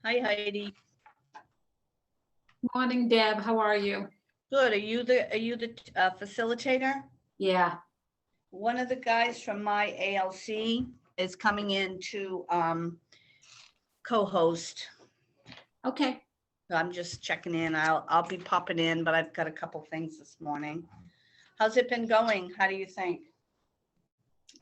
Hi, Heidi. Morning, Deb. How are you? Good. Are you the facilitator? Yeah. One of the guys from my ALC is coming in to co-host. Okay. So I'm just checking in. I'll be popping in, but I've got a couple things this morning. How's it been going? How do you think?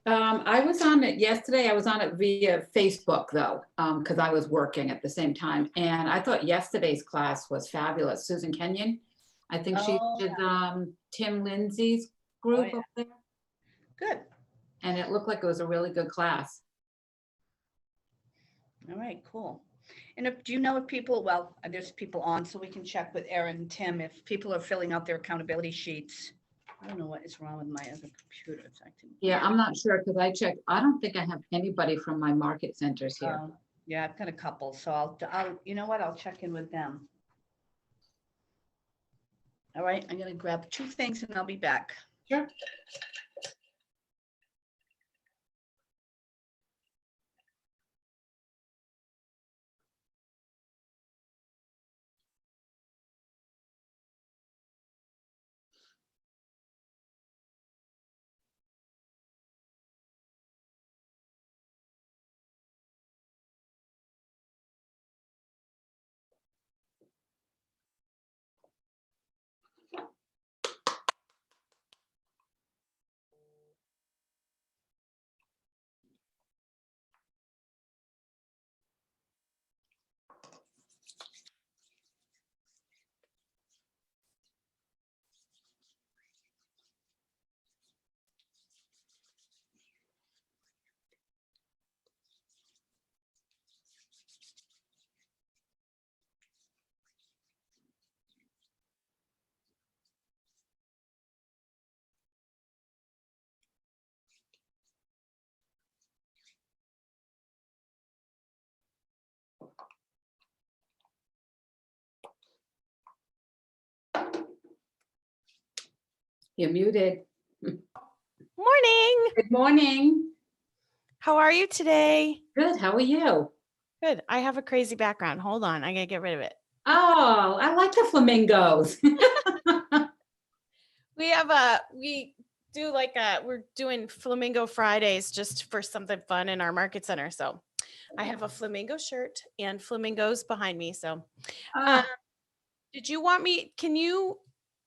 I was on it yesterday. I was on it via Facebook though, because I was working at the same time. And I thought yesterday's class was fabulous. Susan Kenyon, I think she's Oh, with Tim Lindsay's group yeah. up there. Good. And it looked like it was a really good class. All right, cool. And do you know if people, well, there's people on, so we can check with Erin and Tim if people are filling out their accountability sheets. I don't know what is wrong with my other computer. It's acting. Yeah, I'm not sure because I checked. I don't think I have anybody from my market centers here. Yeah, I've got a couple, so I'll, you know what? I'll check in with them. All right, I'm gonna grab two things and I'll be back. Sure. You're muted. Morning. Good morning. How are you today? Good. How are you? Good. I have a crazy background. Hold on. I gotta get rid of it. Oh, I like the flamingos. We're doing Flamingo Fridays just for something fun in our market center. So I have a flamingo shirt and flamingos behind me. So did you want me, can you,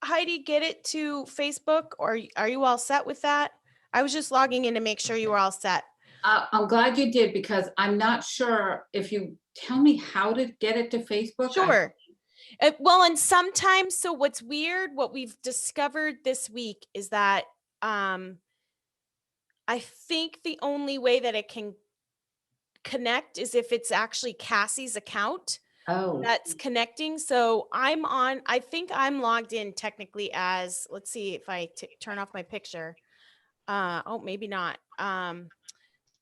Heidi, get it to Facebook or are you all set with that? I was just logging in to make sure you were all set. I'm glad you did because I'm not sure if you tell me how to get it to Facebook. Sure. Well, and sometimes, so what's weird, what we've discovered this week is that I think the only way that it can connect is if it's actually Cassie's account that's connecting. So I think I'm logged in technically as, let's see if I turn off my picture. Oh, maybe not.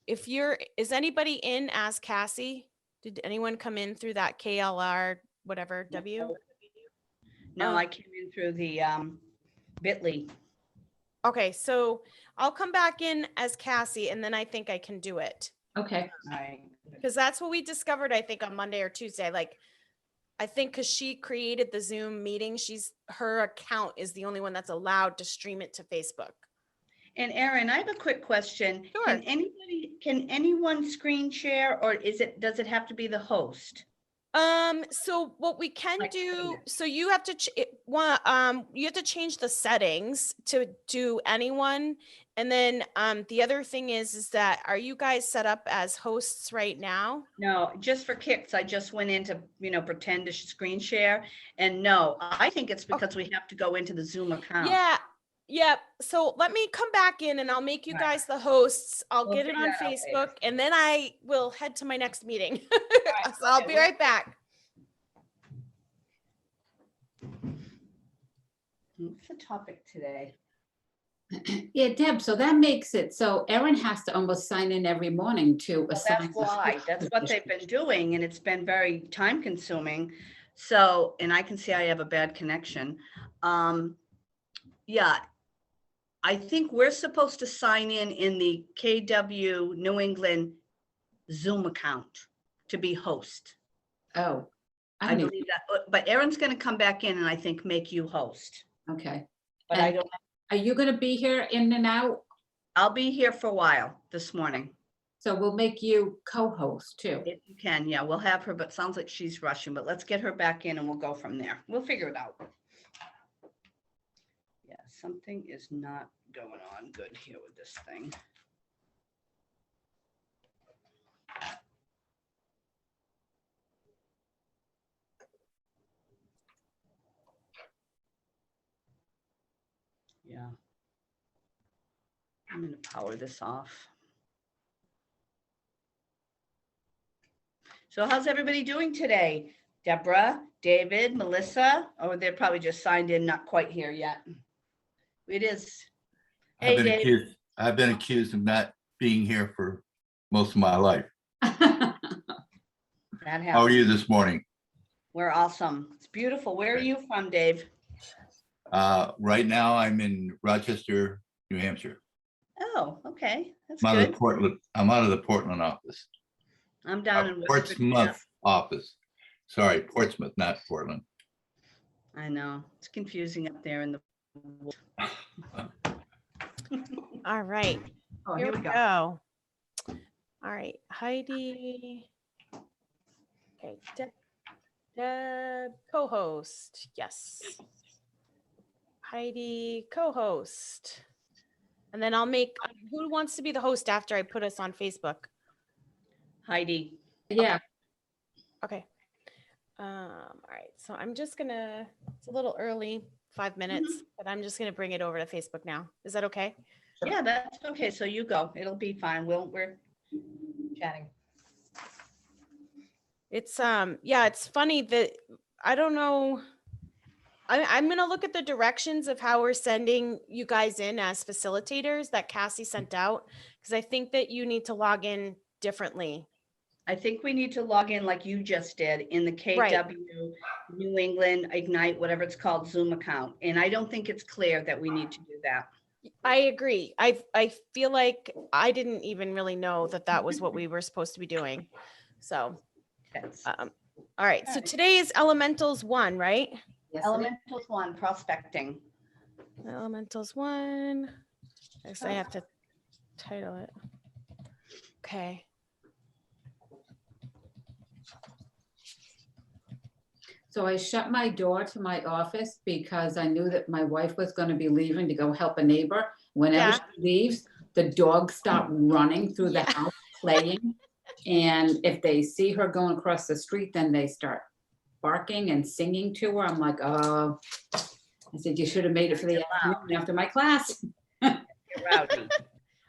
Is anybody in as Cassie? Did anyone come in through that KLR, whatever, W? No, I came in through the Bitly. Okay, so I'll come back in as Cassie and then I think I can do it. Okay. All right. Because that's what we discovered, I think, on Monday or Tuesday. Like, I think because she created the Zoom meeting, her account is the only one that's allowed to stream it to Facebook. And Erin, I have a quick question. Sure. Can anyone screen share or does it have to be the host? So what we can do, so you have to you have to change the settings to do anyone. And then the other thing is that are you guys set up as hosts right now? No, just for kicks. I just went in to, pretend to screen share. And no, I think it's because we have to go into the Zoom account. Yeah. So let me come back in and I'll make you guys the hosts. I'll get it on Facebook and then I will head to my next meeting. Right, so I'll be right back. What's the topic today? Yeah, Deb, so that makes it so Erin has to almost sign in every morning to assign. That's why. That's what they've been doing, and it's been very time consuming. So, and I can see I have a bad connection. Yeah, I think we're supposed to sign in the KW New England Zoom account to be host. Oh, I I don't even, believe that, but Erin's gonna come back in and I think make you host. okay. But I And don't, are you gonna be here in and out? I'll be here for a while this morning. So we'll make you co-host too. If you can, yeah, we'll have her, but sounds like she's rushing, but let's get her back in and we'll go from there. We'll figure it out. Yeah, something is not going on good here with this thing. Yeah. I'm gonna power this off. So how's everybody doing today? Deborah, David, Melissa? Oh, they're probably just signed in, not quite here yet. It is. Hey, Dave. I've been accused of not being here for most of my life. That How are happened. you this morning? We're awesome. It's beautiful. Where are you from, Dave? Right now, I'm in Rochester, New Hampshire. Oh, okay. That's I'm out of the good. Portland. I'm out of the Portland office. I'm down in West Virginia. Portsmouth office. Sorry, Portsmouth, not Portland. I know. It's confusing up there in the. All right. Oh, Here we go. All right, Heidi. Okay, Deb, co-host. Yes. Heidi, co-host. And then I'll make, who wants to be the host after I put us on Facebook? Heidi. Yeah, Okay. All right, so I'm just gonna, it's a little early, 5 minutes, but I'm just gonna bring it over to Facebook now. Is that okay? Yeah, that's okay. So you go. It'll be fine. We're chatting. It's yeah, it's funny that I don't know. I'm gonna look at the directions of how we're sending you guys in as facilitators that Cassie sent out, because I think that you need to log in differently. I think we need to log in like you just did in the Right. KW New England Ignite, whatever it's called, Zoom account. And I don't think it's clear that we need to do that. I agree. I feel like I didn't even really know that that was what we were supposed to be doing. So, That's all right. So Okay. today is Elementals 1, right? yes, it is. Elementals 1, prospecting. Elementals 1. I guess I have to title it. Okay. So I shut my door to my office because I knew that my wife was going to be leaving to go help a neighbor. Whenever Yeah. she leaves, the dogs stop running through the Yeah. house playing. And if they see her going across the street, then they start barking and singing to her. I'm like, oh, I said, you should have made it for the You're loud. afternoon after my class. You're rowdy.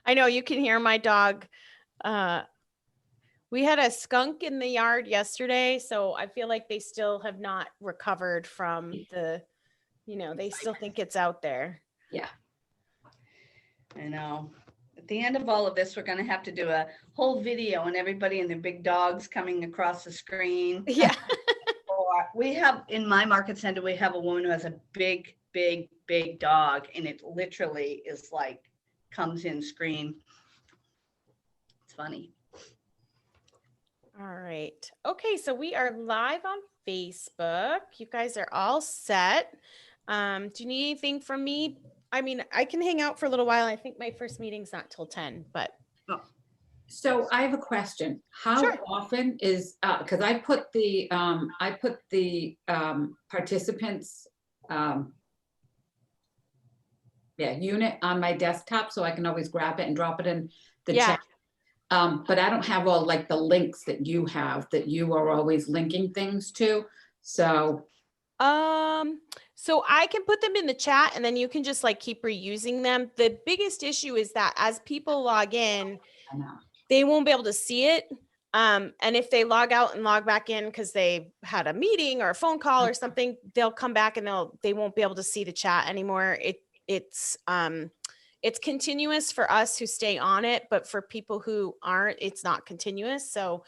I know you can hear my dog. We had a skunk in the yard yesterday, so I feel like they still have not recovered from the, they still think it's out there. Yeah. I know. At the end of all of this, we're going to have to do a whole video and everybody and their big dogs coming across the screen. Yeah. Or we have, in my market center, we have a woman who has a big, big, big dog, and it literally is like, comes in screen. It's funny. All right. Okay, so we are live on Facebook. You guys are all set. Do you need anything from me? I mean, I can hang out for a little while. I think my first meeting's not till 10, but So I have a question. How Sure. often is, because I put the participants unit on my desktop so I can always grab it and drop it in the Yeah. chat. But I don't have all like the links that you have that you are always linking things to. So so I can put them in the chat and then you can just like keep reusing them. The biggest issue is that as people log in, I know. they won't be able to see it. And if they log out and log back in because they had a meeting or a phone call or something, they'll come back and they won't be able to see the chat anymore. It's continuous for us who stay on it, but for people who aren't, it's not continuous. So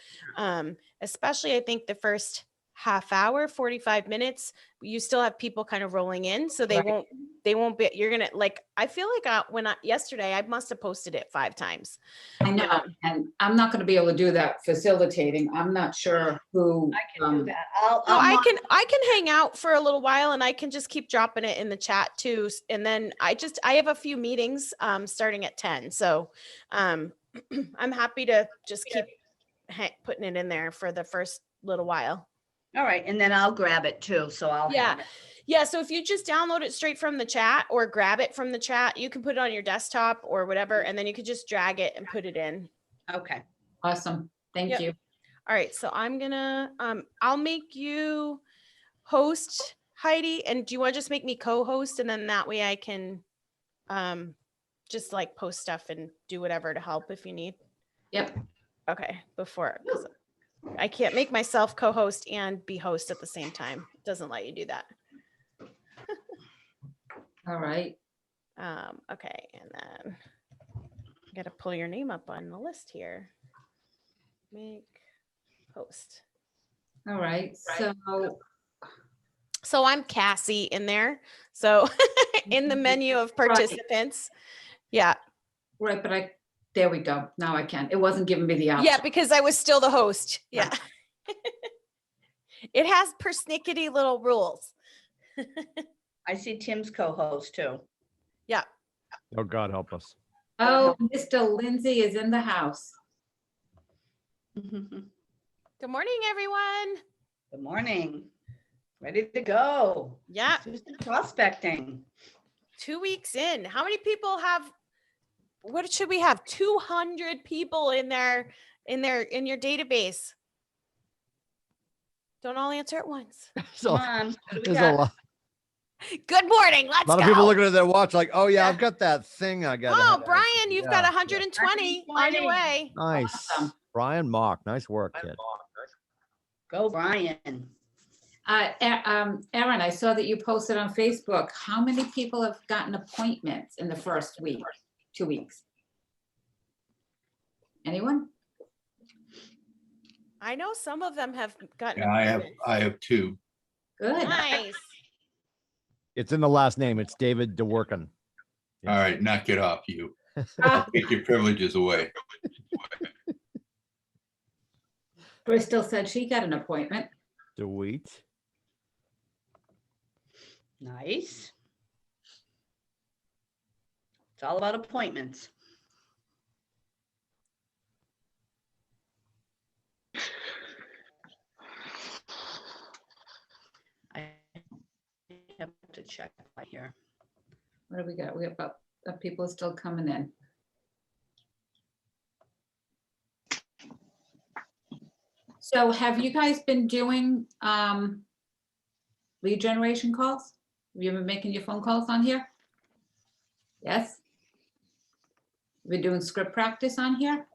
especially I think the first half hour, 45 minutes. You still have people kind of rolling in, so they Right. won't be, you're gonna like, I feel like yesterday I must have posted it 5 times. I know, and I'm not gonna be able to do that facilitating. I'm not sure who. I can do that. No, I can hang out for a little while and I can just keep dropping it in the chat too. And then I have a few meetings starting at 10. So I'm happy to just keep putting it in there for the first little while. All right, and then I'll grab it too, so I'll have it. Yeah, so if you just download it straight from the chat or grab it from the chat, you can put it on your desktop or whatever, and then you could just drag it and put it in. Okay. Awesome, thank you. All right, so I'm gonna, I'll make you host, Heidi, and do you want to just make me co-host, and then that way I can just like post stuff and do whatever to help if you need. Yep. Okay, because I can't make myself co-host and be host at the same time. It doesn't let you do that. All right. Okay, and then I gotta pull your name up on the list here. Make host. All right, So I'm Cassie in there. So in the menu of participants. Yeah. Right, but there we go. Now I can. It wasn't giving me the option. Yeah, because I was still the host. Yeah. It has persnickety little rules. I see Tim's co-host too. Yeah. Oh, God help us. Oh, Mr. Lindsay is in the house. Good Good morning, everyone. morning. Ready to go. Yeah. Do some prospecting. 2 weeks in. How many people have, what should we have? 200 people in your database. Don't all answer at once. Come on. What do we There's a got? lot, Good morning. Let's lot go. of people looking at their watch like, oh yeah, Yeah. I've got that thing I got. Oh, Brian, you've got 120 on your 120. way. Nice. Awesome. Brian Mock, nice work, kid. Go, Brian. Erin, I saw that you posted on Facebook. How many people have gotten appointments in the first week, 2 weeks? Anyone? I know some of them have gotten. Yeah, I have 2. Good. Nice. It's in the last name. It's David DeWorkin. All right, knock it off, you. Ah, Take your privileges away. Bristol said she got an appointment. Sweet. Nice. It's all about appointments. I have to check right here. What do we got? We have about, people are still coming in. So have you guys been doing lead generation calls? Have you been making your phone calls on here? Yes? Been doing script practice on here?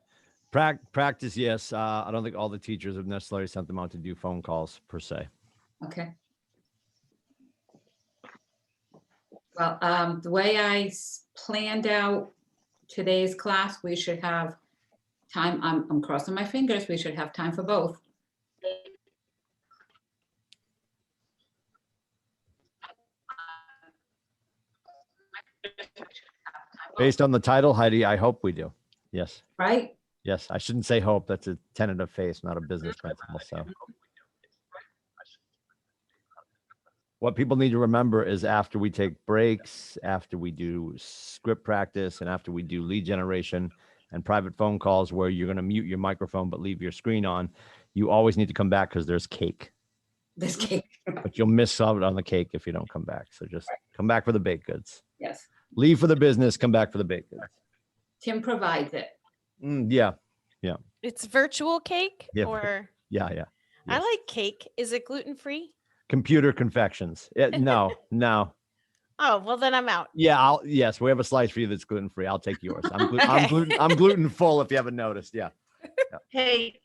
Practice, yes. I don't think all the teachers have necessarily sent them out to do phone calls per se. Okay. Well, the way I planned out today's class, we should have time, I'm crossing my fingers, we should have time for both. Based on the title, Heidi, I hope we do. Yes. Right? Yes. I shouldn't say hope. That's a tentative phase, not a business principle. So what people need to remember is after we take breaks, after we do script practice, and after we do lead generation and private phone calls where you're going to mute your microphone but leave your screen on, you always need to come back because there's cake. This cake. But you'll miss out on the cake if you don't come back. So just come back for the baked goods. Yes. Leave for the business, come back for the baked goods. Tim provides it. Yeah. It's virtual cake Yeah. or Yeah. I Yes. like cake. Is it gluten-free? Computer confections. No. Oh, well then I'm out. Yeah, yes, we have a slice for you that's gluten-free. I'll take yours. I'm Okay. I'm gluten full if you haven't noticed. Yeah. Hey,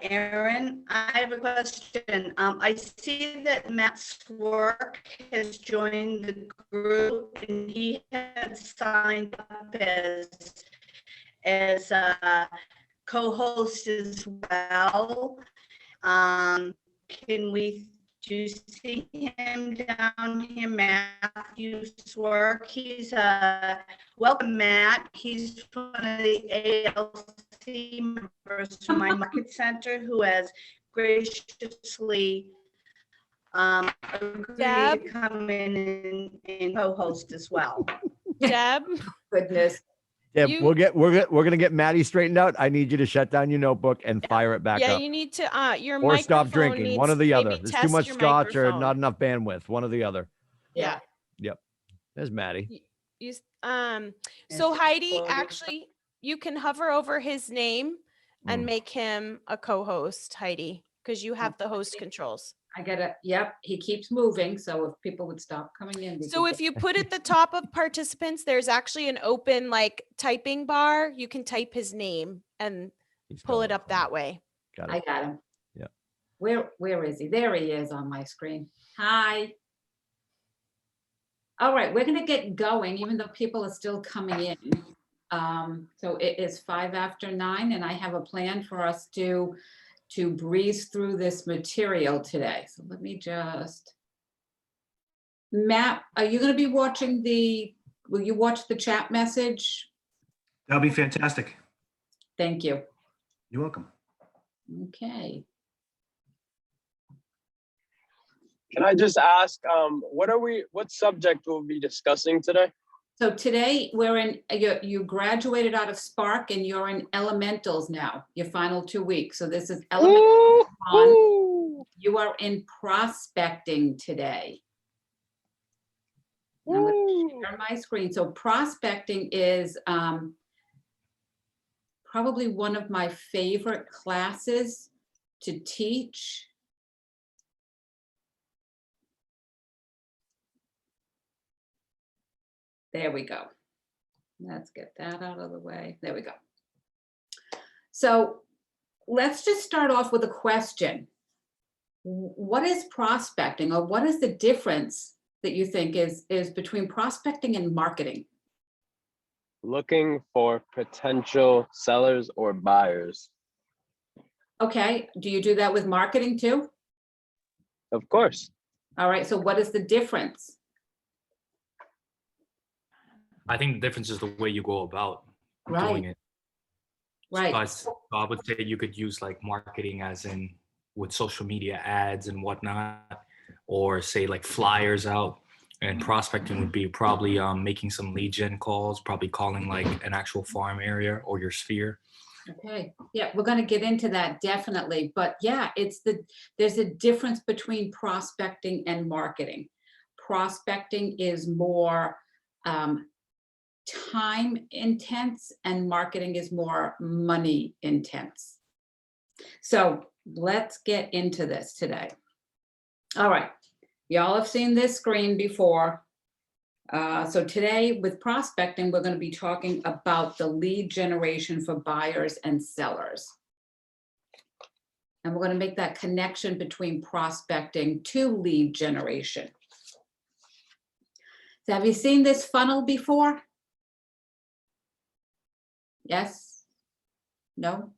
Aaron, I have a question. I see that Matt's work has joined the group and he had signed up as a co-host as well. Can we do see him down here, Matthew's work? He's welcome, Matt. He's one of the ALC members from my market center who has graciously agreed Deb? to come in and co-host as well. Deb, Goodness. Yeah, You- we're gonna get Maddie straightened out. I need you to shut down your notebook and fire it back yeah, up. you need to, your Or stop microphone drinking, one or needs- the other. maybe There's too test much your scotch or microphone. not enough bandwidth, one or the other. Yeah. There's Maddie. You, so Yes, Heidi, well, actually, you can hover over his name and Mm. make him a co-host, Heidi, because you have the host controls. I gotta, yep, he keeps moving, so if people would stop coming in. we So could if you put at the top of participants, there's actually an open like typing bar. You can type his name and He's pull got it up that way. Got I it. got him. Yeah. Where is he? There he is on my screen. Hi. All right, we're gonna get going, even though people are still coming in. So it is 5 after 9, and I have a plan for us to breeze through this material today. So let me just. Matt, are you gonna be watching will you watch the chat message? That'll be fantastic. Thank you. You're welcome. Okay. Can I just ask, what subject we'll be discussing today? So today we're in, you graduated out of Spark and you're in elementals now, your final 2 weeks. So this is elementals 1. You are in prospecting today. I'm gonna share my screen. So prospecting is probably one of my favorite classes to teach. There we go. Let's get that out of the way. There we go. So let's just start off with a question. What is prospecting, or what is the difference that you think is between prospecting and marketing? Looking for potential sellers or buyers. Okay, do you do that with marketing too? Of course. All right, so what is the difference? I think the difference is the way you go about doing Right, it. right. So I would say you could use like marketing as in with social media ads and whatnot, or say like flyers out. And prospecting would be probably making some lead gen calls, probably calling like an actual farm area or your sphere. Okay, yeah, we're gonna get into that definitely, but yeah, there's a difference between prospecting and marketing. Prospecting is more time intense and marketing is more money intense. So let's get into this today. All right, y'all have seen this screen before. So today with prospecting, we're going to be talking about the lead generation for buyers and sellers. And we're going to make that connection between prospecting to lead generation. So have you seen this funnel before? Yes? No?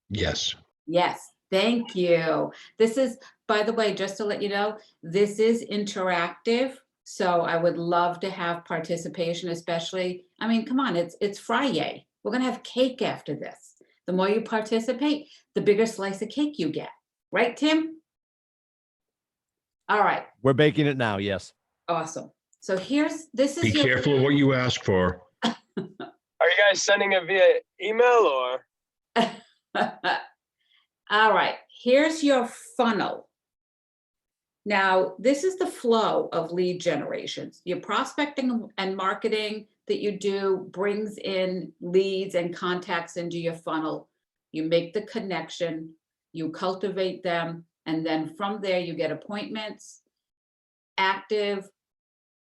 Yes. Yes, thank you. This is, by the way, just to let you know, this is interactive. So I would love to have participation, especially, I mean, come on, it's Friday. We're gonna have cake after this. The more you participate, the bigger slice of cake you get. Right, Tim? All right, We're baking it now, yes. awesome. So this Be is your. careful of what you ask for. Are you guys sending it via email or? All right, here's your funnel. Now, this is the flow of lead generations. Your prospecting and marketing that you do brings in leads and contacts into your funnel. You make the connection, you cultivate them, and then from there you get appointments, active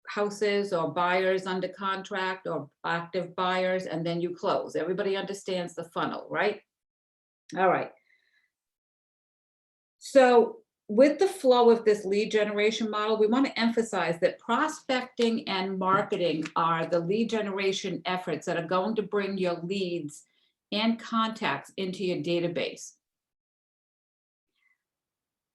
houses or buyers under contract or active buyers, and then you close. Everybody understands the funnel, right? All right. So with the flow of this lead generation model, we want to emphasize that prospecting and marketing are the lead generation efforts that are going to bring your leads and contacts into your database.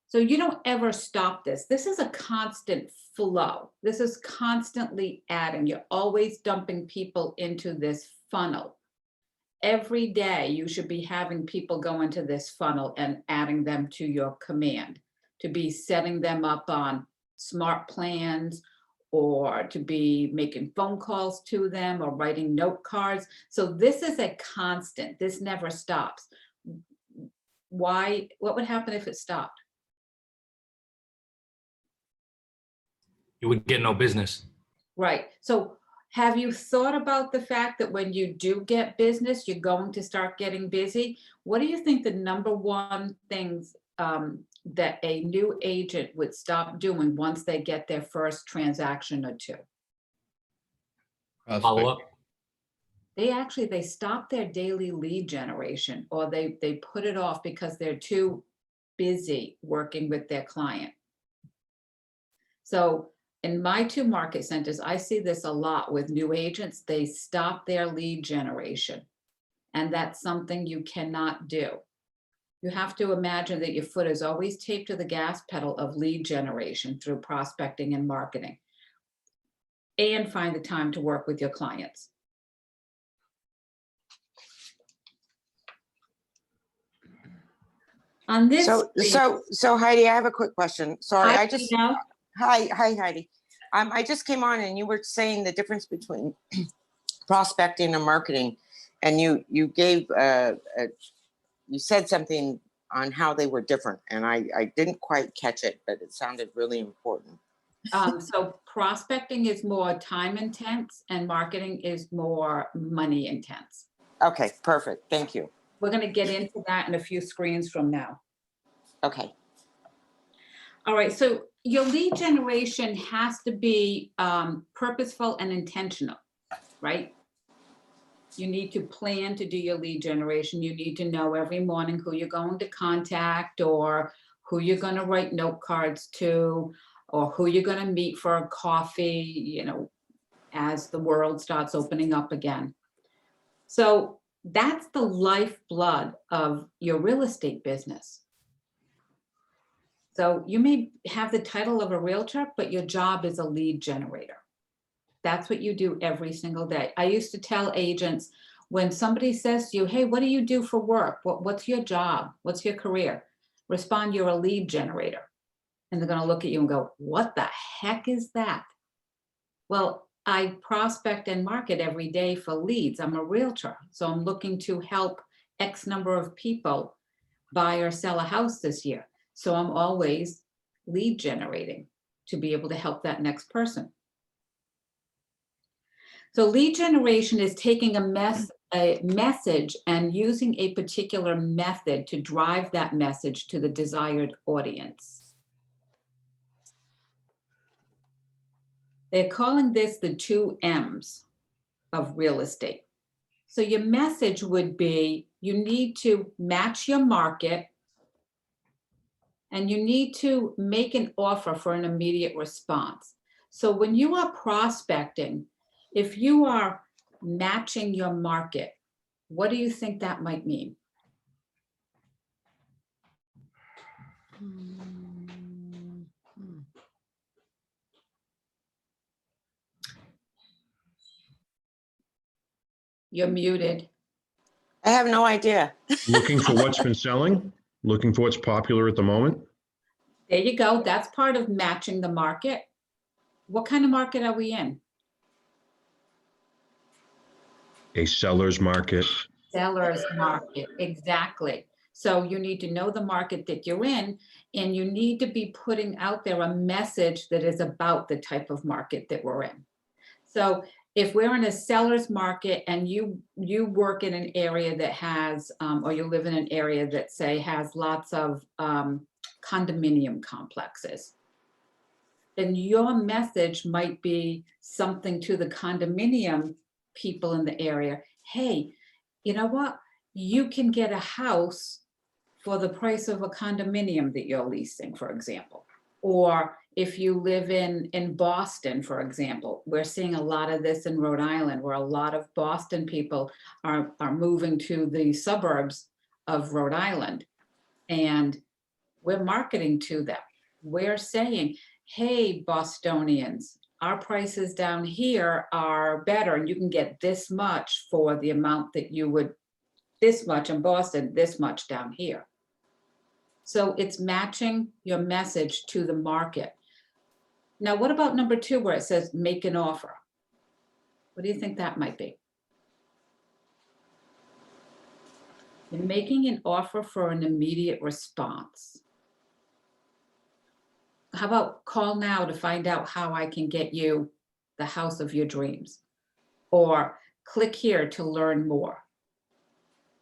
So you don't ever stop this. This is a constant flow. This is constantly adding. You're always dumping people into this funnel. Every day you should be having people go into this funnel and adding them to your command, to be setting them up on smart plans, or to be making phone calls to them or writing note cards. So this is a constant. This never stops. Why? What would happen if it stopped? You would get no business. Right. So have you thought about the fact that when you do get business, you're going to start getting busy? What do you think the number one things that a new agent would stop doing once they get their first transaction or two? Follow up. They stop their daily lead generation, or they put it off because they're too busy working with their client. So in my 2 market centers, I see this a lot with new agents. They stop their lead generation, and that's something you cannot do. You have to imagine that your foot is always taped to the gas pedal of lead generation through prospecting and marketing, and find the time to work with your clients. On this, So Heidi, I have a quick question. Sorry, Hi, hi Heidi. I just came on and you were saying the difference between prospecting and marketing, and you gave you said something on how they were different, and I didn't quite catch it, but it sounded really important. So prospecting is more time intense and marketing is more money intense. Okay, perfect. Thank you. We're going to get into that in a few screens from now. Okay. All right, so your lead generation has to be purposeful and intentional, right? You need to plan to do your lead generation. You need to know every morning who you're going to contact, or who you're going to write note cards to, or who you're going to meet for a coffee, as the world starts opening up again. So that's the lifeblood of your real estate business. So you may have the title of a realtor, but your job is a lead generator. That's what you do every single day. I used to tell agents, when somebody says to you, hey, what do you do for work? What's your job? What's your career? Respond, you're a lead generator. And they're going to look at you and go, what the heck is that? Well, I prospect and market every day for leads. I'm a realtor. So I'm looking to help X number of people buy or sell a house this year. So I'm always lead generating to be able to help that next person. So lead generation is taking a message and using a particular method to drive that message to the desired audience. They're calling this the 2 M's of real estate. So your message would be, you need to match your market, and you need to make an offer for an immediate response. So when you are prospecting, if you are matching your market, what do you think that might mean? You're muted. I have no idea. Looking for what's been selling, looking for what's popular at the moment. There you go. That's part of matching the market. What kind of market are we in? A seller's market. Seller's market, exactly. So you need to know the market that you're in, and you need to be putting out there a message that is about the type of market that we're in. So if we're in a seller's market and you work in an area that has, or you live in an area that, say, has lots of condominium complexes, then your message might be something to the condominium people in the area. Hey, you know what? You can get a house for the price of a condominium that you're leasing, for example. Or if you live in Boston, for example, we're seeing a lot of this in Rhode Island, where a lot of Boston people are moving to the suburbs of Rhode Island. And We're marketing to them. We're saying, hey, Bostonians, our prices down here are better and you can get this much for the amount that you would, this much in Boston, this much down here. So it's matching your message to the market. Now, what about number 2 where it says make an offer? What do you think that might be? You're making an offer for an immediate response. How about call now to find out how I can get you the house of your dreams? Or click here to learn more.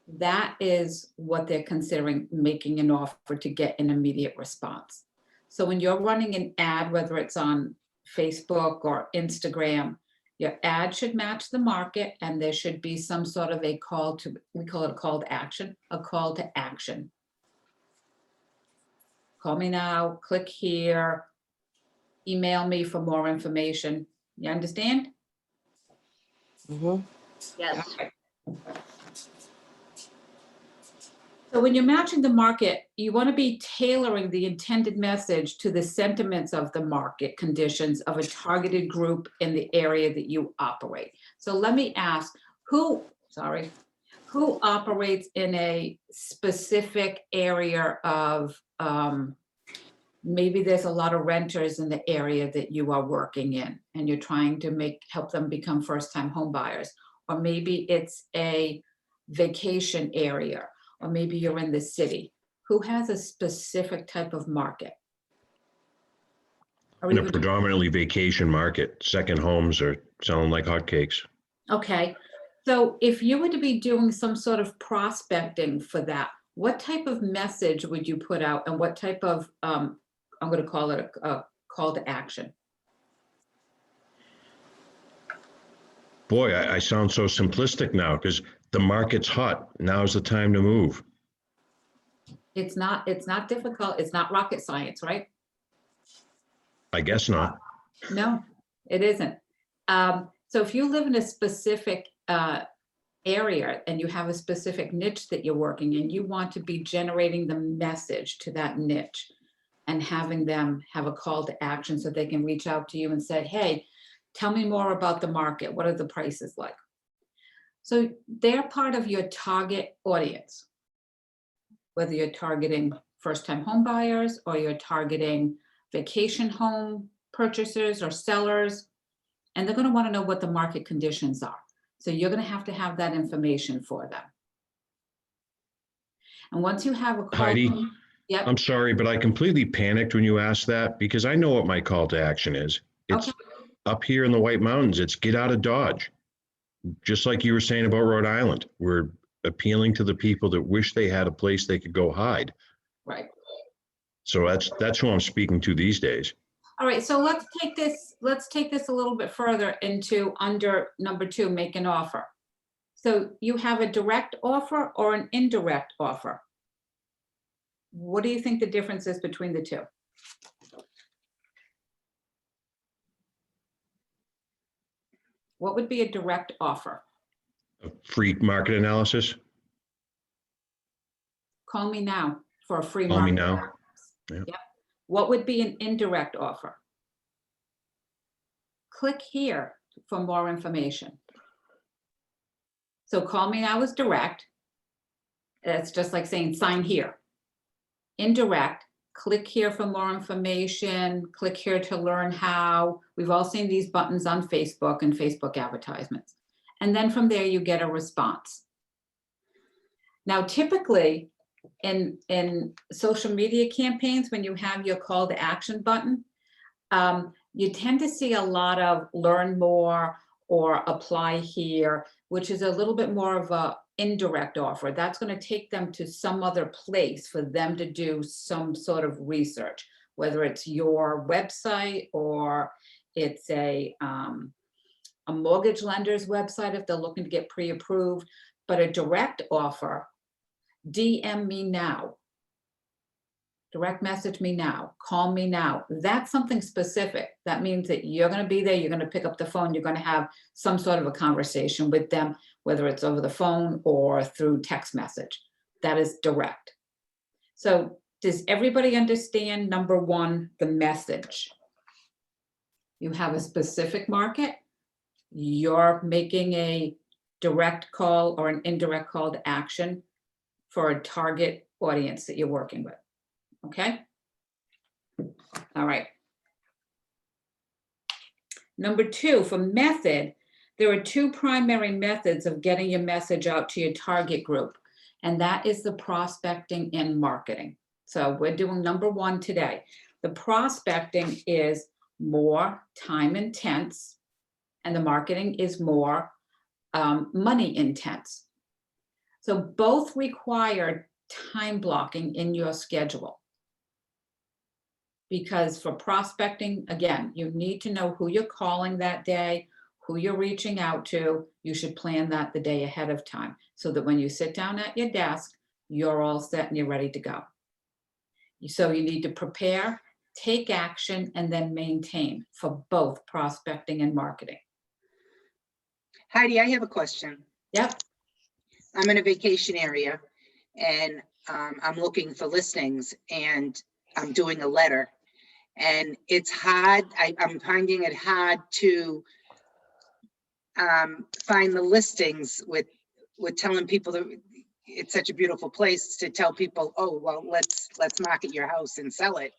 That is what they're considering making an offer to get an immediate response. So when you're running an ad, whether it's on Facebook or Instagram, your ad should match the market and there should be some sort of a call to, we call it a call to action, a call to action. Call me now, click here, email me for more information. You understand? Mhm. Yes. Okay. So when you're matching the market, you want to be tailoring the intended message to the sentiments of the market conditions of a targeted group in the area that you operate. So let me ask, who operates in a specific area of, maybe there's a lot of renters in the area that you are working in and you're trying to help them become first-time home buyers, or maybe it's a vacation area, or maybe you're in the city. Who has a specific type of market? Or In a even- predominantly vacation market, second homes are selling like hotcakes. Okay, so if you were to be doing some sort of prospecting for that, what type of message would you put out and what type of, I'm going to call it a call to action? Boy, I sound so simplistic now because the market's hot. Now's the time to move. It's not difficult. It's not rocket science, right? I guess not. No, it isn't. So if you live in a specific area and you have a specific niche that you're working in, you want to be generating the message to that niche and having them have a call to action so they can reach out to you and say, hey, tell me more about the market. What are the prices like? So they're part of your target audience, whether you're targeting first-time home buyers or you're targeting vacation home purchasers or sellers, and they're going to want to know what the market conditions are. So you're going to have that information for them. And once you have a call, Heidi, yep. I'm sorry, but I completely panicked when you asked that because I know what my call to action is. It's Okay. up here in the White Mountains. It's get out of Dodge. Just like you were saying about Rhode Island, we're appealing to the people that wish they had a place they could go hide. Right. So that's who I'm speaking to these days. All right, so let's take this a little bit further into under number 2, make an offer. So you have a direct offer or an indirect offer. What do you think the difference is between the two? What would be a direct offer? A free market analysis. Call me now for a free Call me market now. analysis. Yeah. Yep. What would be an indirect offer? Click here for more information. So call me now is direct. It's just like saying sign here. Indirect, click here for more information, click here to learn how. We've all seen these buttons on Facebook and Facebook advertisements. And then from there you get a response. Now, typically in social media campaigns, when you have your call to action button, you tend to see a lot of learn more or apply here, which is a little bit more of a indirect offer. That's going to take them to some other place for them to do some sort of research, whether it's your website or it's a mortgage lender's website if they're looking to get pre-approved. But a direct offer, DM me now, direct message me now, call me now. That's something specific. That means that you're going to be there, you're going to pick up the phone, you're going to have some sort of a conversation with them, whether it's over the phone or through text message. That is direct. So Does everybody understand, number one, the message? You have a specific market. You're making a direct call or an indirect call to action for a target audience that you're working with. Okay? All right. Number two, for method, there are two primary methods of getting your message out to your target group, and that is the prospecting and marketing. So we're doing number one today. The prospecting is more time intense, and the marketing is more money intense. So both require time blocking in your schedule. Because for prospecting, again, you need to know who you're calling that day, who you're reaching out to. You should plan that the day ahead of time so that when you sit down at your desk, you're all set and you're ready to go. So you need to prepare, take action, and then maintain for both prospecting and marketing. Heidi, I have a question. Yep. I'm in a vacation area and I'm looking for listings and I'm doing a letter. And it's hard, I'm finding it hard to find the listings with telling people that it's such a beautiful place to tell people, oh, well, let's market your house and sell it.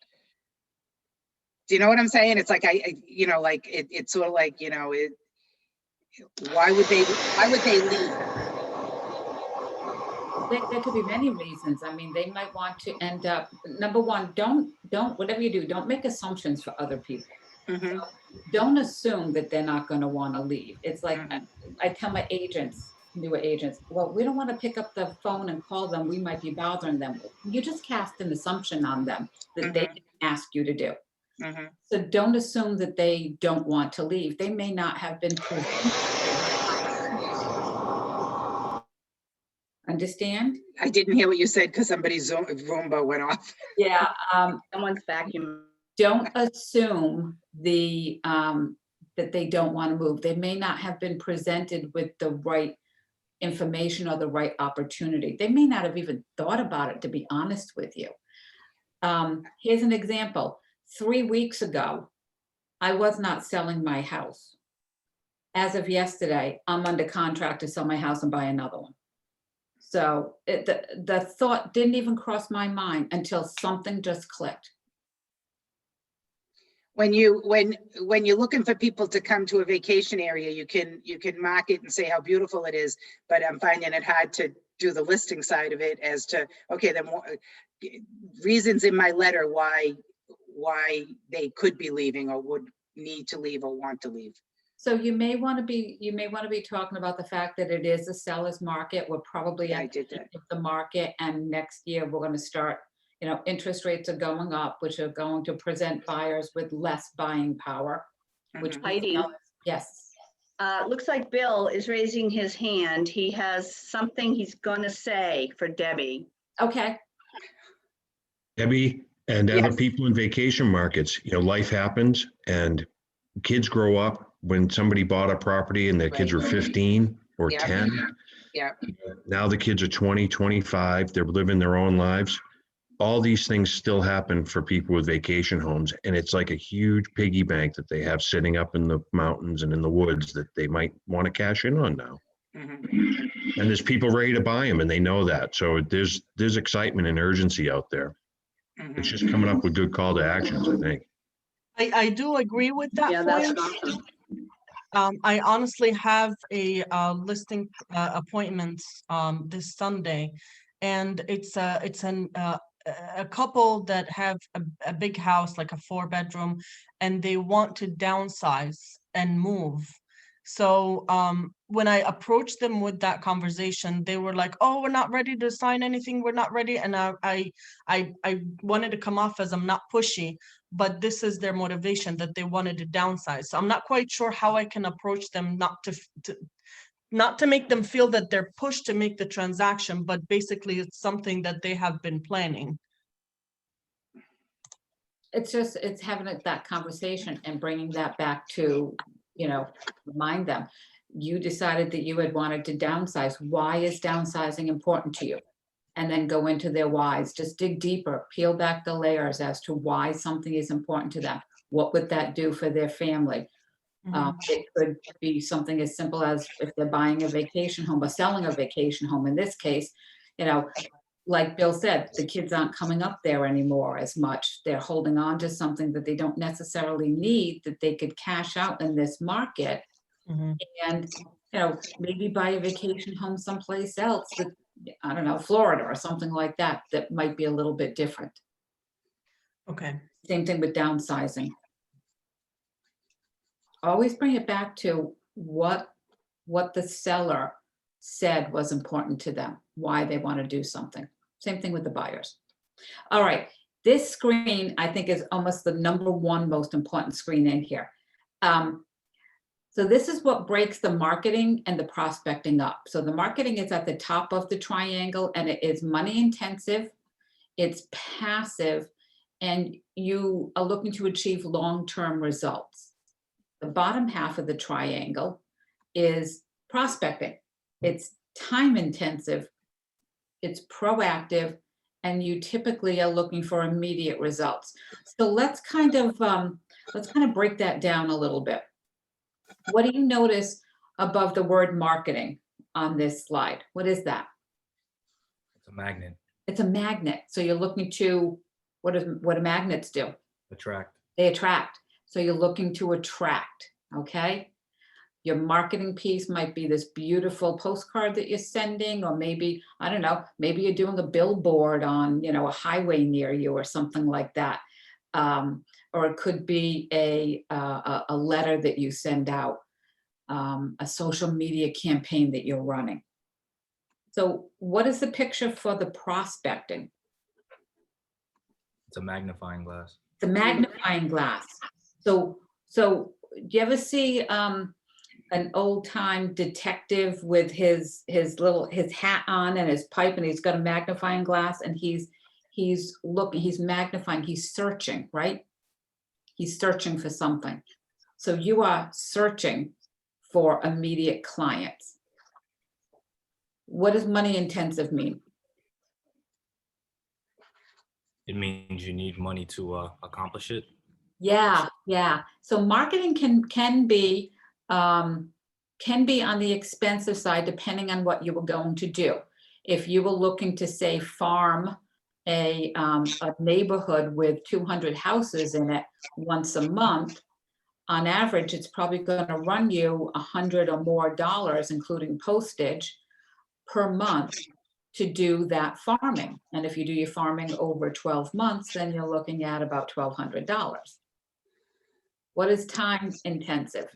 Do you know what I'm saying? It's like, it's sort of like, why would they leave? There could be many reasons. I mean, they might want to end up, number one, don't, whatever you do, don't make assumptions for other people. Mm-hmm. So don't assume that they're not going to want to leave. It's like, I tell my agents, newer agents, well, we don't want to pick up the phone and call them. We might be bothering them. You just cast an assumption on them that they didn't ask you to do. Mm-hmm. So don't assume that they don't want to leave. They may not have been Understand? I didn't hear what you said because somebody's Roomba went off. Yeah. Someone's vacuum. Don't assume that they don't want to move. They may not have been presented with the right information or the right opportunity. They may not have even thought about it, to be honest with you. Here's an example. 3 weeks ago, I was not selling my house. As of yesterday, I'm under contract to sell my house and buy another one. So the thought didn't even cross my mind until something just clicked. When you're looking for people to come to a vacation area, you can market and say how beautiful it is, but I'm finding it hard to do the listing side of it as to, okay, then reasons in my letter why they could be leaving or would need to leave or want to leave. So you may want to be talking about the fact that it is a seller's market. We're probably at the peak of the market, and next year we're going to start, interest rates are going up, which are going to present buyers with less buying power. Which Heidi. Yes. Looks like Bill is raising his hand. He has something he's going to say for Debbie. Okay. Debbie and other people in vacation markets, life happens and kids grow up. When somebody bought a property and their kids were 15 or 10, now the kids are 20, 25, they're living their own lives. All these things still happen for people with vacation homes. And it's like a huge piggy bank that they have sitting up in the mountains and in the woods that they might want to cash in on now. Mm-hmm. And there's people ready to buy them and they know that. So there's excitement and urgency out there. Mm-hmm. It's just coming up with good call to actions, I think. I do agree with that point. That's awesome. I honestly have a listing appointment this Sunday, and it's a couple that have a big house, like a 4-bedroom, and they want to downsize and move. So when I approached them with that conversation, they were like, "Oh, we're not ready to sign anything. We're not ready." And I wanted to come off as I'm not pushy, but this is their motivation, that they wanted to downsize. So I'm not quite sure how I can approach them, not to make them feel that they're pushed to make the transaction, but basically it's something that they have been planning. It's having that conversation and bringing that back to, remind them. You decided that you had wanted to downsize. Why is downsizing important to you? and then go into their whys. Just dig deeper, peel back the layers as to why something is important to them. What would that do for their family? It could be something as simple as if they're buying a vacation home or selling a vacation home. In this case, you know, like Bill said, the kids aren't coming up there anymore as much. They're holding on to something that they don't necessarily need, that they could cash out in this market. And, you know, maybe buy a vacation home someplace else that, I don't know, Florida or something like that, that might be a little bit different. Okay. Same thing with downsizing. Always bring it back to what the seller said was important to them, why they want to do something. Same thing with the buyers. All right, this screen I think is almost the #1 most important screen in here. So this is what breaks the marketing and the prospecting up. So the marketing is at the top of the triangle, and it is money intensive, it's passive, and you are looking to achieve long-term results. The bottom half of the triangle is prospecting. It's time intensive, it's proactive, and you typically are looking for immediate results. So let's kind of break that down a little bit. What do you notice above the word marketing on this slide? What is that? It's a magnet. It's a magnet. So you're looking to, what do magnets do? Attract. They attract. So you're looking to attract, okay? Your marketing piece might be this beautiful postcard that you're sending, or maybe, I don't know, maybe you're doing a billboard on, you know, a highway near you or something like that. Or it could be a letter that you send out, a social media campaign that you're running. So what is the picture for the prospecting? It's a magnifying glass. The magnifying glass. So do you ever see an old time detective with his hat on and his pipe, and he's got a magnifying glass, and he's looking, he's magnifying, he's searching, right? He's searching for something. So you are searching for immediate clients. What does money intensive mean? It means you need money to accomplish it. Yeah. So marketing can be on the expensive side, depending on what you were going to do. If you were looking to, say, farm a neighborhood with 200 houses in it once a month, on average, it's probably going to run you $100 or more, including postage, per month to do that farming. And if you do your farming over 12 months, then you're looking at about $1,200. What is time intensive?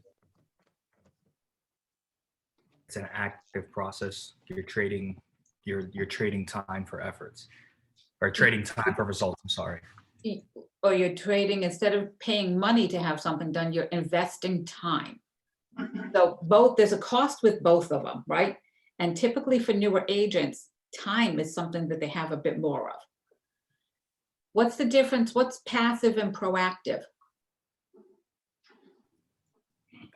It's an active process. You're trading time for efforts, or trading time for results. I'm sorry. Or you're trading, instead of paying money to have something done, you're investing time. So there's a cost with both of them, right? And typically for newer agents, time is something that they have a bit more of. What's the difference? What's passive and proactive?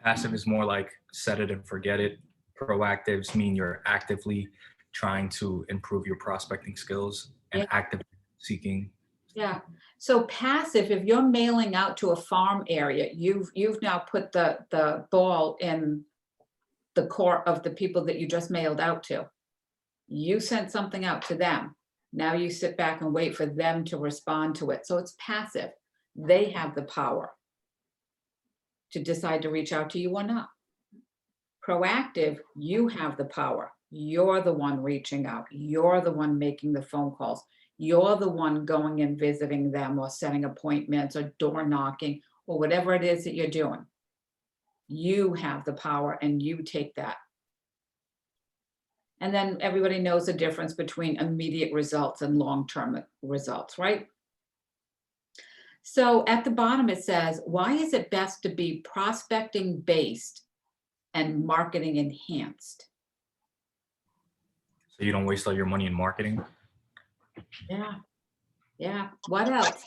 Passive is more like set it and forget it. Proactives mean you're actively trying to improve your prospecting skills and actively seeking. Yeah. So passive, if you're mailing out to a farm area, you've now put the ball in the court of the people that you just mailed out to. You sent something out to them. Now you sit back and wait for them to respond to it. So it's passive. They have the power to decide to reach out to you or not. Proactive, you have the power. You're the one reaching out. You're the one making the phone calls. You're the one going and visiting them or setting appointments or door knocking or whatever it is that you're doing. You have the power and you take that. And then everybody knows the difference between immediate results and long-term results, right? So at the bottom it says, why is it best to be prospecting based and marketing enhanced? So you don't waste all your money in marketing? Yeah. What else?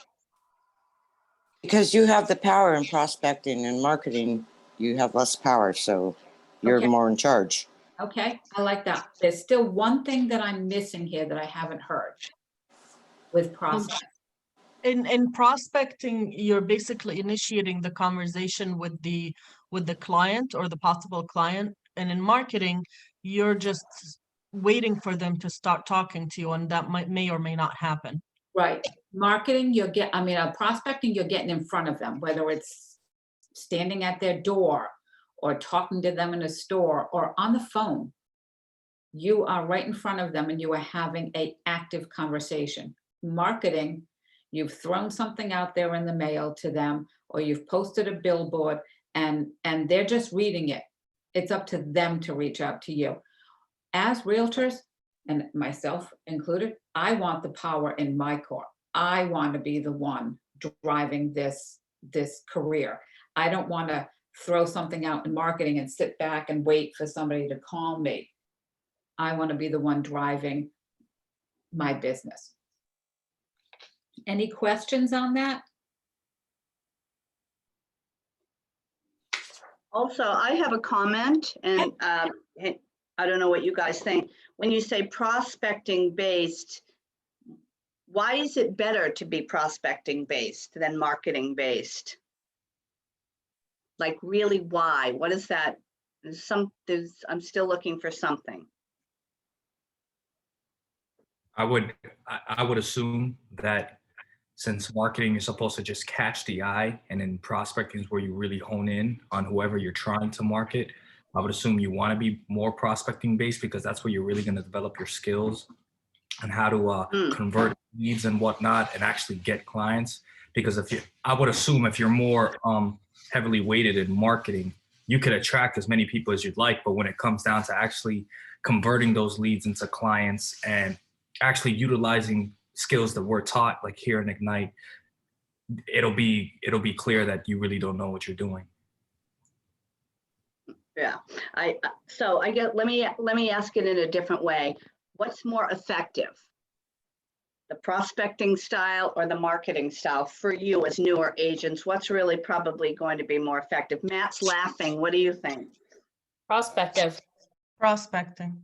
Because you have the power in prospecting and marketing, you have less power, so you're Okay. more in charge. Okay, I like that. There's still one thing that I'm missing here that I haven't heard with prospects. In prospecting, you're basically initiating the conversation with the client or the possible client. And in marketing, you're just waiting for them to start talking to you, and that may or may not happen. Right. Marketing, prospecting, you're getting in front of them, whether it's standing at their door or talking to them in a store or on the phone. You are right in front of them and you are having an active conversation. Marketing, you've thrown something out there in the mail to them, or you've posted a billboard and they're just reading it. It's up to them to reach out to you. As realtors, and myself included, I want the power in my court. I want to be the one driving this career. I don't want to throw something out in marketing and sit back and wait for somebody to call me. I want to be the one driving my business. Any questions on that? Also, I have a comment, and I don't know what you guys think. When you say prospecting based, why is it better to be prospecting based than marketing based? Like, really, why? What is that? I'm still looking for something. I would assume that since marketing is supposed to just catch the eye, and then prospecting is where you really hone in on whoever you're trying to market, I would assume you want to be more prospecting based, because that's where you're really going to develop your skills and how to convert leads and whatnot and actually get clients. Because I would assume if you're more heavily weighted in marketing, you could attract as many people as you'd like, but when it comes down to actually converting those leads into clients and actually utilizing skills that we're taught, like here in Ignite, it'll be clear that you really don't know what you're doing. Yeah, so I get, let me ask it in a different way. What's more effective? The prospecting style or the marketing style for you as newer agents? What's really probably going to be more effective? Matt's laughing. What do you think? Prospective. Prospecting.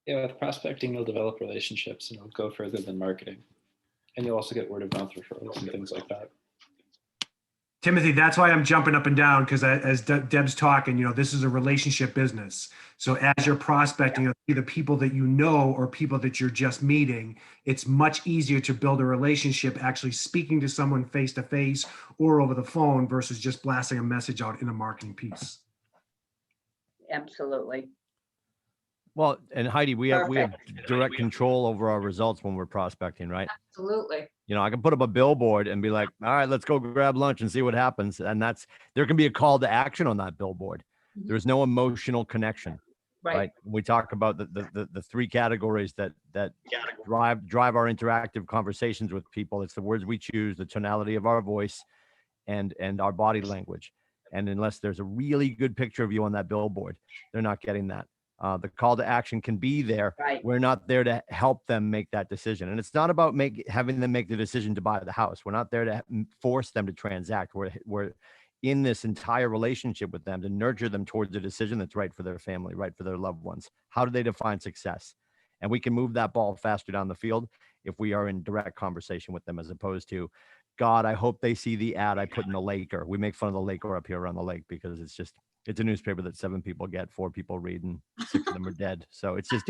Yeah, with prospecting, you'll develop relationships and it'll go further than marketing. And you'll also get word of mouth referrals and things like that. Timothy, that's why I'm jumping up and down, because as Deb's talking, this is a relationship business. So as you're prospecting, either people that you know or people that you're just meeting, it's much easier to build a relationship actually speaking to someone face to face or over the phone versus just blasting a message out in a marketing piece. Absolutely. Well, and Heidi, we have direct control over our results when we're prospecting, right? Absolutely. I can put up a billboard and be like, all right, let's go grab lunch and see what happens. And there can be a call to action on that billboard. Mm-hmm. There's no emotional connection, right? We talk about the three categories that drive our interactive conversations with people. It's the words we choose, the tonality of our voice, and our body language. And unless there's a really good picture of you on that billboard, they're not getting that. The call to action can be there. Right. We're not there to help them make that decision. And it's not about having them make the decision to buy the house. We're not there to force them to transact. We're in this entire relationship with them to nurture them towards a decision that's right for their family, right for their loved ones. How do they define success? And we can move that ball faster down the field if we are in direct conversation with them, as opposed to, God, I hope they see the ad I put in the Laker. We make fun of the Laker up here around the lake because it's a newspaper that 7 people get, 4 people read, and 6 of them are dead. So it's just,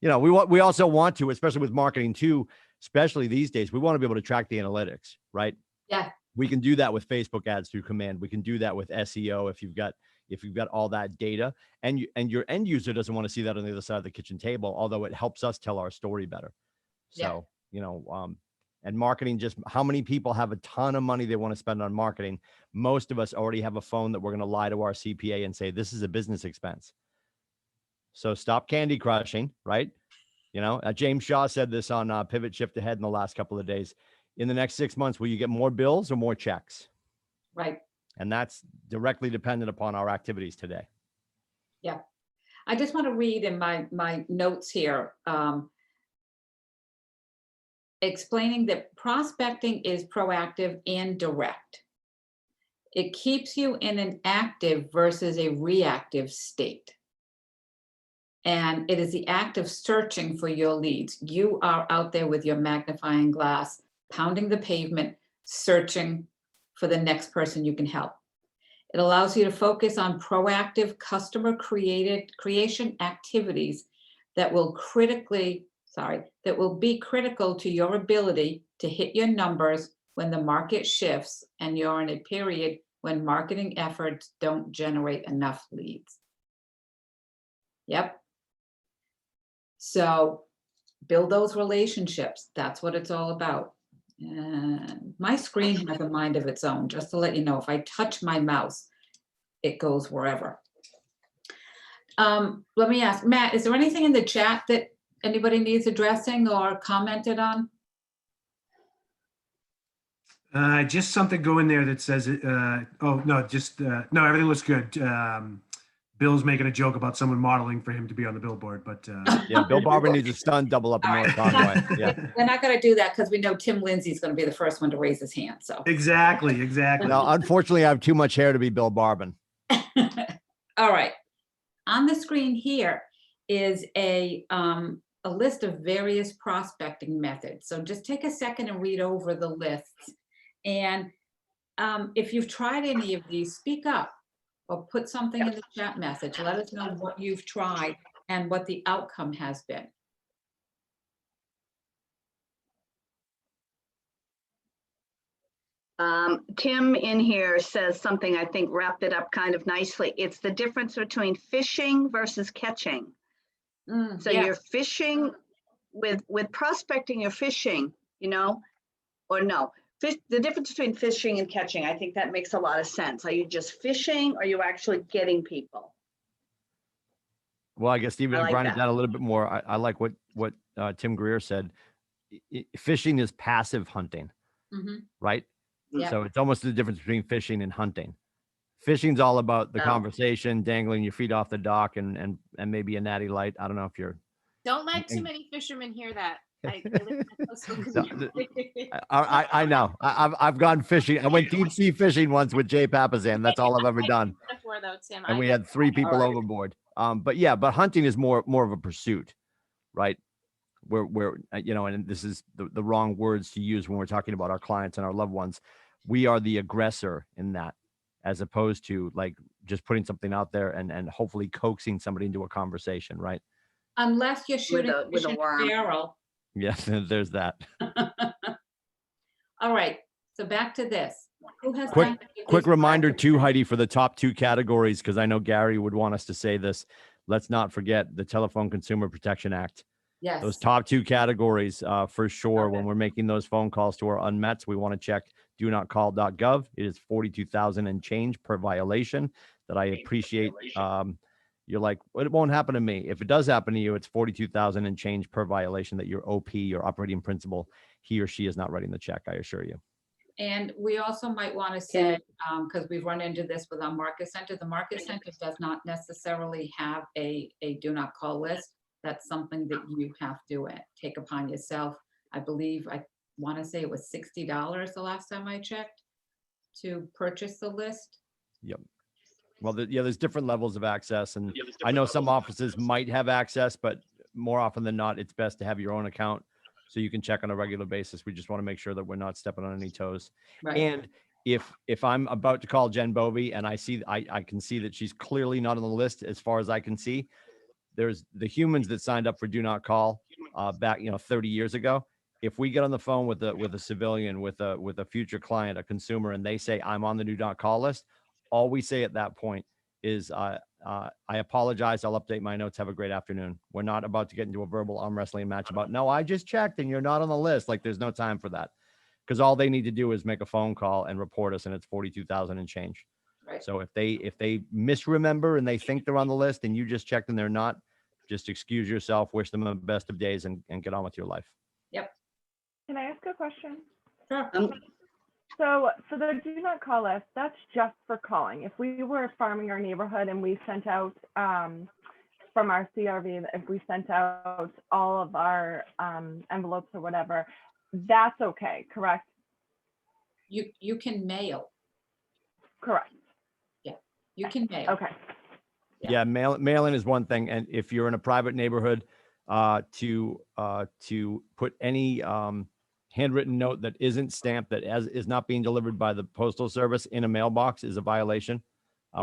we also want to, especially with marketing too, especially these days, we want to be able to track the analytics, right? Yeah. We can do that with Facebook ads through command. We can do that with SEO if you've got all that data, and your end user doesn't want to see that on the other side of the kitchen table, although it helps us tell our story better. So, and marketing, just how many people have a ton of money they want to spend on marketing? Most of us already have a phone that we're going to lie to our CPA and say, this is a business expense. So stop candy crushing, right? James Shaw said this on Pivot Shift Ahead in the last couple of days. In the next 6 months, will you get more bills or more checks? Right. And that's directly dependent upon our activities today. Yeah. I just want to read in my notes here, explaining that prospecting is proactive and direct. It keeps you in an active versus a reactive state. And it is the act of searching for your leads. You are out there with your magnifying glass, pounding the pavement, searching for the next person you can help. It allows you to focus on proactive customer creation activities that will be critical to your ability to hit your numbers when the market shifts and you're in a period when marketing efforts don't generate enough leads. Yep. So build those relationships. That's what it's all about. And my screen has a mind of its own, just to let you know. If I touch my mouse, it goes wherever. Let me ask, Matt, is there anything in the chat that anybody needs addressing or commented on? Just something go in there that says, oh, no, just, no, everything looks good. Bill's making a joke about someone modeling for him to be on the billboard, but Yeah, Bill Barber needs a stunt double up in North Conway. Yeah. We're not going to do that because we know Tim Lindsay's going to be the first one to raise his hand. So exactly. No, unfortunately, I have too much hair to be Bill Barbin. all right. On the screen here is a list of various prospecting methods. So just take a second and read over the lists. And if you've tried any of these, speak up or put something in the chat message. Let us know what you've tried and what the outcome has been. Tim in here says something I think wrapped it up kind of nicely. It's the difference between fishing versus catching. So yeah. you're fishing with prospecting, you're fishing, you know, or no. The difference between fishing and catching, I think that makes a lot of sense. Are you just fishing or are you actually getting people? Well, I guess Stephen, I to like grind it that. down a little bit more, I like what Tim Greer said. Fishing is passive hunting, right? Yeah. So it's almost the difference between fishing and hunting. Fishing's all about the conversation, dangling your feet off the dock and maybe a natty light. I don't know if you're. Don't let too many fishermen hear that. I live in a coastal community. I know. I've gone fishing. I went deep sea fishing once with Jay Papazan. That's all I've ever done. Before, though, Tim, And we had 3 people overboard. But hunting is more of a pursuit, right? Where you know, and this is the wrong words to use when we're talking about our clients and our loved ones. We are the aggressor in that, as opposed to like just putting something out there and hopefully coaxing somebody into a conversation, right? Unless you're shooting with a worm. barrel. Yes, there's that. All right, so back to this. Who has Quick reminder too, Heidi, for the top 2 categories, because I know Gary would want us to say this. Let's not forget the Telephone Consumer Protection Act. Yes. Those top 2 categories for sure. When we're making those phone calls to our unmets, we want to check donotcall.gov. It is 42,000 and change per violation that I appreciate. You're like, well, it won't happen to me. If it does happen to you, it's 42,000 and change per violation that your OP, your operating principal, he or she is not writing the check, I assure you. And we also might want to say, because we've run into this with our market center, the market center does not necessarily have a do not call list. That's something that you have to take upon yourself. I believe, I want to say it was $60 the last time I checked to purchase the list. Yep. Well, there's different levels of access, and I know some offices might have access, but more often than not, it's best to have your own account so you can check on a regular basis. We just want to make sure that we're not stepping on any toes. Right. And if I'm about to call Jen Bovey and I can see that she's clearly not on the list as far as I can see, there's the humans that signed up for Do Not Call back 30 years ago. If we get on the phone with a civilian, with a future client, a consumer, and they say I'm on the Do Not Call list, all we say at that point is I apologize. I'll update my notes. Have a great afternoon. We're not about to get into a verbal arm wrestling match about, no, I just checked and you're not on the list. Like, there's no time for that, because all they need to do is make a phone call and report us, and it's 42,000 and change. Right. So if they misremember and they think they're on the list and you just checked and they're not, just excuse yourself, wish them the best of days, and get on with your life. Yep. Can I ask a question? Sure. So the do not call list, that's just for calling. If we were farming our neighborhood and we sent out from our CRV, if we sent out all of our envelopes or whatever, that's okay, correct? You can mail. Correct. Yeah, you can mail. Okay. Yeah, mailing is one thing. And if you're in a private neighborhood, to put any handwritten note that isn't stamped, that is not being delivered by the postal service in a mailbox is a violation.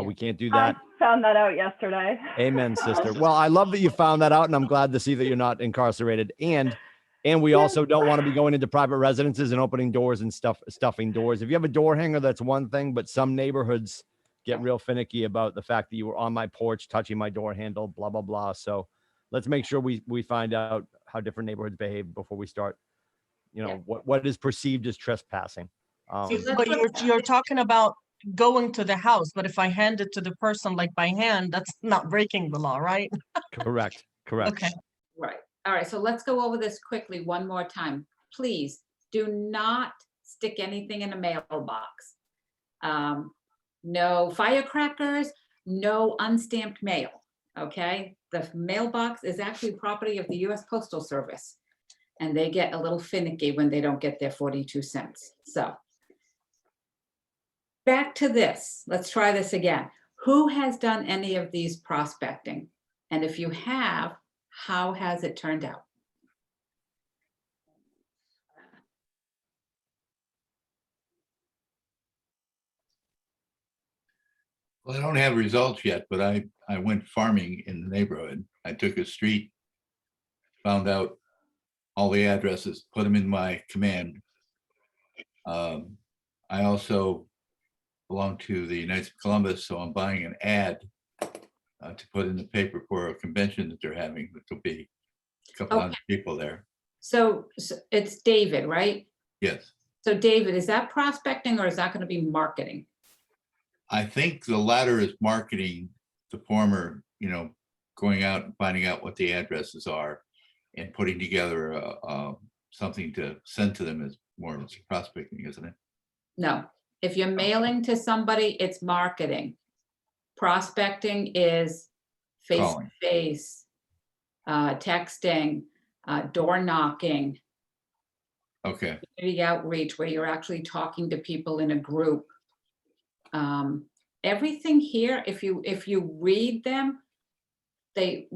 We can't do that. I found that out yesterday. Amen, sister. Well, I love that you found that out, and I'm glad to see that you're not incarcerated. And we also don't want to be going into private residences and opening doors and stuffing doors. If you have a door hanger, that's one thing, but some neighborhoods get real finicky about the fact that you were on my porch, touching my door handle, blah, blah, blah. So let's make sure we find out how different neighborhoods behave before we start, what is perceived as trespassing. But you're talking about going to the house, but if I hand it to the person like by hand, that's not breaking the law, right? Correct. Okay. Right. All right. So let's go over this quickly one more time. Please do not stick anything in a mailbox. No firecrackers, no unstamped mail. Okay. The mailbox is actually property of the U.S. Postal Service, and they get a little finicky when they don't get their 42 cents. So back to this. Let's try this again. Who has done any of these prospecting? And if you have, how has it turned out? Well, I don't have results yet, but I went farming in the neighborhood. I took a street, found out all the addresses, put them in my command. I also belong to the Knights of Columbus, so I'm buying an ad to put in the paper for a convention that they're having. There'll be a couple hundred people there. So it's David, right? Yes. So David, is that prospecting or is that going to be marketing? I think the latter is marketing, the former, going out and finding out what the addresses are and putting together something to send to them is more prospecting, isn't it? No. If you're mailing to somebody, it's marketing. Prospecting is face-to-face, texting, door knocking. Okay. Community outreach, where you're actually talking to people in a group. Everything here, if you read them, they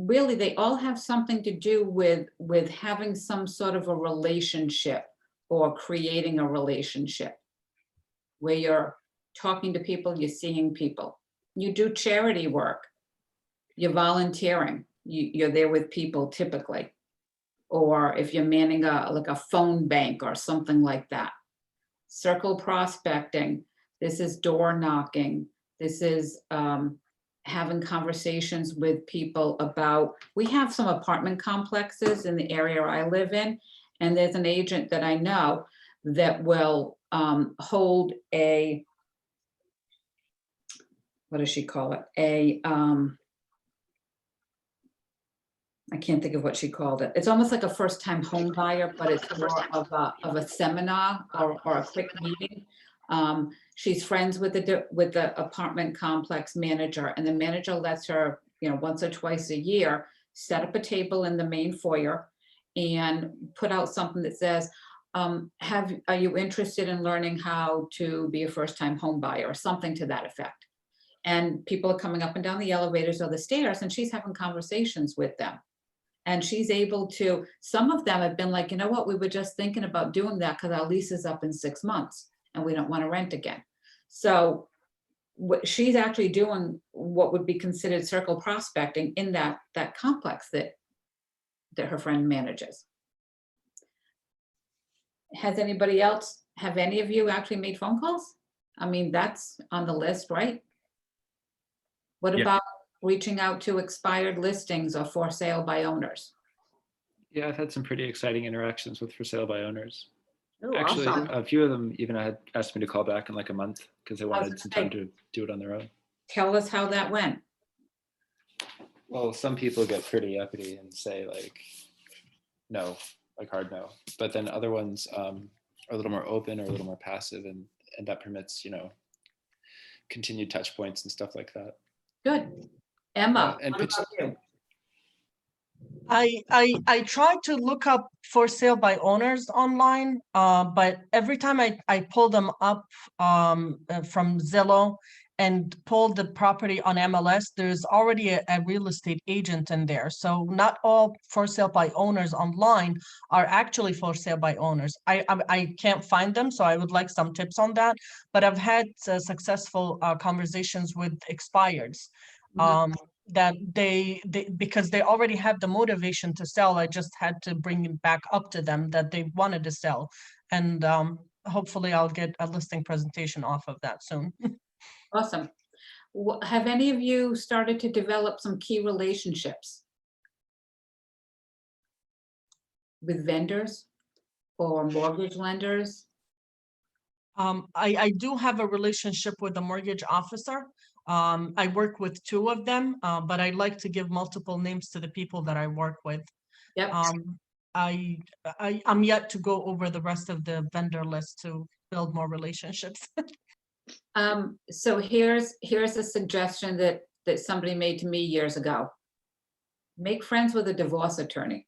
all have something to do with having some sort of a relationship or creating a relationship where you're talking to people, you're seeing people. You do charity work, you're volunteering, you're there with people typically. Or if you're manning a phone bank or something like that. Circle prospecting, this is door knocking, this is having conversations with people about, we have some apartment complexes in the area I live in, and there's an agent that I know that will hold a, what does she call it? I can't think of what she called it. It's almost like a first-time home buyer, but it's more of a seminar or a quick meeting. She's friends with the apartment complex manager, and the manager lets her, once or twice a year, set up a table in the main foyer and put out something that says, are you interested in learning how to be a first-time home buyer, or something to that effect? And people are coming up and down the elevators or the stairs, and she's having conversations with them. And she's able to, some of them have been like, you know what, we were just thinking about doing that because our lease is up in 6 months and we don't want to rent again. So she's actually doing what would be considered circle prospecting in that complex that her friend manages. Has anybody else, have any of you actually made phone calls? I mean, that's on the list, right? What about reaching out to expired listings or for sale by owners? Yeah, I've had some pretty exciting interactions with for sale by owners. Ooh, Actually, awesome. a few of them even had asked me to call back in like a month because they wanted some time to do it on their own. Tell us how that went. Well, some people get pretty uppity and say like, no, like hard no. But then other ones are a little more open or a little more passive, and that permits, continued touch points and stuff like that. Good. Emma, and what about you? I tried to look up for sale by owners online, but every time I pull them up from Zillow and pull the property on MLS, there's already a real estate agent in there. So not all for sale by owners online are actually for sale by owners. I can't find them, so I would like some tips on that. But I've had successful conversations with expireds. That they because they already have the motivation to sell. I just had to bring it back up to them that they wanted to sell. And hopefully I'll get a listing presentation off of that soon. Awesome. Have any of you started to develop some key relationships with vendors or mortgage lenders? I do have a relationship with a mortgage officer. I work with 2 of them, but I like to give multiple names to the people that I work with. Yep. I'm yet to go over the rest of the vendor list to build more relationships. So here's a suggestion that somebody made to me years ago. Make friends with a divorce attorney.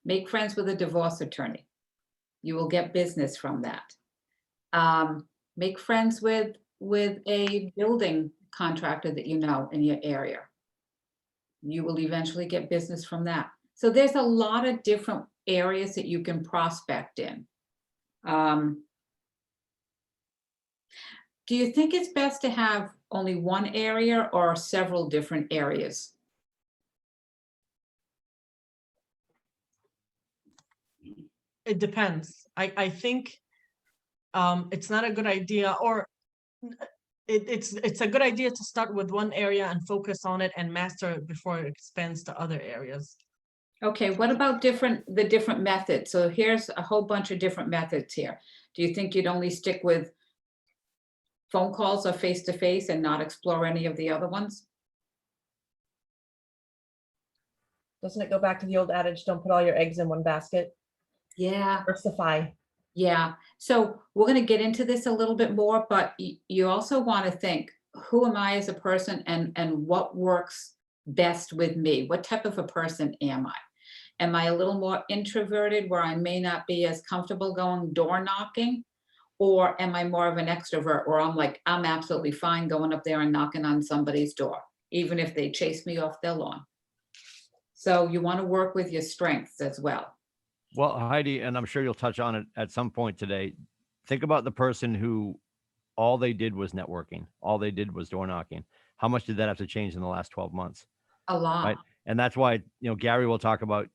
Make friends with a divorce attorney. You will get business from that. Make friends with a building contractor that you know in your area. You will eventually get business from that. So there's a lot of different areas that you can prospect in. Do you think it's best to have only one area or several different areas? It depends. I think it's not a good idea, or it's a good idea to start with one area and focus on it and master it before it expands to other areas. Okay, what about the different methods? So here's a whole bunch of different methods here. Do you think you'd only stick with phone calls or face-to-face and not explore any of the other ones? Doesn't it go back to the old adage, don't put all your eggs in one basket? Yeah. Diversify. Yeah, so we're going to get into this a little bit more, but you also want to think, who am I as a person, and what works best with me? What type of a person am I? Am I a little more introverted where I may not be as comfortable going door knocking? Or am I more of an extrovert where I'm absolutely fine going up there and knocking on somebody's door, even if they chase me off their lawn? So you want to work with your strengths as well. Well, Heidi, and I'm sure you'll touch on it at some point today. Think about the person who all they did was networking. All they did was door knocking. How much did that have to change in the last 12 months? A lot. Right. And that's why, Gary will talk about,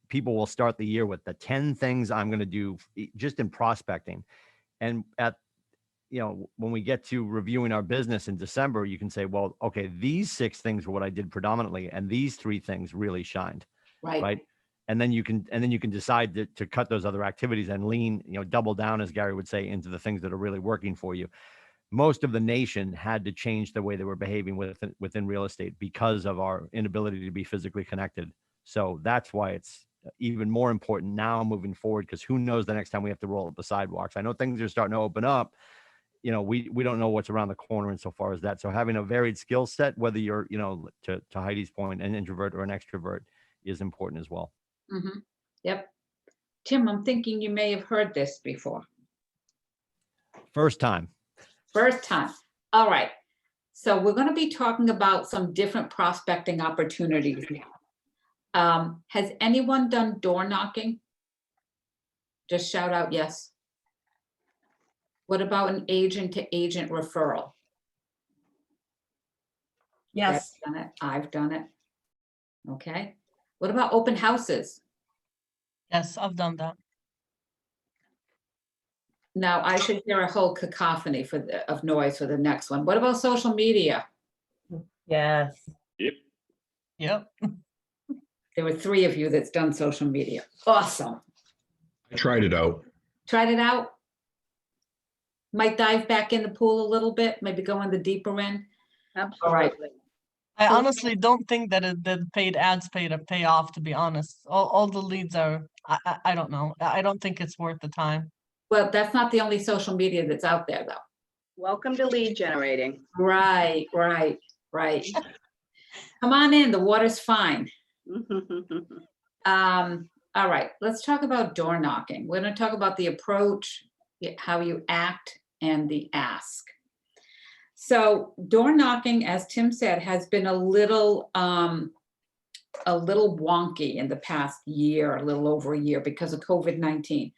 people will start the year with the 10 things I'm going to do just in prospecting. And when we get to reviewing our business in December, you can say, well, okay, these 6 things were what I did predominantly, and these 3 things really shined. Right. And then you can decide to cut those other activities and lean, double down, as Gary would say, into the things that are really working for you. Most of the nation had to change the way they were behaving within real estate because of our inability to be physically connected. So that's why it's even more important now moving forward, because who knows the next time we have to roll up the sidewalks. I know things are starting to open up. We don't know what's around the corner insofar as that. So having a varied skill set, whether you're, to Heidi's point, an introvert or an extrovert, is important as well. Mm-hmm. Yep. Tim, I'm thinking you may have heard this before. First time. All right. So we're going to be talking about some different prospecting opportunities now. Has anyone done door knocking? Just shout out yes. What about an agent to agent referral? Yes. I've done it. Okay. What about open houses? Yes, I've done that. Now I should hear a whole cacophony of noise for the next one. What about social media? Yes. Yep. There were 3 of you that's done social media. Awesome. I tried it out. Tried it out? Might dive back in the pool a little bit, maybe go in the deeper end. Absolutely. All right. I honestly don't think that the paid ads pay off, to be honest. All the leads are, I don't know. I don't think it's worth the time. Well, that's not the only social media that's out there, though. Welcome to lead generating. Right. Come on in, the water's fine. All right, let's talk about door knocking. We're going to talk about the approach, how you act, and the ask. So door knocking, as Tim said, has been a little wonky in the past year, a little over a year, because of COVID-19.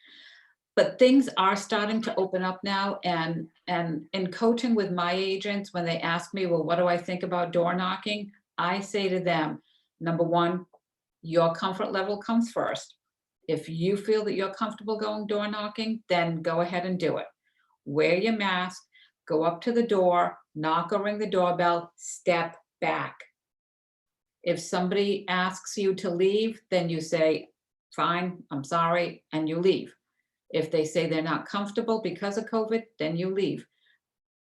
But things are starting to open up now. And in coaching with my agents, when they ask me, well, what do I think about door knocking? I say to them, number one, your comfort level comes first. If you feel that you're comfortable going door knocking, then go ahead and do it. Wear your mask, go up to the door, knock or ring the doorbell, step back. If somebody asks you to leave, then you say, fine, I'm sorry, and you leave. If they say they're not comfortable because of COVID, then you leave.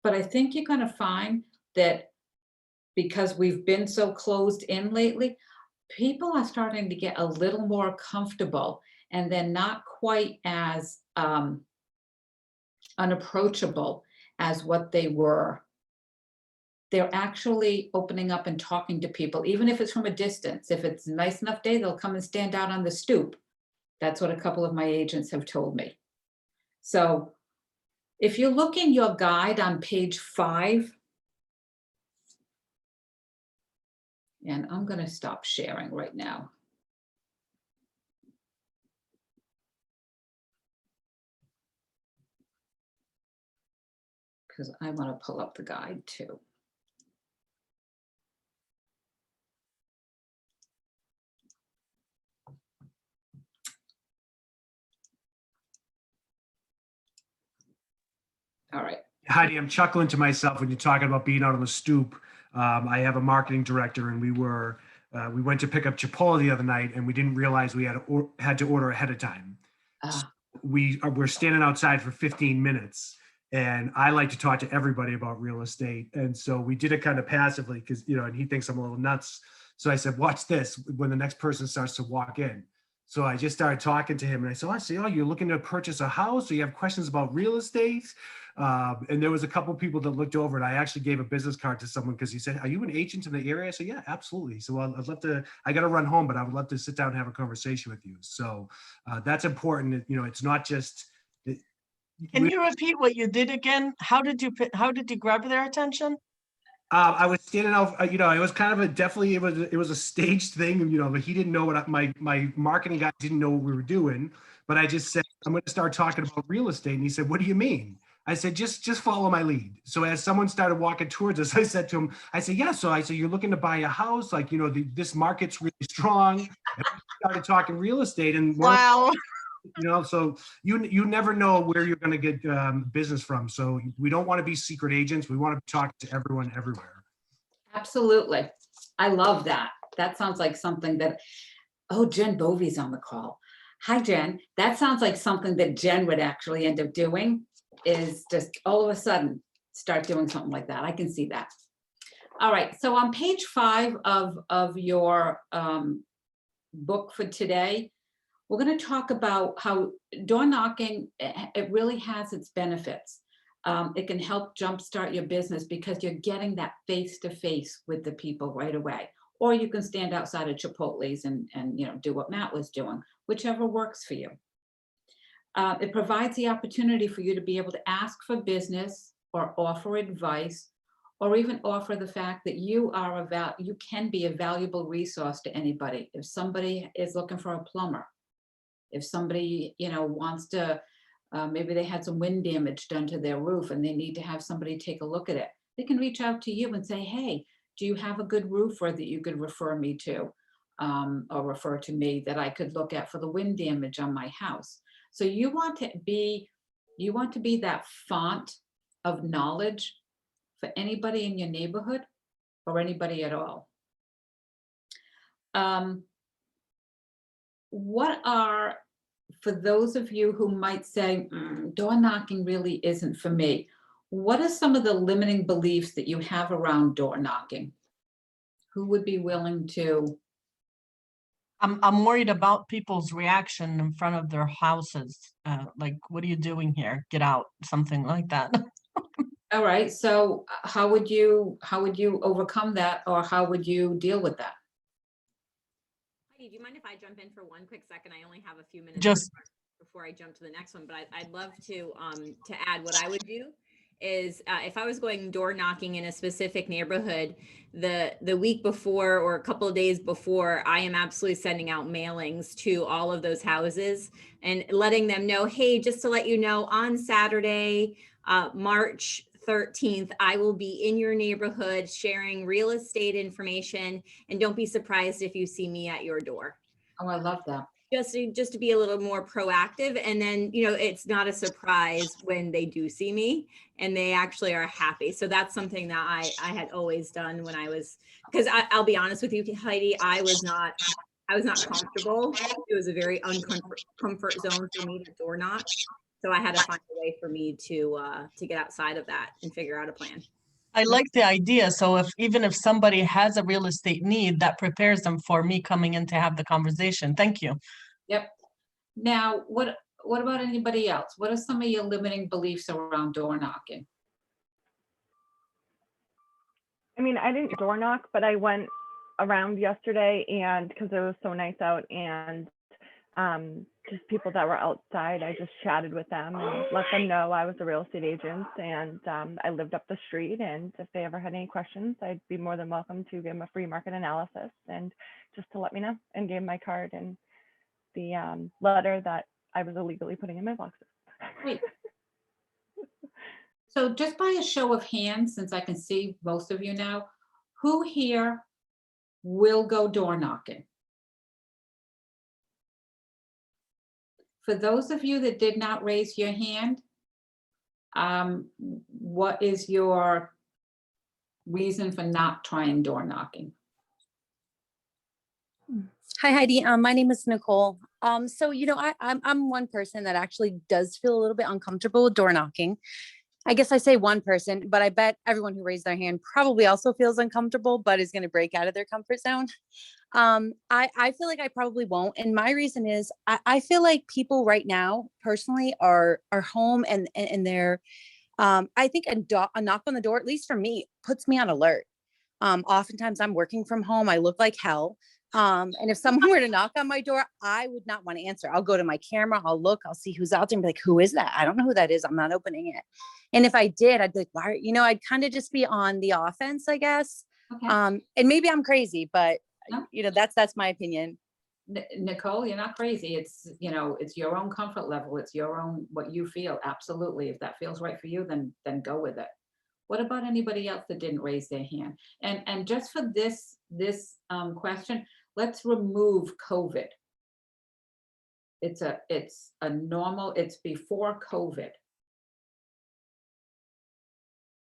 But I think you're gonna find that because we've been so closed in lately, people are starting to get a little more comfortable, and they're not quite as unapproachable as what they were. They're actually opening up and talking to people, even if it's from a distance. If it's a nice enough day, they'll come and stand out on the stoop. That's what a couple of my agents have told me. So if you look in your guide on page 5, and I'm going to stop sharing right now. Because I want to pull up the guide too. All right. Heidi, I'm chuckling to myself when you're talking about being out on the stoop. I have a marketing director, and we went to pick up Chipotle the other night, and we didn't realize we had to order ahead of time. So we're standing outside for 15 minutes, and I like to talk to everybody about real estate, and so we did it kind of passively because and he thinks I'm a little nuts. So I said, "Watch this." When the next person starts to walk in. So I just started talking to him, and I said, "Oh, you're looking to purchase a house, or you have questions about real estate?" And there was a couple of people that looked over, and I actually gave a business card to someone because he said, "Are you an agent in the area?" I said, "Yeah, absolutely." So I'd love to. I got to run home, but I would love to sit down and have a conversation with you. So that's important. It's not just. Can you repeat what you did again? How did you grab their attention? I was standing out, it was kind of it was a staged thing, but he didn't know what my marketing guy didn't know what we were doing. But I just said, I'm going to start talking about real estate. And he said, "What do you mean?" I said, just follow my lead. So as someone started walking towards us, I said to him, I said, "Yeah." So I said, "You're looking to buy a house, like, this market's really strong." And we started talking real estate, and wow. So you never know where you're going to get business from. So we don't want to be secret agents. We want to talk to everyone everywhere. Absolutely. I love that. That sounds like something that, Jen Bovey's on the call. Hi, Jen. That sounds like something that Jen would actually end up doing, is just all of a sudden start doing something like that. I can see that. All right. So on page 5 of your book for today, we're going to talk about how door knocking, it really has its benefits. It can help jumpstart your business because you're getting that face-to-face with the people right away. Or you can stand outside of Chipotle's and do what Matt was doing, whichever works for you. It provides the opportunity for you to be able to ask for business or offer advice, or even offer the fact that you can be a valuable resource to anybody. If somebody is looking for a plumber, if somebody, wants to, maybe they had some wind damage done to their roof and they need to have somebody take a look at it, they can reach out to you and say, "Hey, do you have a good roofer that you could refer me to, or refer to me, that I could look at for the wind damage on my house?" So you want to be that font of knowledge for anybody in your neighborhood or anybody at all. For those of you who might say, door knocking really isn't for me, what are some of the limiting beliefs that you have around door knocking? Who would be willing to? I'm worried about people's reaction in front of their houses. Like, "What are you doing here? Get out," something like that. All right. So how would you overcome that, or how would you deal with that? Do you mind if I jump in for one quick second? I only have a few minutes. Just before I jump to the next one, but I'd love to add what I would do is if I was going door knocking in a specific neighborhood, the week before or a couple of days before, I am absolutely sending out mailings to all of those houses and letting them know, hey, just to let you know, on Saturday, March 13th, I will be in your neighborhood sharing real estate information, and don't be surprised if you see me at your door. Oh, I love that. Just to be a little more proactive, and then it's not a surprise when they do see me and they actually are happy. So that's something that I had always done when I was, because I'll be honest with you, Heidi, I was not comfortable. It was a very comfort zone for me to door knock. So I had to find a way for me to get outside of that and figure out a plan. I like the idea. So even if somebody has a real estate need, that prepares them for me coming in to have the conversation. Thank you. Yep. Now, what about anybody else? What are some of your limiting beliefs around door knocking? I mean, I didn't door knock, but I went around yesterday, and because it was so nice out, and just people that were outside, I just chatted with them and let them know I was a real estate agent, and I lived up the street, and if they ever had any questions, I'd be more than welcome to give them a free market analysis and just to let me know, and gave my card and the letter that I was illegally putting in my boxes. Great. So just by a show of hands, since I can see most of you now, who here will go door knocking? For those of you that did not raise your hand, what is your reason for not trying door knocking? Hi, Heidi. My name is Nicole. So, I'm one person that actually does feel a little bit uncomfortable with door knocking. I guess I say one person, but I bet everyone who raised their hand probably also feels uncomfortable, but is going to break out of their comfort zone. I feel like I probably won't. And my reason is I feel like people right now personally are home and they're, I think a knock on the door, at least for me, puts me on alert. Oftentimes I'm working from home. I look like hell. And if someone were to knock on my door, I would not want to answer. I'll go to my camera, I'll look, I'll see who's out there and be like, who is that? I don't know who that is. I'm not opening it. And if I did, I'd be like, why? I'd kind of just be on the offense, I guess. Okay. And maybe I'm crazy, but No. that's my opinion. Nicole, you're not crazy. It's, it's your own comfort level. It's your own, what you feel. Absolutely. If that feels right for you, then go with it. What about anybody else that didn't raise their hand? And just for this question, let's remove COVID. It's a normal, it's before COVID.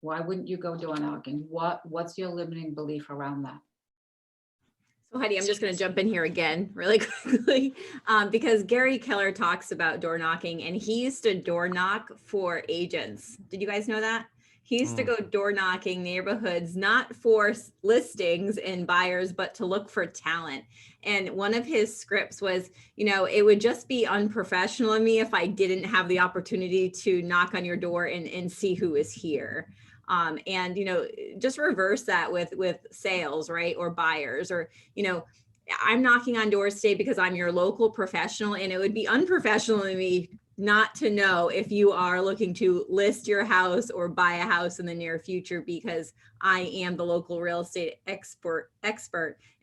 Why wouldn't you go door knocking? What's your limiting belief around that? So Heidi, I'm just going to jump in here again really quickly because Gary Keller talks about door knocking, and he used to door knock for agents. Did you guys know that? He used to go door knocking neighborhoods, not for listings and buyers, but to look for talent. And one of his scripts was, it would just be unprofessional of me if I didn't have the opportunity to knock on your door and see who is here. And, just reverse that with sales, right? Or buyers, or, I'm knocking on doors today because I'm your local professional, and it would be unprofessional of me not to know if you are looking to list your house or buy a house in the near future, because I am the local real estate expert,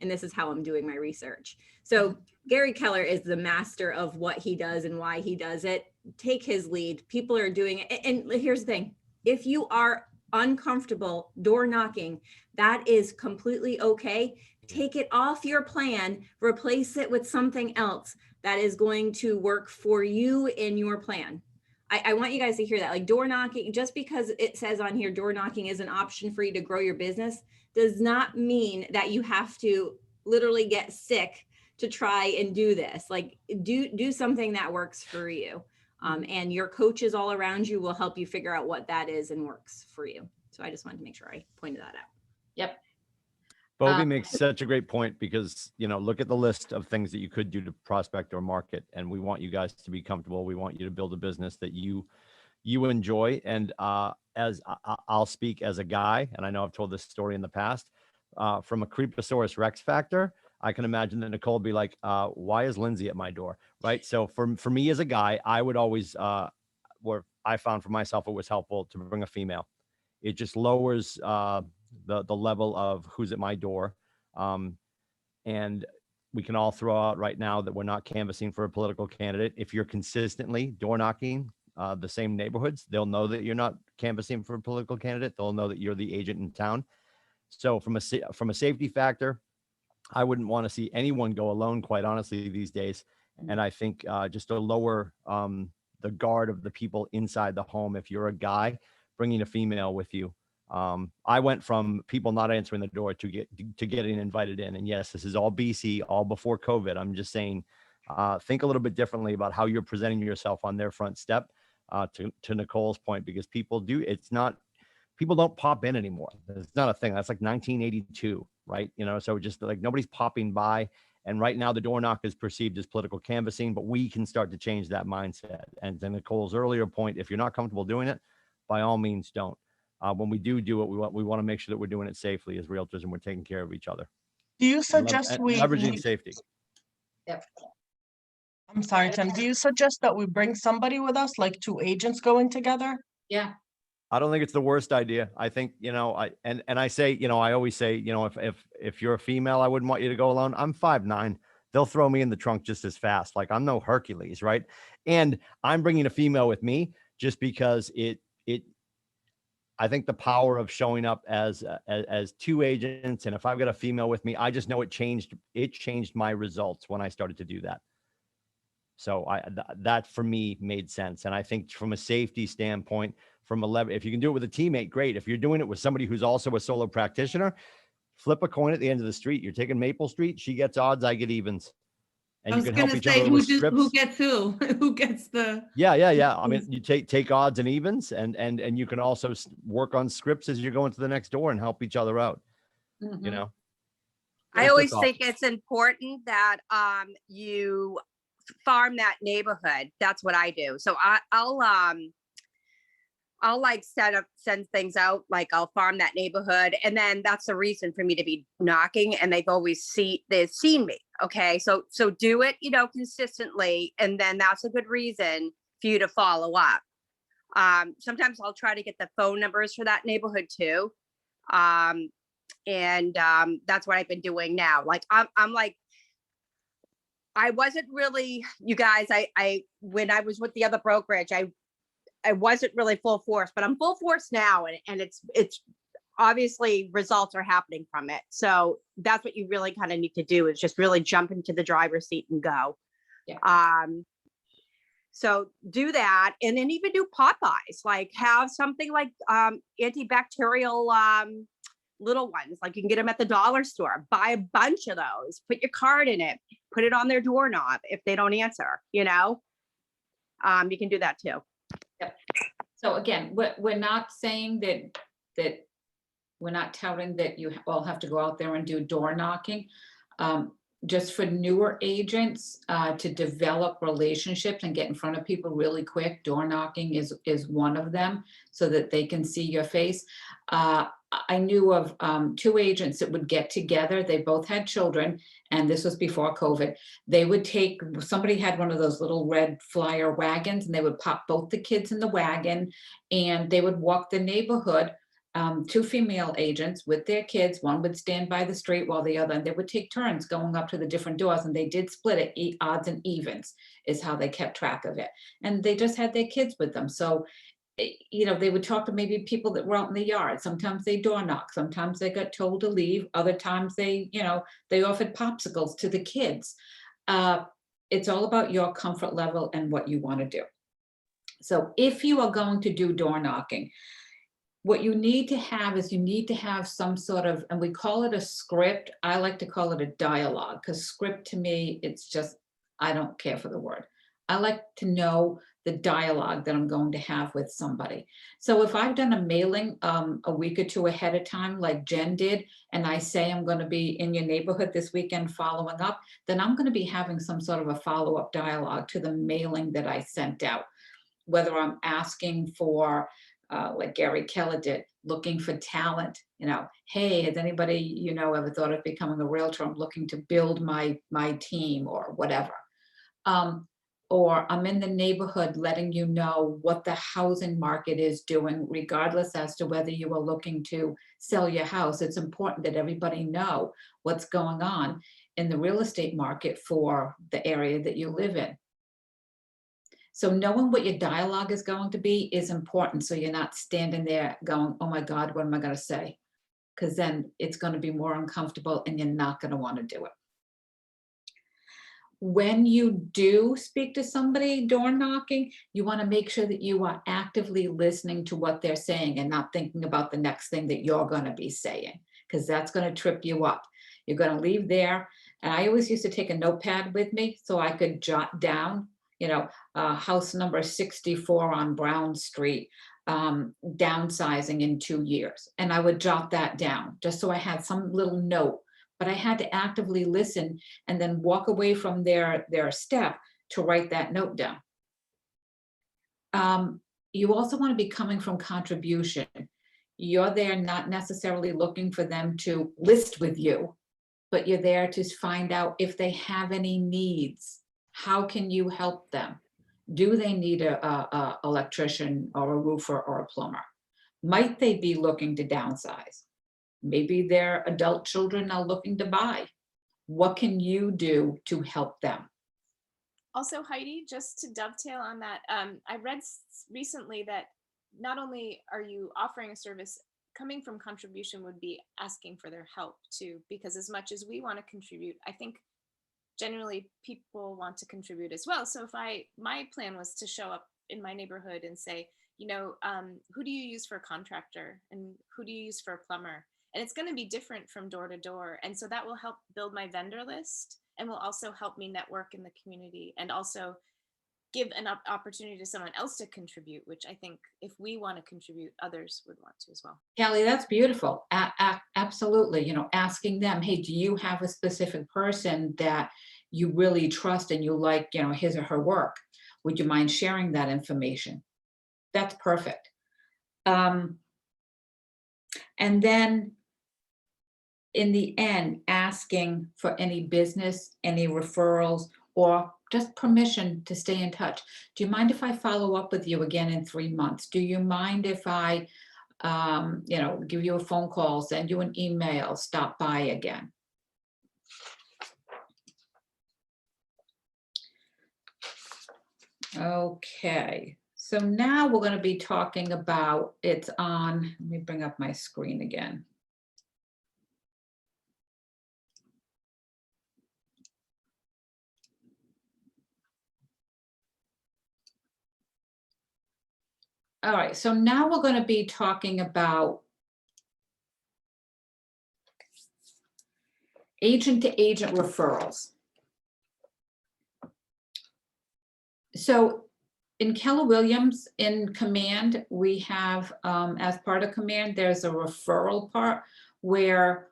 and this is how I'm doing my research. So Gary Keller is the master of what he does and why he does it. Take his lead. People are doing it. And here's the thing. If you are uncomfortable door knocking, that is completely okay. Take it off your plan, replace it with something else that is going to work for you in your plan. I want you guys to hear that. Like, door knocking, just because it says on here door knocking is an option for you to grow your business, does not mean that you have to literally get sick to try and do this. Like, do something that works for you. And your coaches all around you will help you figure out what that is and works for you. So I just wanted to make sure I pointed that out. Yep. Bobby makes such a great point, because, look at the list of things that you could do to prospect or market. And we want you guys to be comfortable. We want you to build a business that you enjoy. And as I'll speak as a guy, and I know I've told this story in the past, from a Creeposaurus Rex factor, I can imagine that Nicole would be like, why is Lindsay at my door? Right. So for me as a guy, I would always, where I found for myself, it was helpful to bring a female. It just lowers the level of who's at my door. And we can all throw out right now that we're not canvassing for a political candidate. If you're consistently door knocking the same neighborhoods, they'll know that you're not canvassing for a political candidate. They'll know that you're the agent in town. So from a safety factor, I wouldn't want to see anyone go alone, quite honestly, these days. And I think just to lower the guard of the people inside the home, if you're a guy bringing a female with you. I went from people not answering the door to getting invited in. And yes, this is all BC, all before COVID. I'm just saying, think a little bit differently about how you're presenting yourself on their front step. To Nicole's point, because people don't pop in anymore. It's not a thing. That's like 1982, right? So just like nobody's popping by. And right now the door knock is perceived as political canvassing, but we can start to change that mindset. And to Nicole's earlier point, if you're not comfortable doing it, by all means don't. When we do it, we want to make sure that we're doing it safely as realtors and we're taking care of each other. Do you suggest we leveraging safety? Yep. I'm sorry, Tim. Do you suggest that we bring somebody with us, like 2 agents going together? Yeah. I don't think it's the worst idea. I think, I say, I always say, if you're a female, I wouldn't want you to go alone. I'm 5'9". They'll throw me in the trunk just as fast. Like I'm no Hercules, right? And I'm bringing a female with me just because I think the power of showing up as 2 agents, and if I've got a female with me, I just know it changed my results when I started to do that. So that for me made sense. And I think from a safety standpoint, if you can do it with a teammate, great. If you're doing it with somebody who's also a solo practitioner, flip a coin at the end of the street. You're taking Maple Street, she gets odds, I get evens. And you can help each other with scripts. Who gets who? Who gets the? Yeah. I mean, you take odds and evens, and you can also work on scripts as you're going to the next door and help each other out. Mhm. I always think it's important that you farm that neighborhood. That's what I do. So I'll like send things out, like I'll farm that neighborhood. And then that's the reason for me to be knocking. And they've seen me. Okay. So do it, consistently. And then that's a good reason for you to follow up. Sometimes I'll try to get the phone numbers for that neighborhood too. And that's what I've been doing now. Like, I'm like, I wasn't really, you guys, when I was with the other brokerage, I wasn't really full force, but I'm full force now. And it's obviously results are happening from it. So that's what you really kind of need to do, is just really jump into the driver's seat and go. Yeah. So do that. And then even do Popeyes, like have something like antibacterial little ones, like you can get them at the dollar store. Buy a bunch of those, put your card in it, put it on their doorknob if they don't answer, you can do that too. Yep. So again, we're not saying that we're not touting that you all have to go out there and do door knocking. Just for newer agents to develop relationships and get in front of people really quick, door knocking is one of them, so that they can see your face. I knew of 2 agents that would get together. They both had children, and this was before COVID. They would somebody had one of those little red flyer wagons, and they would pop both the kids in the wagon, and they would walk the neighborhood. 2 female agents with their kids. One would stand by the street while the other, and they would take turns going up to the different doors, and they did split it. Odds and evens is how they kept track of it. And they just had their kids with them. So, they would talk to maybe people that were out in the yard. Sometimes they door knock. Sometimes they got told to leave. Other times they offered popsicles to the kids. It's all about your comfort level and what you want to do. So if you are going to do door knocking, what you need to have is some sort of, and we call it a script. I like to call it a dialogue, because script to me, it's just, I don't care for the word. I like to know the dialogue that I'm going to have with somebody. So if I've done a mailing a week or 2 ahead of time, like Jen did, and I say I'm going to be in your neighborhood this weekend following up, then I'm going to be having some sort of a follow-up dialogue to the mailing that I sent out. Whether I'm asking for, like Gary Keller did, looking for talent, hey, has anybody, ever thought of becoming a realtor? I'm looking to build my team or whatever. Or I'm in the neighborhood letting you know what the housing market is doing, regardless as to whether you are looking to sell your house. It's important that everybody know what's going on in the real estate market for the area that you live in. So knowing what your dialogue is going to be is important, so you're not standing there going, oh my God, what am I going to say? Because then it's going to be more uncomfortable and you're not going to want to do it. When you do speak to somebody door knocking, you want to make sure that you are actively listening to what they're saying and not thinking about the next thing that you're going to be saying, because that's going to trip you up. You're going to leave there. And I always used to take a notepad with me so I could jot down, house number 64 on Brown Street, downsizing in 2 years. And I would jot that down just so I had some little note. But I had to actively listen and then walk away from their step to write that note down. You also want to be coming from contribution. You're there not necessarily looking for them to list with you, but you're there to find out if they have any needs. How can you help them? Do they need a electrician or a roofer or a plumber? Might they be looking to downsize? Maybe their adult children are looking to buy. What can you do to help them? Also, Heidi, just to dovetail on that, I read recently that not only are you offering a service, coming from contribution would be asking for their help too, because as much as we want to contribute, I think generally people want to contribute as well. So if my plan was to show up in my neighborhood and say, who do you use for a contractor and who do you use for a plumber? And it's going to be different from door to door. And so that will help build my vendor list and will also help me network in the community and also give an opportunity to someone else to contribute, which I think if we want to contribute, others would want to as well. Kelly, that's beautiful. Absolutely. Asking them, hey, do you have a specific person that you really trust and you like, his or her work? Would you mind sharing that information? That's perfect. And then in the end, asking for any business, any referrals, or just permission to stay in touch. Do you mind if I follow up with you again in 3 months? Do you mind if I, give you a phone call, send you an email, stop by again? Okay, so now we're going to be talking about, let me bring up my screen again. All right, so now we're going to be talking about agent-to-agent referrals. So in Keller Williams, in Command, we have, as part of Command, there's a referral part where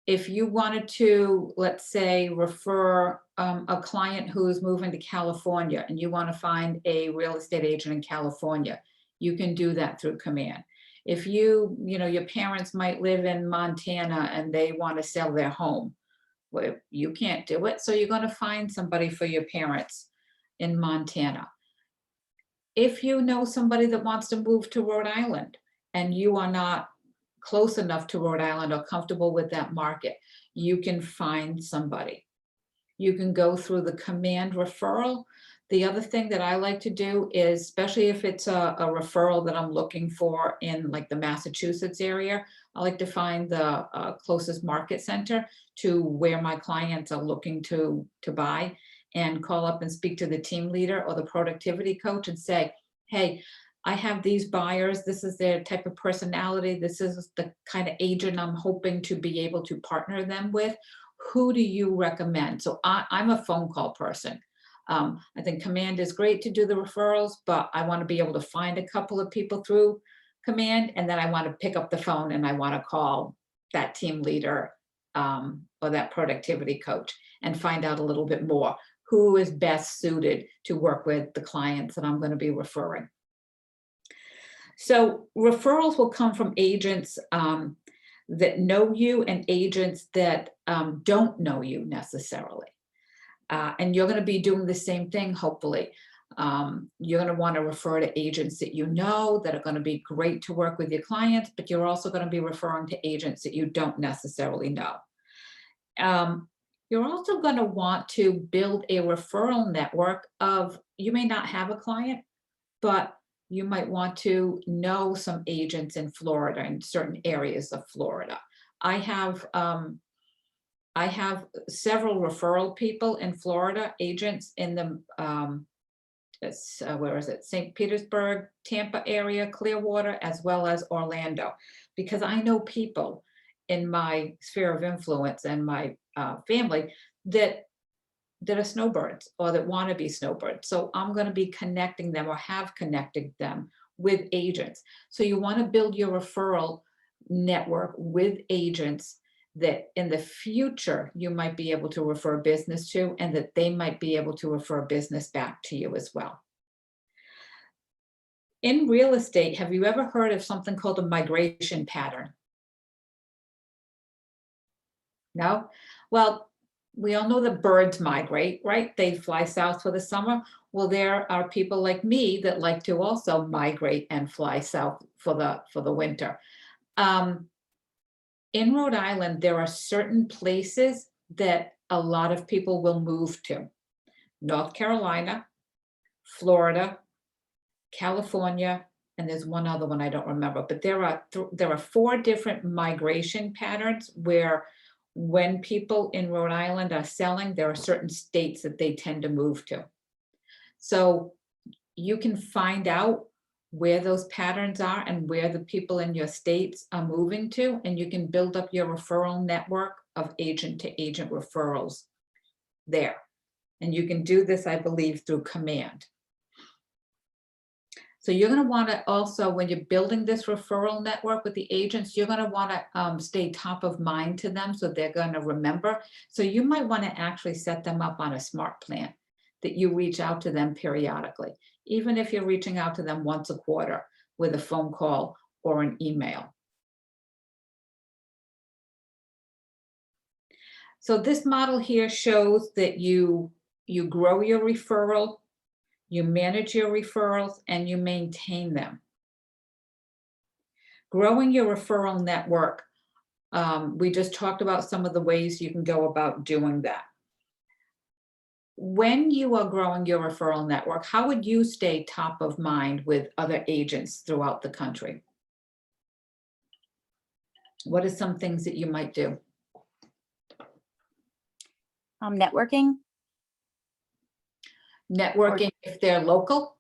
if you wanted to, let's say, refer a client who's moving to California and you want to find a real estate agent in California, you can do that through Command. If your parents might live in Montana and they want to sell their home, well, you can't do it. So you're going to find somebody for your parents in Montana. If you know somebody that wants to move to Rhode Island and you are not close enough to Rhode Island or comfortable with that market, you can find somebody. You can go through the Command referral. The other thing that I like to do is, especially if it's a referral that I'm looking for in like the Massachusetts area, I like to find the closest market center to where my clients are looking to buy and call up and speak to the team leader or the productivity coach and say, hey, I have these buyers. This is their type of personality. This is the kind of agent I'm hoping to be able to partner them with. Who do you recommend? So I'm a phone call person. I think Command is great to do the referrals, but I want to be able to find a couple of people through Command, and then I want to pick up the phone and I want to call that team leader or that productivity coach and find out a little bit more. Who is best suited to work with the clients that I'm going to be referring? So referrals will come from agents that know you and agents that don't know you necessarily. And you're going to be doing the same thing, hopefully. You're going to want to refer to agents that you know that are going to be great to work with your clients, but you're also going to be referring to agents that you don't necessarily know. You're also going to want to build a referral network of, you may not have a client, but you might want to know some agents in Florida, in certain areas of Florida. I have several referral people in Florida, agents in the, where is it? St. Petersburg, Tampa area, Clearwater, as well as Orlando, because I know people in my sphere of influence and my family that are snowbirds or that want to be snowbirds. So I'm going to be connecting them or have connected them with agents. So you want to build your referral network with agents that in the future you might be able to refer business to, and that they might be able to refer business back to you as well. In real estate, have you ever heard of something called a migration pattern? No? Well, we all know that birds migrate, right? They fly south for the summer. Well, there are people like me that like to also migrate and fly south for the winter. In Rhode Island, there are certain places that a lot of people will move to. North Carolina, Florida, California, and there's one other one I don't remember, but there are 4 different migration patterns where when people in Rhode Island are selling, there are certain states that they tend to move to. So you can find out where those patterns are and where the people in your states are moving to, and you can build up your referral network of agent to agent referrals there. And you can do this, I believe, through command. So you're going to want to also, when you're building this referral network with the agents, you're going to want to stay top of mind to them so they're going to remember. So you might want to actually set them up on a smart plan that you reach out to them periodically, even if you're reaching out to them once a quarter with a phone call or an email. So this model here shows that you grow your referral, you manage your referrals, and you maintain them. Growing your referral network, we just talked about some of the ways you can go about doing that. When you are growing your referral network, how would you stay top of mind with other agents throughout the country? What are some things that you might do? Networking. Networking if they're local?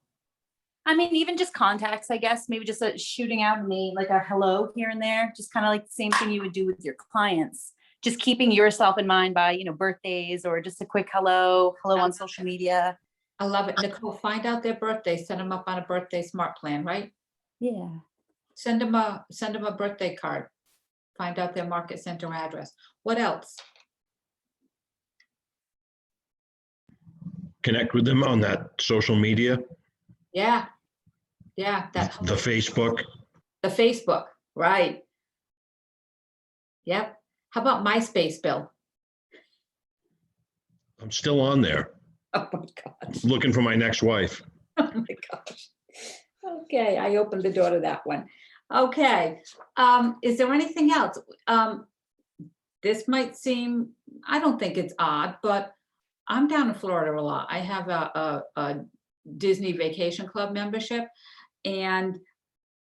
I mean, even just contacts, I guess, maybe just shooting out like a hello here and there, just kind of like the same thing you would do with your clients. Just keeping yourself in mind by, birthdays or just a quick hello on social media. I love it. Nicole, find out their birthday, set them up on a birthday smart plan, right? Yeah. Send them a birthday card. Find out their market center address. What else? Connect with them on that social media, Yeah. Yeah. the Facebook. The Facebook, right. Yep. How about MySpace, Bill? I'm still on there. Oh my gosh. Looking for my next wife. Oh my gosh. Okay, I opened the door to that one. Okay, is there anything else? This might seem, I don't think it's odd, but I'm down in Florida a lot. I have a Disney Vacation Club membership, and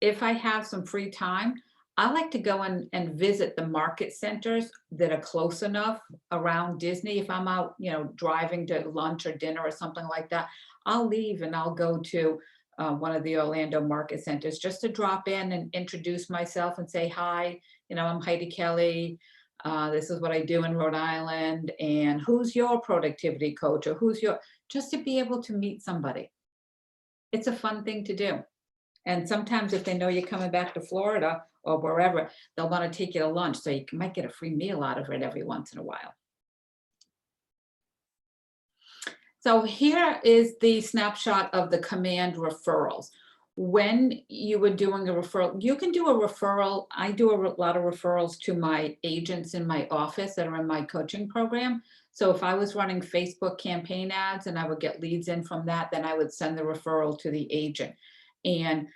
if I have some free time, I like to go and visit the market centers that are close enough around Disney. If I'm out, driving to lunch or dinner or something like that, I'll leave and I'll go to one of the Orlando market centers just to drop in and introduce myself and say, hi, I'm Heidi Kelly. This is what I do in Rhode Island, and who's your productivity coach, or just to be able to meet somebody. It's a fun thing to do. And sometimes if they know you're coming back to Florida or wherever, they'll want to take you to lunch. So you might get a free meal out of it every once in a while. So here is the snapshot of the command referrals. when you were doing a referral, you can do a referral. I do a lot of referrals to my agents in my office that are in my coaching program. So if I was running Facebook campaign ads and I would get leads in from that, then I would send the referral to the agent. And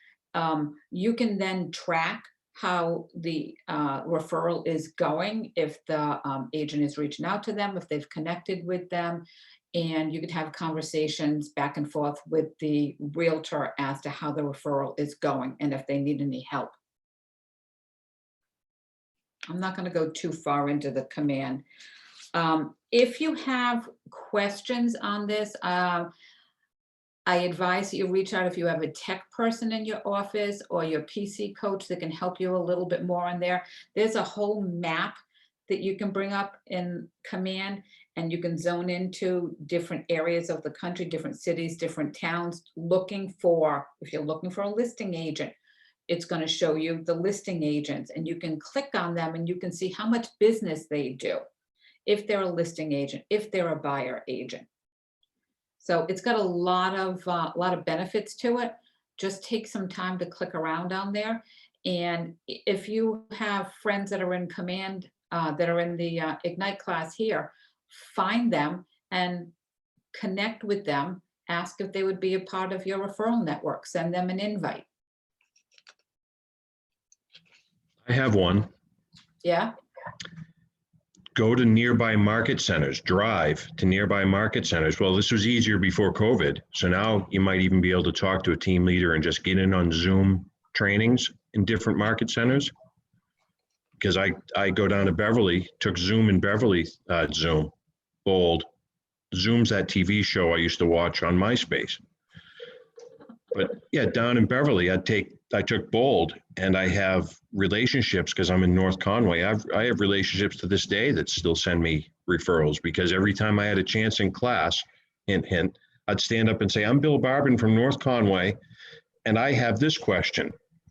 you can then track how the referral is going, if the agent is reaching out to them, if they've connected with them, and you could have conversations back and forth with the realtor as to how the referral is going and if they need any help. I'm not going to go too far into the command. If you have questions on this, I advise that you reach out if you have a tech person in your office or your PC coach that can help you a little bit more on there. There's a whole map that you can bring up in command, and you can zone into different areas of the country, different cities, different towns, looking for, if you're looking for a listing agent, it's going to show you the listing agents, and you can click on them and you can see how much business they do, if they're a listing agent, if they're a buyer agent. So it's got a lot of benefits to it. Just take some time to click around on there. And if you have friends that are in command, that are in the Ignite class here, find them and connect with them. Ask if they would be a part of your referral network. Send them an invite. I have one. Yeah. Go to nearby market centers, drive to nearby market centers. Well, this was easier before COVID. So now you might even be able to talk to a team leader and just get in on Zoom trainings in different market centers. Because I go down to Beverly, took Zoom in Beverly, Zoom, Bold. Zoom's that TV show I used to watch on MySpace. But yeah, down in Beverly, I took Bold, and I have relationships because I'm in North Conway. I have relationships to this day that still send me referrals, because every time I had a chance in class, hint, hint, I'd stand up and say, I'm Bill Barbin from North Conway, and I have this question.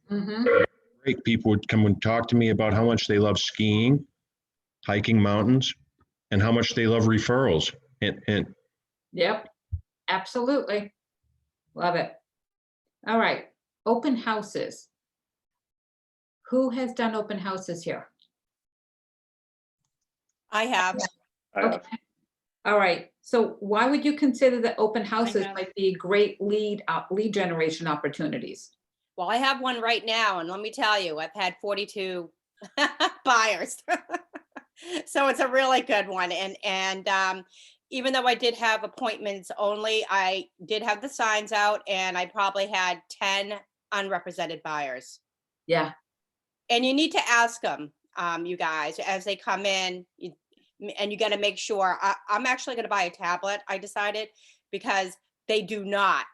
Mm-hmm. Great. People would come and talk to me about how much they love skiing, hiking mountains, and how much they love referrals. Hint, hint. Yep, absolutely. Love it. All right, open houses. Who has done open houses here? I have. Okay. All right, so why would you consider that open houses might be great lead generation opportunities? Well, I have one right now, and let me tell you, I've had 42 buyers. So it's a really good one. And even though I did have appointments only, I did have the signs out, and I probably had 10 unrepresented buyers. Yeah. And you need to ask them, you guys, as they come in, and you got to make sure. I'm actually going to buy a tablet, I decided, because they do not,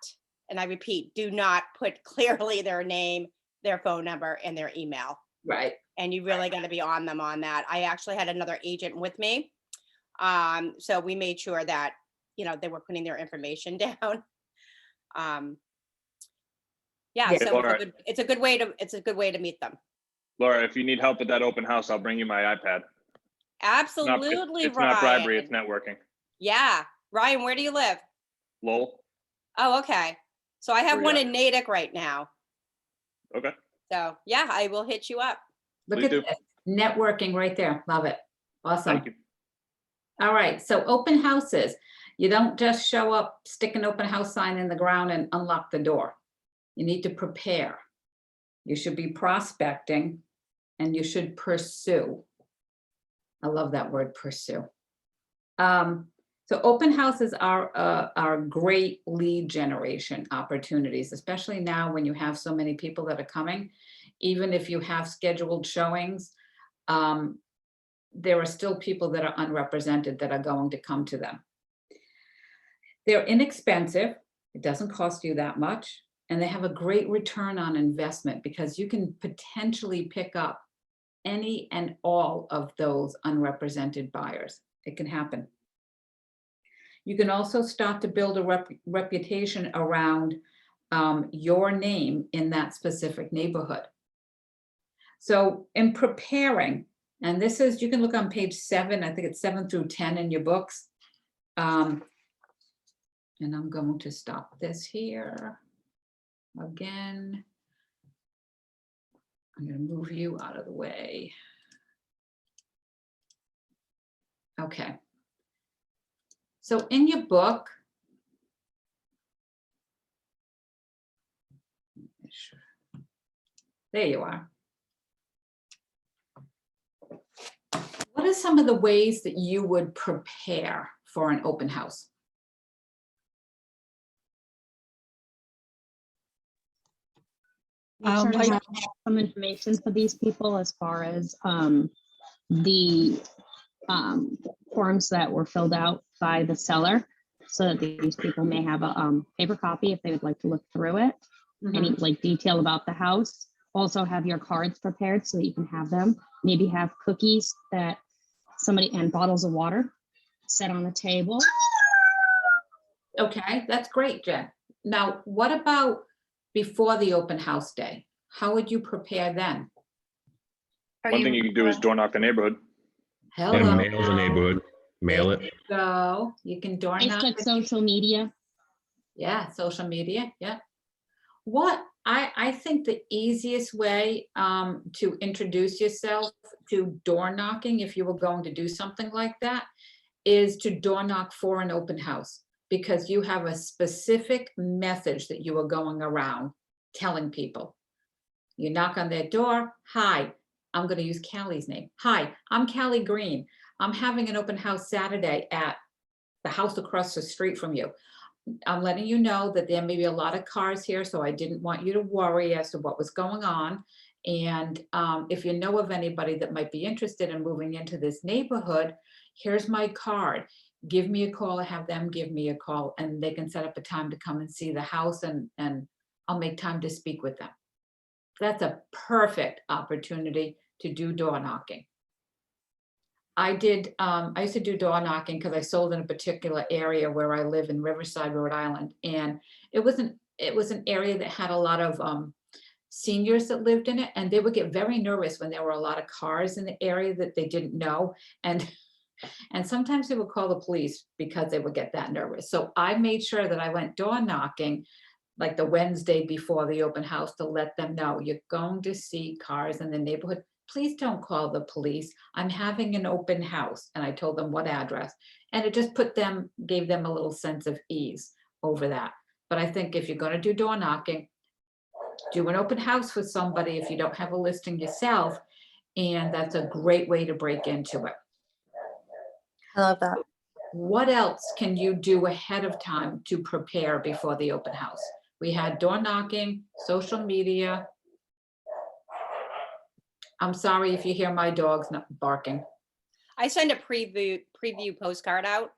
and I repeat, do not put clearly their name, their phone number, and their email. Right. And you really got to be on them on that. I actually had another agent with me. So we made sure that, they were putting their information down. Yeah, so Laura, it's a good way to meet them. Laura, if you need help with that open house, I'll bring you my iPad. Absolutely, it's Ryan. not bribery, it's networking. Yeah. Ryan, where do you live? Lowell. Oh, okay. So I have Where one you in Natick right now. Okay. So yeah, I will hit you up. Look at this. Networking right there. Love it. Awesome. Thank you. All right, so open houses. You don't just show up, stick an open house sign in the ground and unlock the door. You need to prepare. You should be prospecting, and you should pursue. I love that word, pursue. So open houses are great lead generation opportunities, especially now when you have so many people that are coming. Even if you have scheduled showings, there are still people that are unrepresented that are going to come to them. They're inexpensive. It doesn't cost you that much. And they have a great return on investment, because you can potentially pick up any and all of those unrepresented buyers. It can happen. You can also start to build a reputation around your name in that specific neighborhood. So in preparing, and this is, you can look on page 7, I think it's 7 through 10 in your books. And I'm going to stop this here. again. I'm gonna move you out of the way. Okay. So in your book, there you are. What are some of the ways that you would prepare for an open house? Make sure to have some information for these people as far as the forms that were filled out by the seller, so that these people may have a paper copy if they would like to look through it. Any like detail about the house. Also have your cards prepared so that you can have them. Maybe have cookies that somebody and bottles of water set on the table. Okay, that's great, Jen. Now, what about before the open house day? How would you prepare then? One thing you can do is door knock the neighborhood. Hello. And mail the neighborhood, mail it. So you can door knock. Facebook, social media. Yeah, social media, yeah. What I think the easiest way to introduce yourself to door knocking, if you were going to do something like that, is to door knock for an open house, because you have a specific message that you are going around telling people. You knock on their door. Hi, I'm going to use Callie's name. Hi, I'm Callie Green. I'm having an open house Saturday at the house across the street from you. I'm letting you know that there may be a lot of cars here, so I didn't want you to worry as to what was going on. And if you know of anybody that might be interested in moving into this neighborhood, here's my card. Give me a call or have them give me a call, and they can set up a time to come and see the house, and I'll make time to speak with them. That's a perfect opportunity to do door knocking. I used to do door knocking because I sold in a particular area where I live in Riverside, Rhode Island. And it was an area that had a lot of seniors that lived in it, and they would get very nervous when there were a lot of cars in the area that they didn't know. And sometimes they would call the police because they would get that nervous. So I made sure that I went door knocking like the Wednesday before the open house to let them know you're going to see cars in the neighborhood. Please don't call the police. I'm having an open house. And I told them what address. And it just gave them a little sense of ease over that. But I think if you're going to do door knocking, do an open house with somebody if you don't have a listing yourself. And that's a great way to break into it. I love that. What else can you do ahead of time to prepare before the open house? We had door knocking, social media. I'm sorry if you hear my dogs not barking. I send a preview postcard out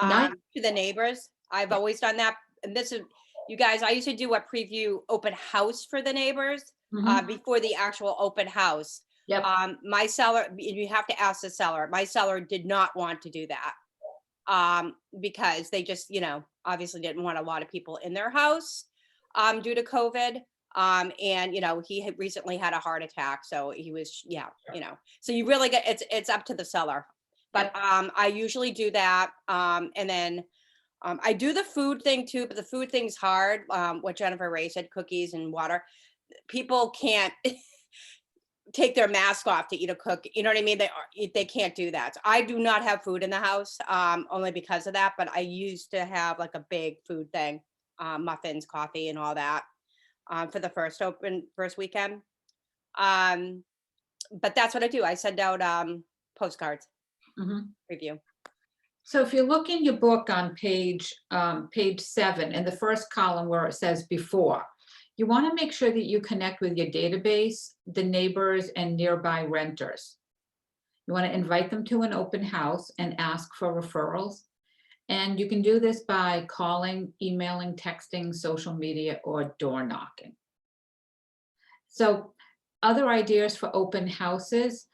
Nice. to the neighbors. I've always done that. And this is, you guys, I used to do a preview open house for the neighbors before the actual open house. Yep. My seller, you have to ask the seller. My seller did not want to do that because they just, obviously didn't want a lot of people in their house due to COVID. And he had recently had a heart attack, so he was, so you really get, it's up to the seller. But I usually do that. And then I do the food thing too, but the food thing's hard. What Jennifer Ray said, cookies and water. People can't take their mask off to eat a cookie. You know what I mean? They can't do that. So I do not have food in the house only because of that. But I used to have like a big food thing, muffins, coffee, and all that. For the first weekend. But that's what I do. I send out postcards, review. So if you look in your book on page 7, in the first column where it says before, you want to make sure that you connect with your database, the neighbors, and nearby renters. You want to invite them to an open house and ask for referrals. And you can do this by calling, emailing, texting, social media, or door knocking. So other ideas for open houses,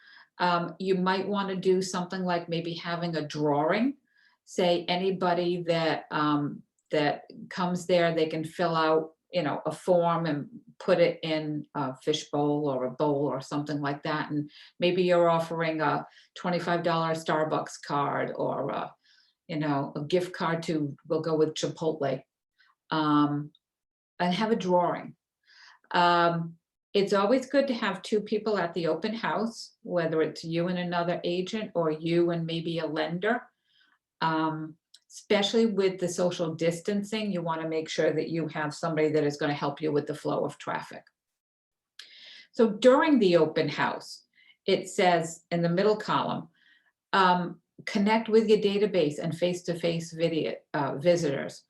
you might want to do something like maybe having a drawing. Say anybody that comes there, they can fill out, a form and put it in a fishbowl or a bowl or something like that. And maybe you're offering a $25 Starbucks card or a gift card we'll go with Chipotle. have a drawing. It's always good to have two people at the open house, whether it's you and another agent or you and maybe a lender. Especially with the social distancing, you want to make sure that you have somebody that is going to help you with the flow of traffic. So during the open house, it says in the middle column, connect with your database and face-to-face video visitors.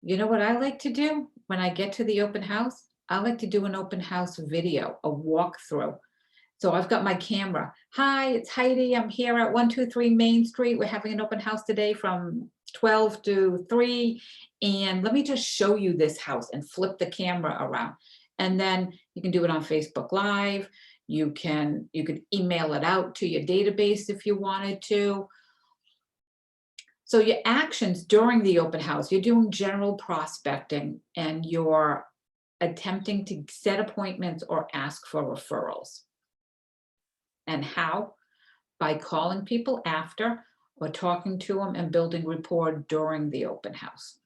You know what I like to do when I get to the open house? I like to do an open house video, a walkthrough. So I've got my camera. Hi, it's Heidi. I'm here at 123 Main Street. We're having an open house today from 12 to 3. And let me just show you this house and flip the camera around. And then you can do it on Facebook Live. You could email it out to your database if you wanted to. So your actions during the open house, you're doing general prospecting and you're attempting to set appointments or ask for referrals. And how? By calling people after or talking to them and building rapport during the open house.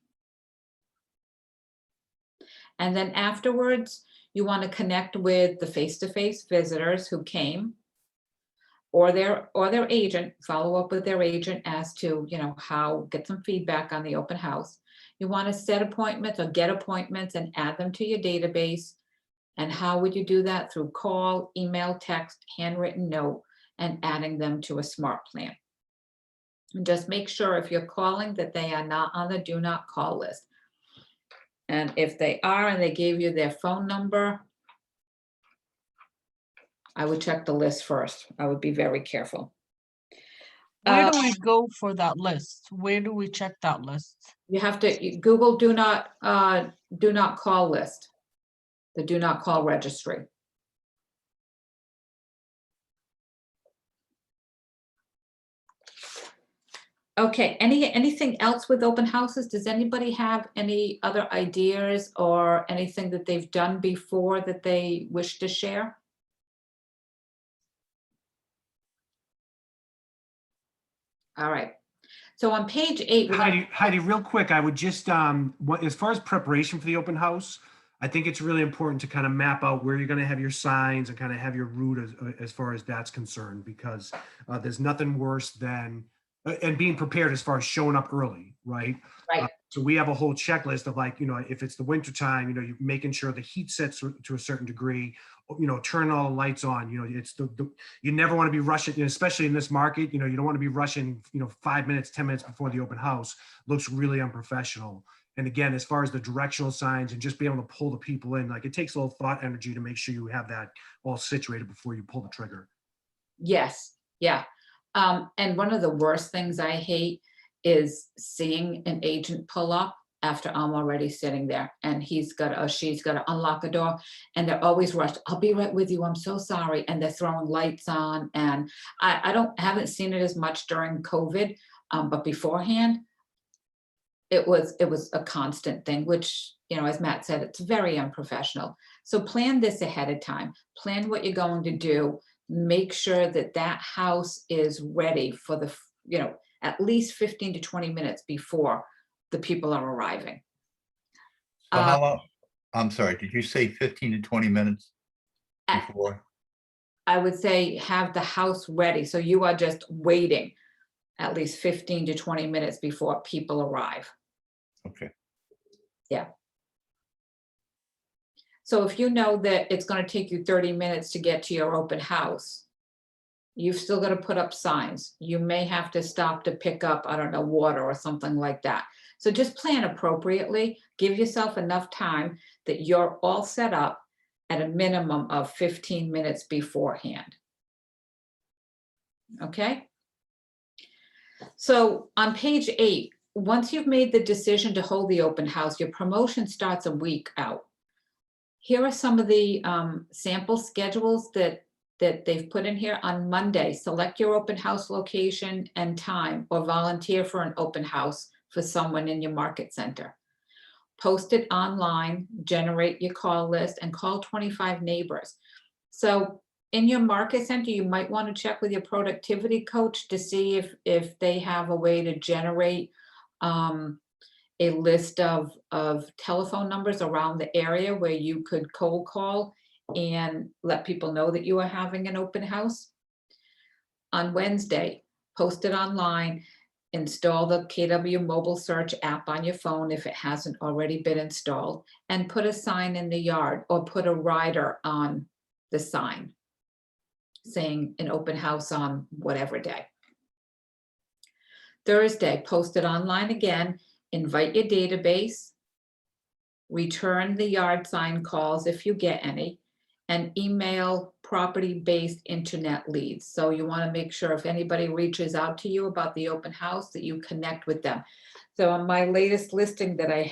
And then afterwards, you want to connect with the face-to-face visitors who came or their agent, follow up with their agent as to, get some feedback on the open house. You want to set appointments or get appointments and add them to your database. And how would you do that? Through call, email, text, handwritten note, and adding them to a smart plan. And just make sure if you're calling that they are not on the do not call list. And if they are and they gave you their phone number, I would check the list first. I would be very careful. Where do we go for that list? Where do we check that list? You have to Google do not call list, the do not call registry. Okay, anything else with open houses? Does anybody have any other ideas or anything that they've done before that they wish to share? All right. So on page 8, Heidi, real quick, I would just, as far as preparation for the open house, I think it's really important to kind of map out where you're going to have your signs and kind of have your route as far as that's concerned, because there's nothing worse than, and being prepared as far as showing up early, right? Right. So we have a whole checklist of like, if it's the winter time, you're making sure the heat sets to a certain degree, turn all the lights on, it's you never want to be rushing, especially in this market, you don't want to be rushing, 5 minutes, 10 minutes before the open house. Looks really unprofessional. And again, as far as the directional signs and just being able to pull the people in, like it takes a little thought energy to make sure you have that all situated before you pull the trigger. Yes. Yeah. And one of the worst things I hate is seeing an agent pull up after I'm already sitting there and he's got or she's got to unlock a door and they're always rushed. I'll be right with you. I'm so sorry. And they're throwing lights on. And I haven't seen it as much during COVID, but beforehand, it was a constant thing, which, as Matt said, it's very unprofessional. So plan this ahead of time. Plan what you're going to do. Make sure that that house is ready for the, at least 15 to 20 minutes before the people are arriving. So how long? I'm sorry, did you say 15 to 20 minutes before? I would say have the house ready. So you are just waiting at least 15 to 20 minutes before people arrive. Okay. Yeah. So if you know that it's going to take you 30 minutes to get to your open house, you've still got to put up signs. You may have to stop to pick up, I don't know, water or something like that. So just plan appropriately. Give yourself enough time that you're all set up at a minimum of 15 minutes beforehand. Okay? So on page 8, once you've made the decision to hold the open house, your promotion starts a week out. Here are some of the sample schedules that they've put in here. On Monday, select your open house location and time or volunteer for an open house for someone in your market center. Post it online, generate your call list, and call 25 neighbors. So in your market center, you might want to check with your productivity coach to see if they have a way to generate a list of telephone numbers around the area where you could cold call and let people know that you are having an open house. On Wednesday, post it online, install the KW mobile search app on your phone if it hasn't already been installed, and put a sign in the yard or put a rider on the sign saying an open house on whatever day. Thursday, post it online again, invite your database, return the yard sign calls if you get any, and email property-based internet leads. So you want to make sure if anybody reaches out to you about the open house that you connect with them. So on my latest listing that I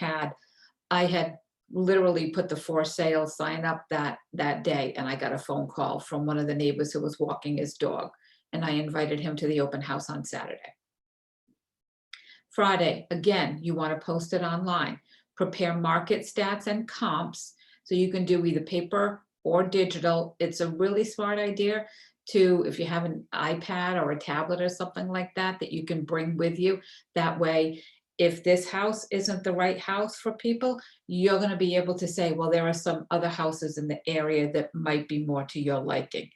had literally put the for sale sign up that day, and I got a phone call from one of the neighbors who was walking his dog, and I invited him to the open house on Saturday. Friday, again, you want to post it online. Prepare market stats and comps so you can do either paper or digital. It's a really smart idea to, if you have an iPad or a tablet or something like that, that you can bring with you. That way, if this house isn't the right house for people, you're going to be able to say, well, there are some other houses in the area that might be more to your liking.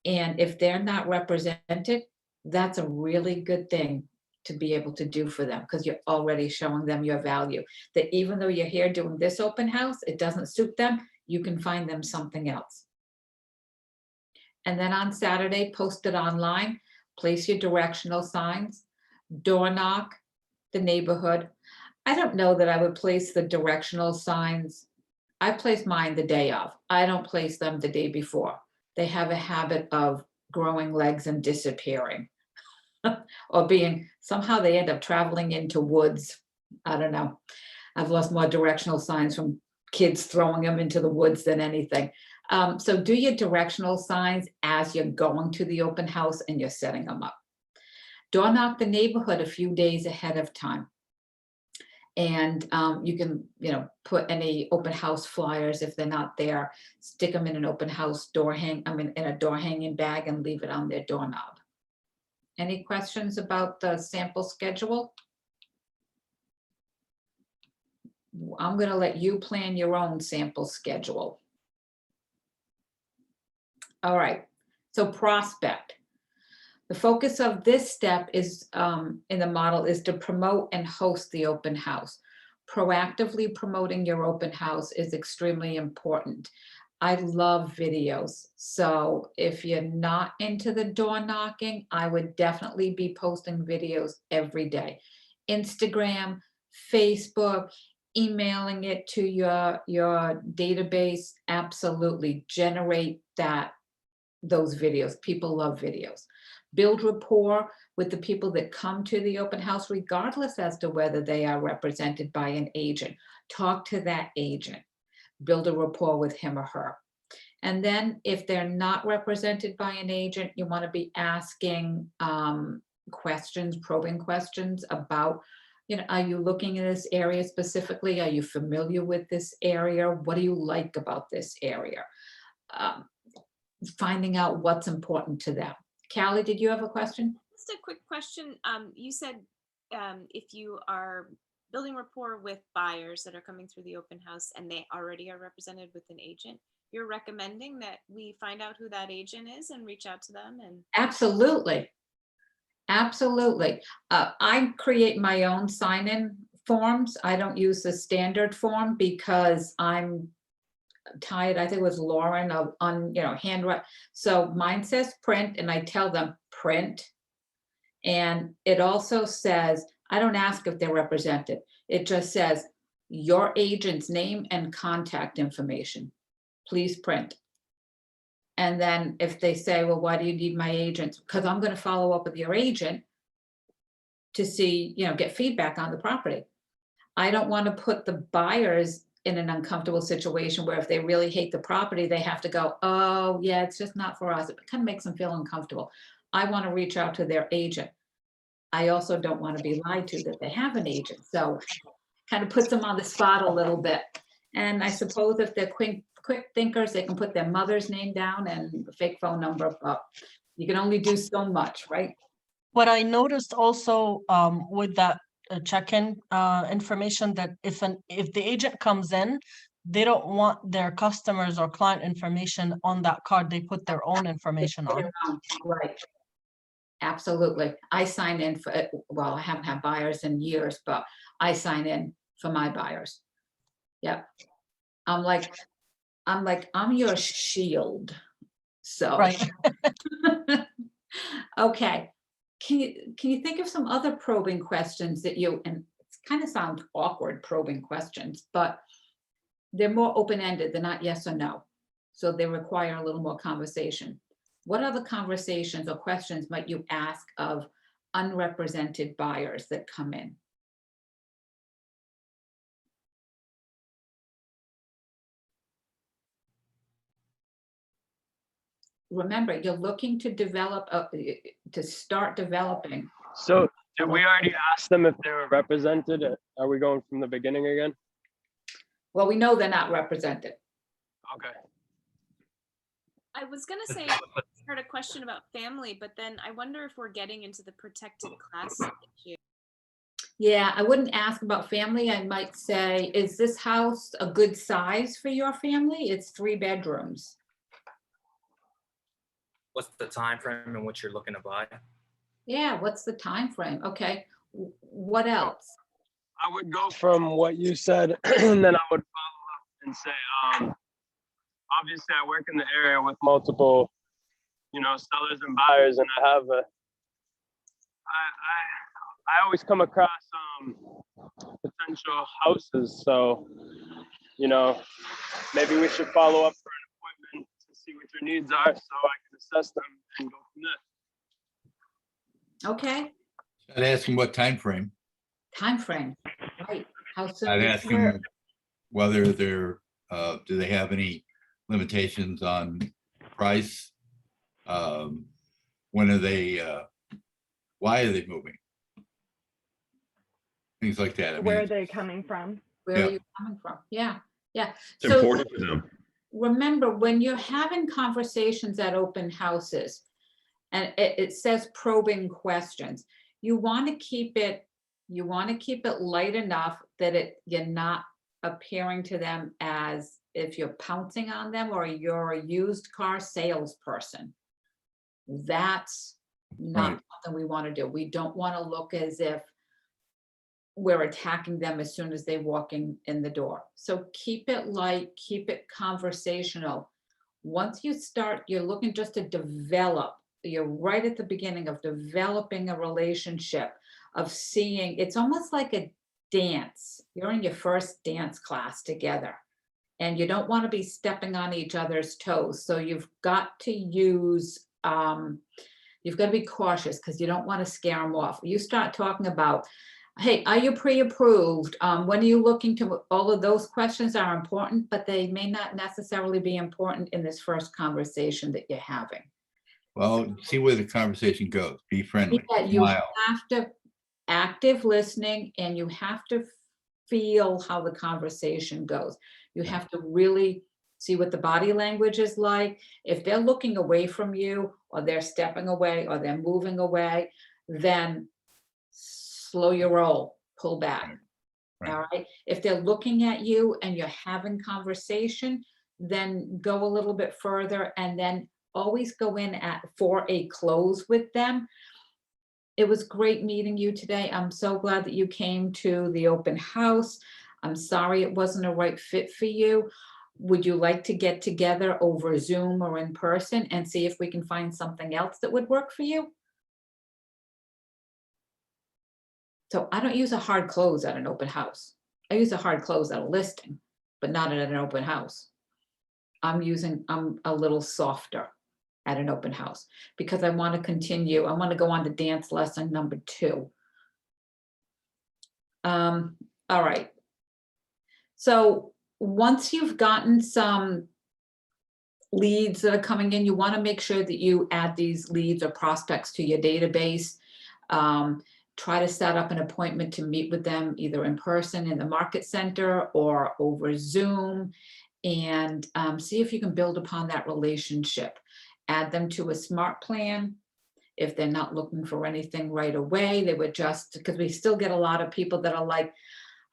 And if they're not represented, that's a really good thing to be able to do for them, because you're already showing them your value. That even though you're here doing this open house, it doesn't suit them, you can find them something else. And then on Saturday, post it online, place your directional signs, door knock the neighborhood. I don't know that I would place the directional signs. I place mine the day of. I don't place them the day before. They have a habit of growing legs and disappearing. Or being, somehow they end up traveling into woods. I don't know. I've lost more directional signs from kids throwing them into the woods than anything. So do your directional signs as you're going to the open house and you're setting them up. Door knock the neighborhood a few days ahead of time. And you can, put any open house flyers if they're not there, stick them in an open house in a door hanging bag and leave it on their doorknob. Any questions about the sample schedule? I'm going to let you plan your own sample schedule. All right, so prospect. The focus of this step is in the model is to promote and host the open house. Proactively promoting your open house is extremely important. I love videos. So if you're not into the door knocking, I would definitely be posting videos every day. Instagram, Facebook, emailing it to your database, absolutely generate those videos. People love videos. Build rapport with the people that come to the open house, regardless as to whether they are represented by an agent. Talk to that agent. Build a rapport with him or her. And then if they're not represented by an agent, you want to be asking questions, probing questions about, are you looking in this area specifically? Are you familiar with this area? What do you like about this area? Finding out what's important to them. Callie, did you have a question? Just a quick question. You said if you are building rapport with buyers that are coming through the open house and they already are represented with an agent, you're recommending that we find out who that agent is and reach out to them? And Absolutely. Absolutely. I create my own sign-in forms. I don't use the standard form because I'm tired. I think it was Lauren on handwrite. So mine says print, and I tell them print. And it also says, I don't ask if they're represented. It just says your agent's name and contact information. Please print. And then if they say, well, why do you need my agent? Because I'm going to follow up with your agent to see, get feedback on the property. I don't want to put the buyers in an uncomfortable situation where if they really hate the property, they have to go, oh yeah, it's just not for us. It kind of makes them feel uncomfortable. I want to reach out to their agent. I also don't want to be lied to that they have an agent. So kind of puts them on the spot a little bit. And I suppose if they're quick thinkers, they can put their mother's name down and the fake phone number, but you can only do so much, right? What I noticed also with that check-in information that if the agent comes in, they don't want their customers or client information on that card. They put their own information on. Right. Absolutely. I sign in for, well, I haven't had buyers in years, but I sign in for my buyers. Yep. I'm like, I'm your shield. So. Right. Okay. Can you think of some other probing questions that you, and it kind of sound awkward probing questions, but they're more open-ended. They're not yes or no. So they require a little more conversation. What other conversations or questions might you ask of unrepresented buyers that come in? Remember, you're looking to develop, to start developing. So did we already ask them if they were represented? Are we going from the beginning again? Well, we know they're not represented. Okay. I was gonna say, I heard a question about family, but then I wonder if we're getting into the protected class issue. Yeah, I wouldn't ask about family. I might say, is this house a good size for your family? It's 3 bedrooms. What's the time frame in which you're looking to buy? Yeah, what's the time frame? Okay, what else? I would go from what you said, and then I would follow up and say, obviously I work in the area with multiple, sellers and buyers, and I have I always come across potential houses. So, maybe we should follow up for an appointment to see what your needs are, so I can assess them and go from there. Okay, I'd ask him what time frame. time frame, right? How soon? I'd ask him whether they're, do they have any limitations on price? When are they, why are they moving? Things like that. I Where are mean, they coming from? Where Yeah. are you coming from? Yeah, yeah. It's important to them. Remember, when you're having conversations at open houses, and it says probing questions, you want to keep it light enough that you're not appearing to them as if you're pouncing on them or you're a used car salesperson. That's not something we want to do. We don't want to look as if we're attacking them as soon as they walk in the door. So keep it light, keep it conversational. Once you start, you're looking just to develop. You're right at the beginning of developing a relationship, of seeing, it's almost like a dance. You're in your first dance class together and you don't want to be stepping on each other's toes. So you've got to use, you've got to be cautious because you don't want to scare them off. You start talking about, hey, are you pre-approved? When are you looking to, all of those questions are important, but they may not necessarily be important in this first conversation that you're having. well, see where the conversation goes. Be friendly. Yeah, you Smile. have to active listening and you have to feel how the conversation goes. You have to really see what the body language is like. If they're looking away from you or they're stepping away or they're moving away, then slow your roll, pull back. All right. If they're looking at you and you're having conversation, then go a little bit further and then always go in for a close with them. It was great meeting you today. I'm so glad that you came to the open house. I'm sorry it wasn't a right fit for you. Would you like to get together over Zoom or in person and see if we can find something else that would work for you? So I don't use a hard close at an open house. I use a hard close at a listing, but not at an open house. I'm a little softer at an open house because I want to continue. I want to go on to dance lesson number 2. All right. So once you've gotten some leads that are coming in, you want to make sure that you add these leads or prospects to your database. Try to set up an appointment to meet with them either in person in the market center or over Zoom, and see if you can build upon that relationship. Add them to a smart plan. If they're not looking for anything right away, they would just, because we still get a lot of people that are like,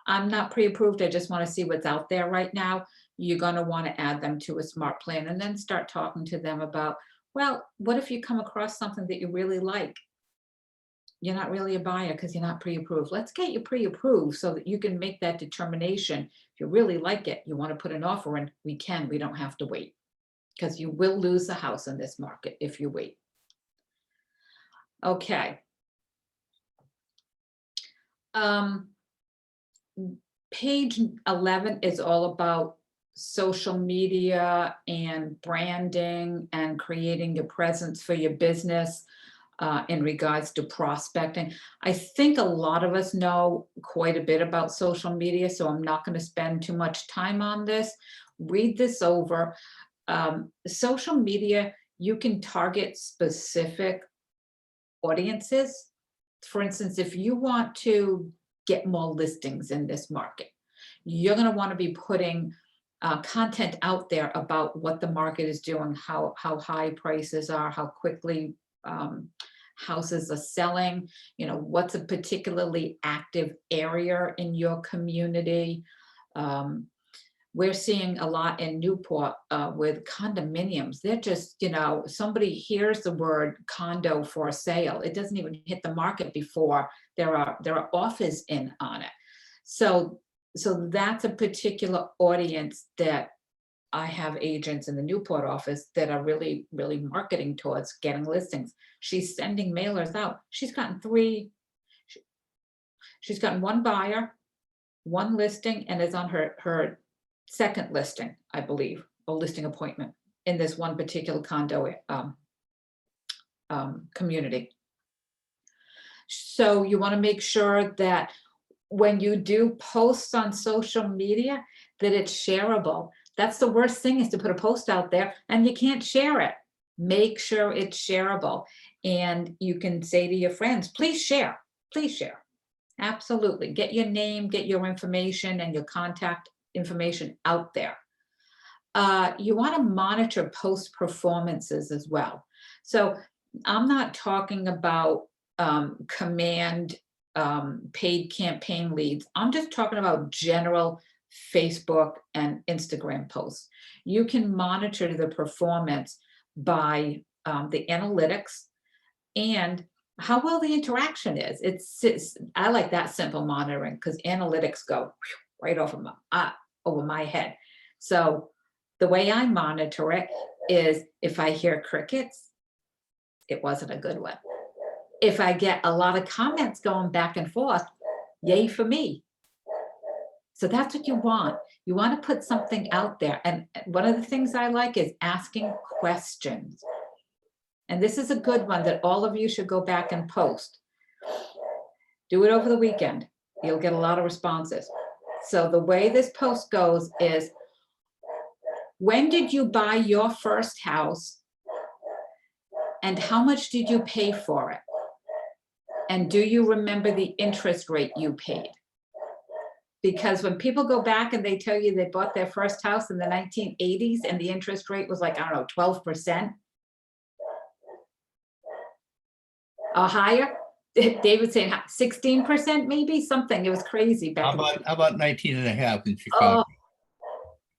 I'm not pre-approved, I just want to see what's out there right now. You're going to want to add them to a smart plan and then start talking to them about, well, what if you come across something that you really like? You're not really a buyer because you're not pre-approved. Let's get you pre-approved so that you can make that determination. If you really like it, you want to put an offer in, we can, we don't have to wait. Because you will lose the house in this market if you wait. Okay. Page 11 is all about social media and branding and creating your presence for your business in regards to prospecting. I think a lot of us know quite a bit about social media, so I'm not going to spend too much time on this. Read this over. Social media, you can target specific audiences. For instance, if you want to get more listings in this market, you're going to want to be putting content out there about what the market is doing, how high prices are, how quickly houses are selling, you know, what's a particularly active area in your community. We're seeing a lot in Newport with condominiums. They're just, you know, somebody hears the word condo for sale. It doesn't even hit the market before there are offers in on it. So that's a particular audience that I have agents in the Newport office that are really, really marketing towards getting listings. She's sending mailers out. She's gotten she's gotten one buyer, one listing, and is on her second listing, I believe, or listing appointment in this one particular condo community. So you want to make sure that when you do posts on social media, that it's shareable. That's the worst thing, is to put a post out there and you can't share it. Make sure it's shareable. And you can say to your friends, please share, please share. Absolutely. Get your name, get your information and your contact information out there. You want to monitor post performances as well. So I'm not talking about command paid campaign leads. I'm just talking about general Facebook and Instagram posts. You can monitor the performance by the analytics and how well the interaction is. I like that simple monitoring because analytics go right over my head. So the way I monitor it is, if I hear crickets, it wasn't a good one. If I get a lot of comments going back and forth, yay for me. So that's what you want. You want to put something out there. And one of the things I like is asking questions. And this is a good one that all of you should go back and post. Do it over the weekend. You'll get a lot of responses. So the way this post goes is, when did you buy your first house? And how much did you pay for it? And do you remember the interest rate you paid? Because when people go back and they tell you they bought their first house in the 1980s and the interest rate was like, I don't know, 12% or higher, David saying 16% maybe, something, it was crazy back. How about 19 and a half in Chicago?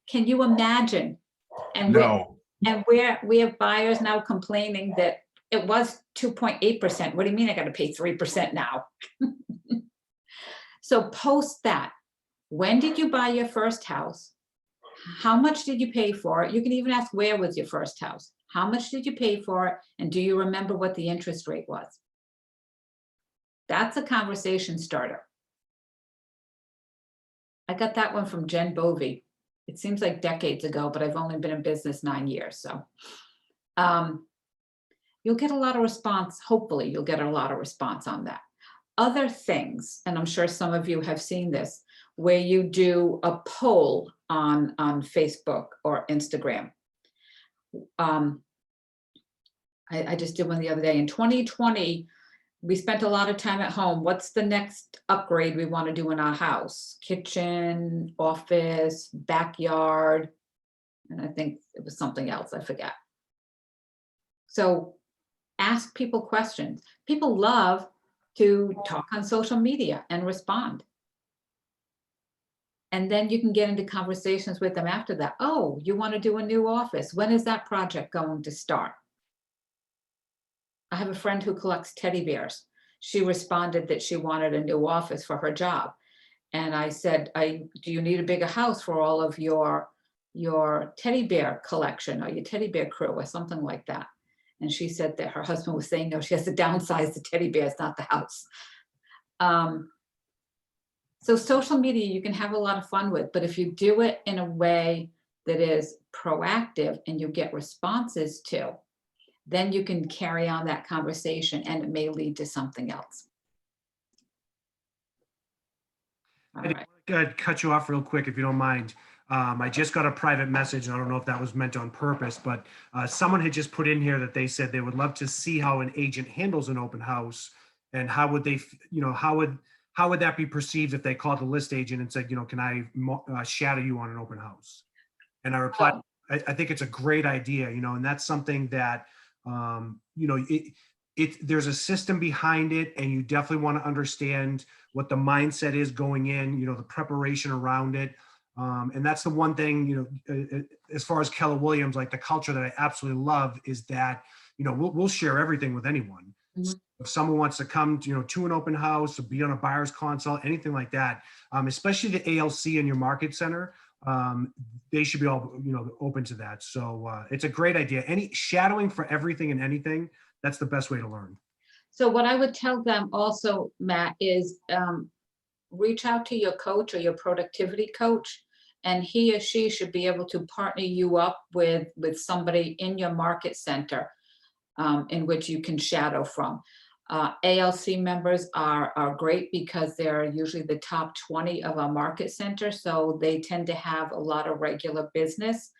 Can you imagine? And no. We have buyers now complaining that it was 2.8%. What do you mean I got to pay 3% now? So post that. When did you buy your first house? How much did you pay for it? You can even ask, where was your first house? How much did you pay for it? And do you remember what the interest rate was? That's a conversation starter. I got that one from Jen Bovey. It seems like decades ago, but I've only been in business 9 years. So you'll get a lot of response. Hopefully you'll get a lot of response on that. Other things, and I'm sure some of you have seen this, where you do a poll on Facebook or Instagram. I just did one the other day. In 2020, we spent a lot of time at home. What's the next upgrade we want to do in our house? Kitchen, office, backyard, and I think it was something else, I forget. So Ask people questions. People love to talk on social media and respond. And then you can get into conversations with them after that. Oh, you want to do a new office? When is that project going to start? I have a friend who collects teddy bears. She responded that she wanted a new office for her job. And I said, do you need a bigger house for all of your teddy bear collection or your teddy bear crew or something like that? And she said that her husband was saying, no, she has to downsize the teddy bears, not the house. So social media, you can have a lot of fun with, but if you do it in a way that is proactive and you get responses to, then you can carry on that conversation and it may lead to something else. All right. I'd cut you off real quick if you don't mind. I just got a private message, and I don't know if that was meant on purpose, but someone had just put in here that they said they would love to see how an agent handles an open house, and how would they, how would that be perceived if they called the list agent and said, can I shadow you on an open house? And I replied, I think it's a great idea, and that's something that, there's a system behind it, and you definitely want to understand what the mindset is going in, the preparation around it. And that's the one thing, as far as Keller Williams, like the culture that I absolutely love is that, we'll share everything with anyone. Mm-hmm. If someone wants to come to an open house or be on a buyer's consult, anything like that, especially the ALC in your market center, they should be all, open to that. So it's a great idea. Any shadowing for everything and anything, that's the best way to learn. So what I would tell them also, Matt, is reach out to your coach or your productivity coach, and he or she should be able to partner you up with somebody in your market center in which you can shadow from. ALC members are great because they're usually the top 20 of our market center, so they tend to have a lot of regular business.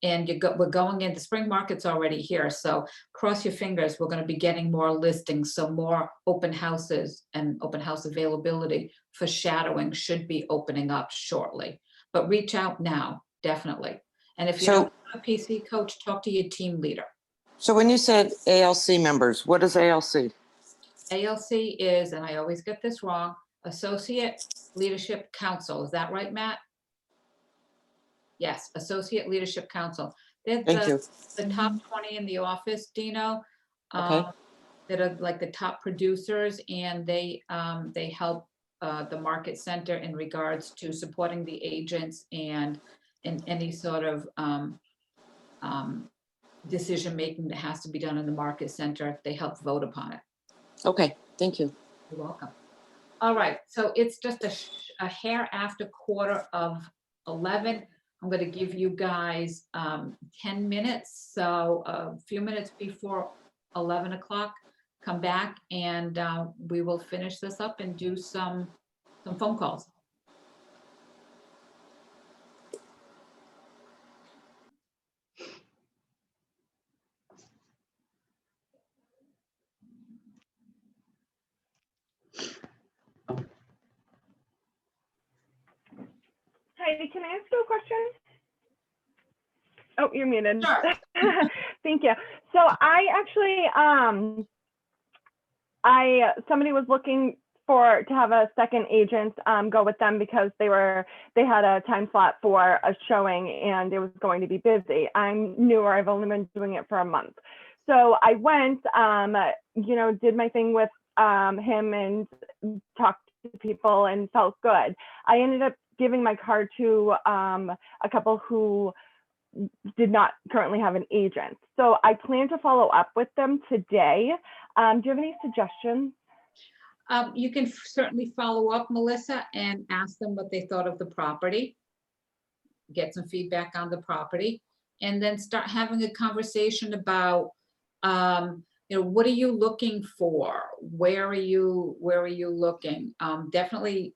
And we're going in, the spring market's already here, so cross your fingers, we're going to be getting more listings, so more open houses and open house availability for shadowing should be opening up shortly. But reach out now, definitely. And if you don't have a PC coach, talk to your team leader. So when you said ALC members, what is ALC? ALC is, and I always get this wrong, Associate Leadership Council. Is that right, Matt? Yes, Associate Leadership Council. They're the top 20 in the office, Dino. Okay. That are like the top producers, and they help the market center in regards to supporting the agents and in any sort of decision making that has to be done in the market center. They help vote upon it. Okay, thank you. You're welcome. All right, so it's just a hair after 11:15. I'm going to give you guys 10 minutes. So a few minutes before 11 o'clock, come back and we will finish this up and do some phone calls. Heidi, can I ask you a question? Oh, you're muted. Sure. Thank you. So I actually, somebody was looking to have a second agent go with them because they had a time slot for a showing and it was going to be busy. I'm newer. I've only been doing it for a month. So I went, did my thing with him and talked to people and felt good. I ended up giving my card to a couple who did not currently have an agent. So I plan to follow up with them today. Do you have any suggestions? You can certainly follow up, Melissa, and ask them what they thought of the property, get some feedback on the property, and then start having a conversation about, what are you looking for? Where are you looking? Definitely,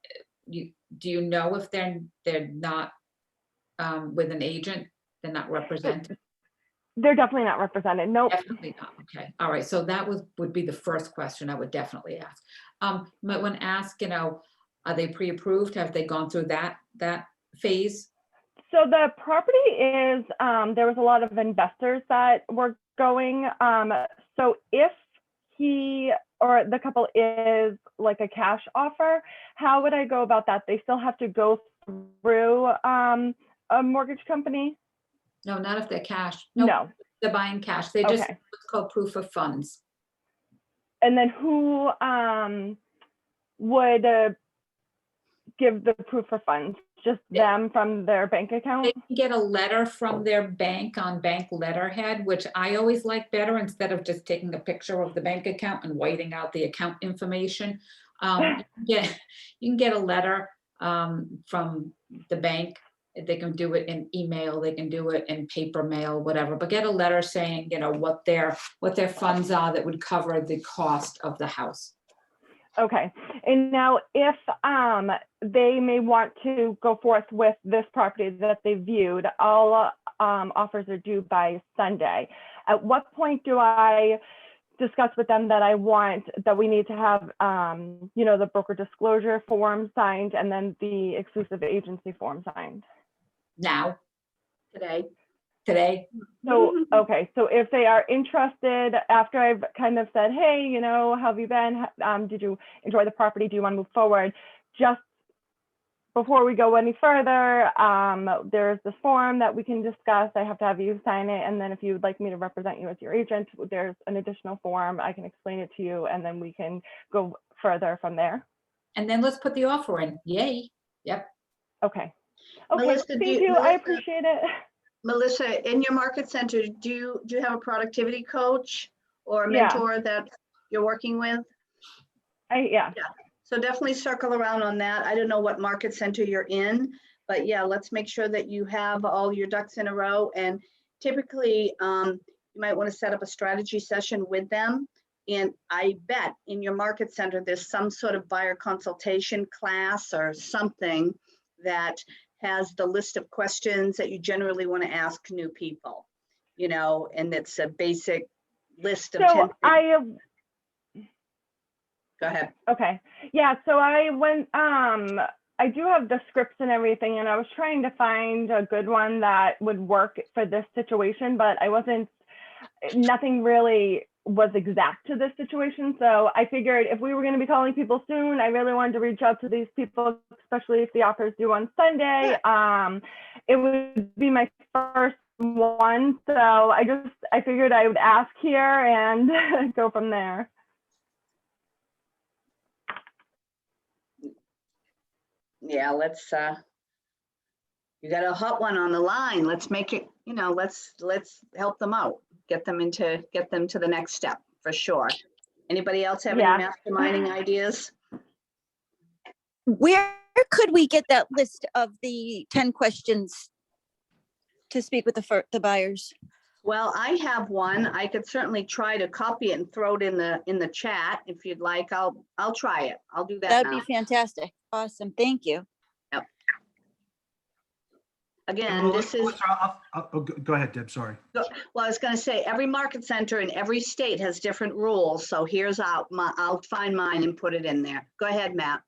do you know if they're not with an agent? They're not represented? They're definitely not represented. Nope. Definitely not. Okay. All right. So that would be the first question I would definitely ask. You might want to ask, are they pre-approved? Have they gone through that phase? So the property is, there was a lot of investors that were going. So if he or the couple is like a cash offer, how would I go about that? They still have to go through a mortgage company? No, not if they're cash. No. They're buying cash. They just, Okay. what's called proof of funds. And then who would give the proof of funds? Just them from their bank account? They can get a letter from their bank on bank letterhead, which I always like better instead of just taking a picture of the bank account and whiting out the account information. You can get a letter from the bank. They can do it in email, they can do it in paper mail, whatever, but get a letter saying, you know, what their funds are that would cover the cost of the house. Okay. And now if they may want to go forth with this property that they viewed, all offers are due by Sunday. At what point do I discuss with them that we need to have, you know, the broker disclosure form signed and then the exclusive agency form signed? Now. Today. So, okay, so if they are interested, after I've kind of said, hey, you know, how have you been? Did you enjoy the property? Do you want to move forward? Just before we go any further, there's this form that we can discuss. I have to have you sign it. And then if you would like me to represent you as your agent, there's an additional form. I can explain it to you and then we can go further from there. And then let's put the offer in. Yay. Yep. Okay. Okay, Melissa, thank you. I appreciate it. Melissa, in your market center, do you have a productivity coach or a Yeah. mentor that you're working with? Yeah. So definitely circle around on that. I don't know what market center you're in, but yeah, let's make sure that you have all your ducks in a row. And typically, you might want to set up a strategy session with them. And I bet in your market center, there's some sort of buyer consultation class or something that has the list of questions that you generally want to ask new people, you know, and it's a basic list of 10 things. Go ahead. Okay. Yeah, so I went, I do have the scripts and everything, and I was trying to find a good one that would work for this situation, but nothing really was exact to this situation. So I figured if we were going to be calling people soon, I really wanted to reach out to these people, especially if the offer is due on Sunday. It would be my first one. So I figured I would ask here and go from there. Yeah, let's, you got a hot one on the line. Let's make it, you know, let's help them out. Get them to the next step for sure. Anybody else have any masterminding ideas? Where could we get that list of the 10 questions to speak with the buyers? Well, I have one. I could certainly try to copy it and throw it in the chat if you'd like. I'll try it. I'll do that. That'd be fantastic. Awesome. Thank you. Yep. Again, this is. Go ahead, Deb. Sorry. Well, I was going to say every market center in every state has different rules. So here's I'll find mine and put it in there. Go ahead, Matt.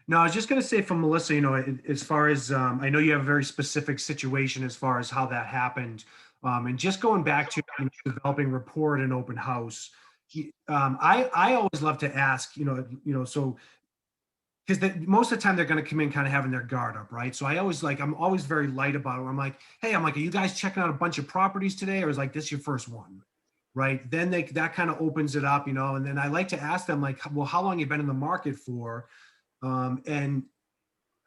No, I was just going to say from Melissa, you know, as far as I know you have a very specific situation as far as how that happened. And just going back to developing rapport at an open house, I always love to ask, so because most of the time they're going to come in kind of having their guard up, right? So I'm always very light about it. I'm like, hey, are you guys checking out a bunch of properties today, or is like this your first one, right? Then that kind of opens it up, and then I like to ask them like, well, how long you been in the market for? And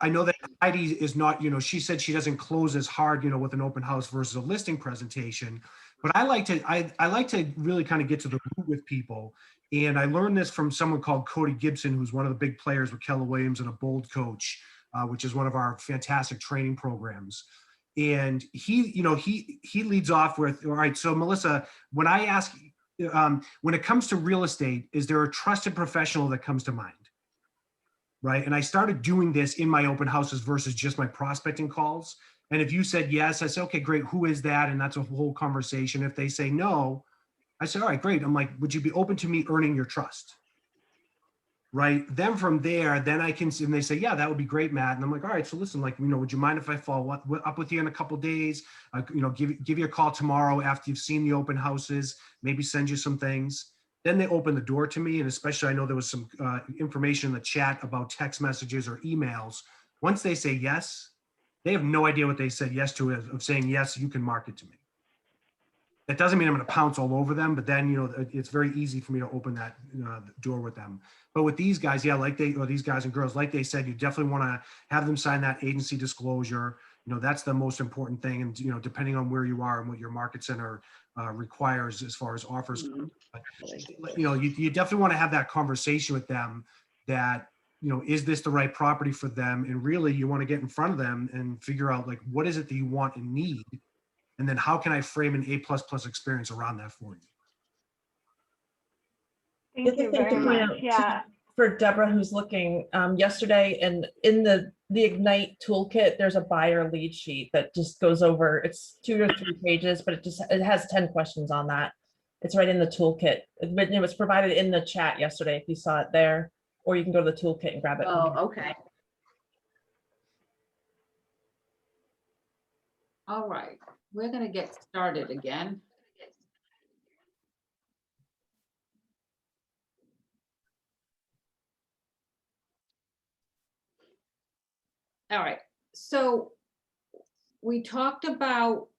I know that Heidi is not, she said she doesn't close as hard, with an open house versus a listing presentation. But I like to really kind of get to the root with people. And I learned this from someone called Cody Gibson, who's one of the big players with Keller Williams and a Bold Coach, which is one of our fantastic training programs. And he leads off with, all right, so Melissa, when I ask, when it comes to real estate, is there a trusted professional that comes to mind? Right. And I started doing this in my open houses versus just my prospecting calls. And if you said yes, I said, okay, great. Who is that? And that's a whole conversation. If they say no, I said, all right, great. I'm like, would you be open to me earning your trust? right? Then from there, then I can see, and they say, yeah, that would be great, Matt. And I'm like, all right, so listen, like, would you mind if I follow up with you in a couple days? Give you a call tomorrow after you've seen the open houses, maybe send you some things. Then they open the door to me. And especially, I know there was some information in the chat about text messages or emails. Once they say yes, they have no idea what they said yes to of saying, yes, you can market to me. That doesn't mean I'm going to pounce all over them, but then, it's very easy for me to open that door with them. But with these guys, yeah, these guys and girls, like they said, you definitely want to have them sign that agency disclosure. That's the most important thing. And, depending on where you are and what your market center requires as far as offers, but, you definitely want to have that conversation with them that, is this the right property for them? And really you want to get in front of them and figure out like, what is it that you want and need? And then how can I frame an A++ experience around that for you? Thank you very much. Yeah. For Deborah, who's looking, yesterday, and in the Ignite toolkit, there's a buyer lead sheet that just goes over, it's 2 or 3 pages, but it has 10 questions on that. It's right in the toolkit. It was provided in the chat yesterday, if you saw it there, or you can go to the toolkit and grab it. Oh, okay. All right, we're gonna get started again. All right, so we talked about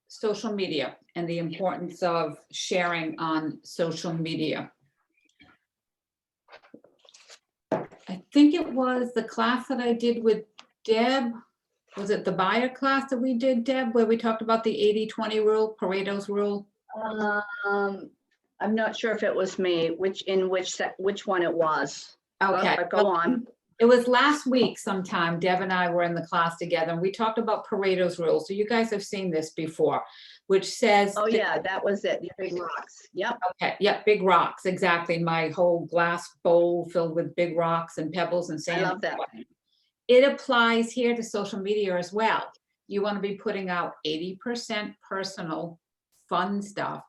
social media and the importance of sharing on social media. I think it was the class that I did with Deb. Was it the buyer class that we did, Deb, where we talked about the 80-20 rule, Pareto's rule? I'm not sure if it was me, which one it was. Okay. But go on. It was last week sometime, Deb and I were in the class together and we talked about Pareto's rule. So you guys have seen this before, which says. Oh yeah, that was it, the big rocks. Yep. Okay, yeah, big rocks, exactly. My whole glass bowl filled with big rocks and pebbles and sand. I love that. It applies here to social media as well. You want to be putting out 80% personal fun stuff,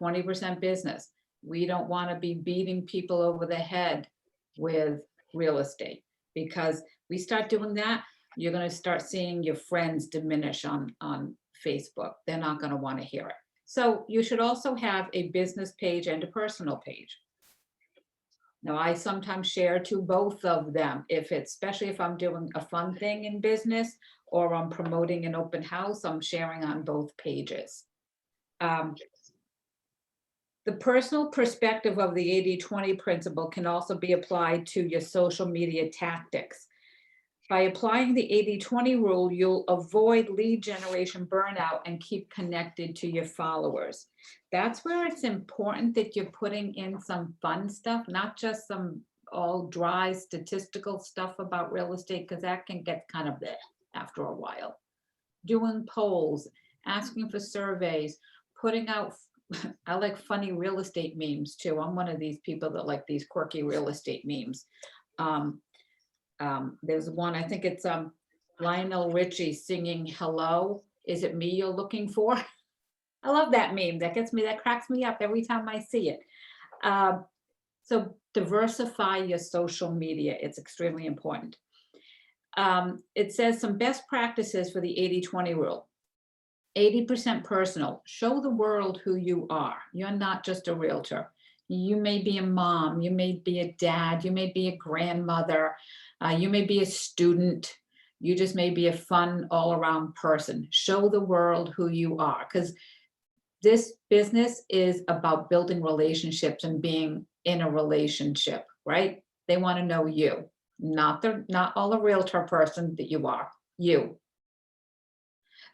20% business. We don't want to be beating people over the head with real estate, because we start doing that, you're going to start seeing your friends diminish on Facebook. They're not going to want to hear it. So you should also have a business page and a personal page. Now, I sometimes share to both of them, especially if I'm doing a fun thing in business or I'm promoting an open house, I'm sharing on both pages. The personal perspective of the 80-20 principle can also be applied to your social media tactics. By applying the 80-20 rule, you'll avoid lead generation burnout and keep connected to your followers. That's where it's important that you're putting in some fun stuff, not just some all dry statistical stuff about real estate, because that can get kind of there after a while. Doing polls, asking for surveys, putting out, I like funny real estate memes too. I'm one of these people that like these quirky real estate memes. There's one, I think it's Lionel Richie singing "Hello, is it me you're looking for?" I love that meme. That cracks me up every time I see it. So diversify your social media. It's extremely important. It says some best practices for the 80-20 rule. 80% personal. Show the world who you are. You're not just a realtor. You may be a mom, you may be a dad, you may be a grandmother, you may be a student, you just may be a fun all-around person. Show the world who you are, because this business is about building relationships and being in a relationship, right? They want to know you, not all the realtor person that you are, you.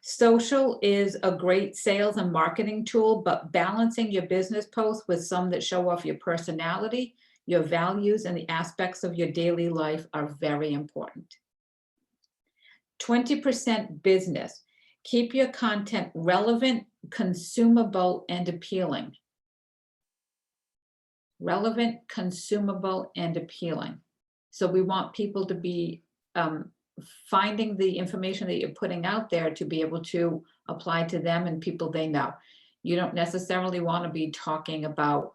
Social is a great sales and marketing tool, but balancing your business posts with some that show off your personality, your values, and the aspects of your daily life are very important. 20% business. Keep your content relevant, consumable, and appealing. Relevant, consumable, and appealing. So we want people to be finding the information that you're putting out there to be able to apply to them and people they know. You don't necessarily want to be talking about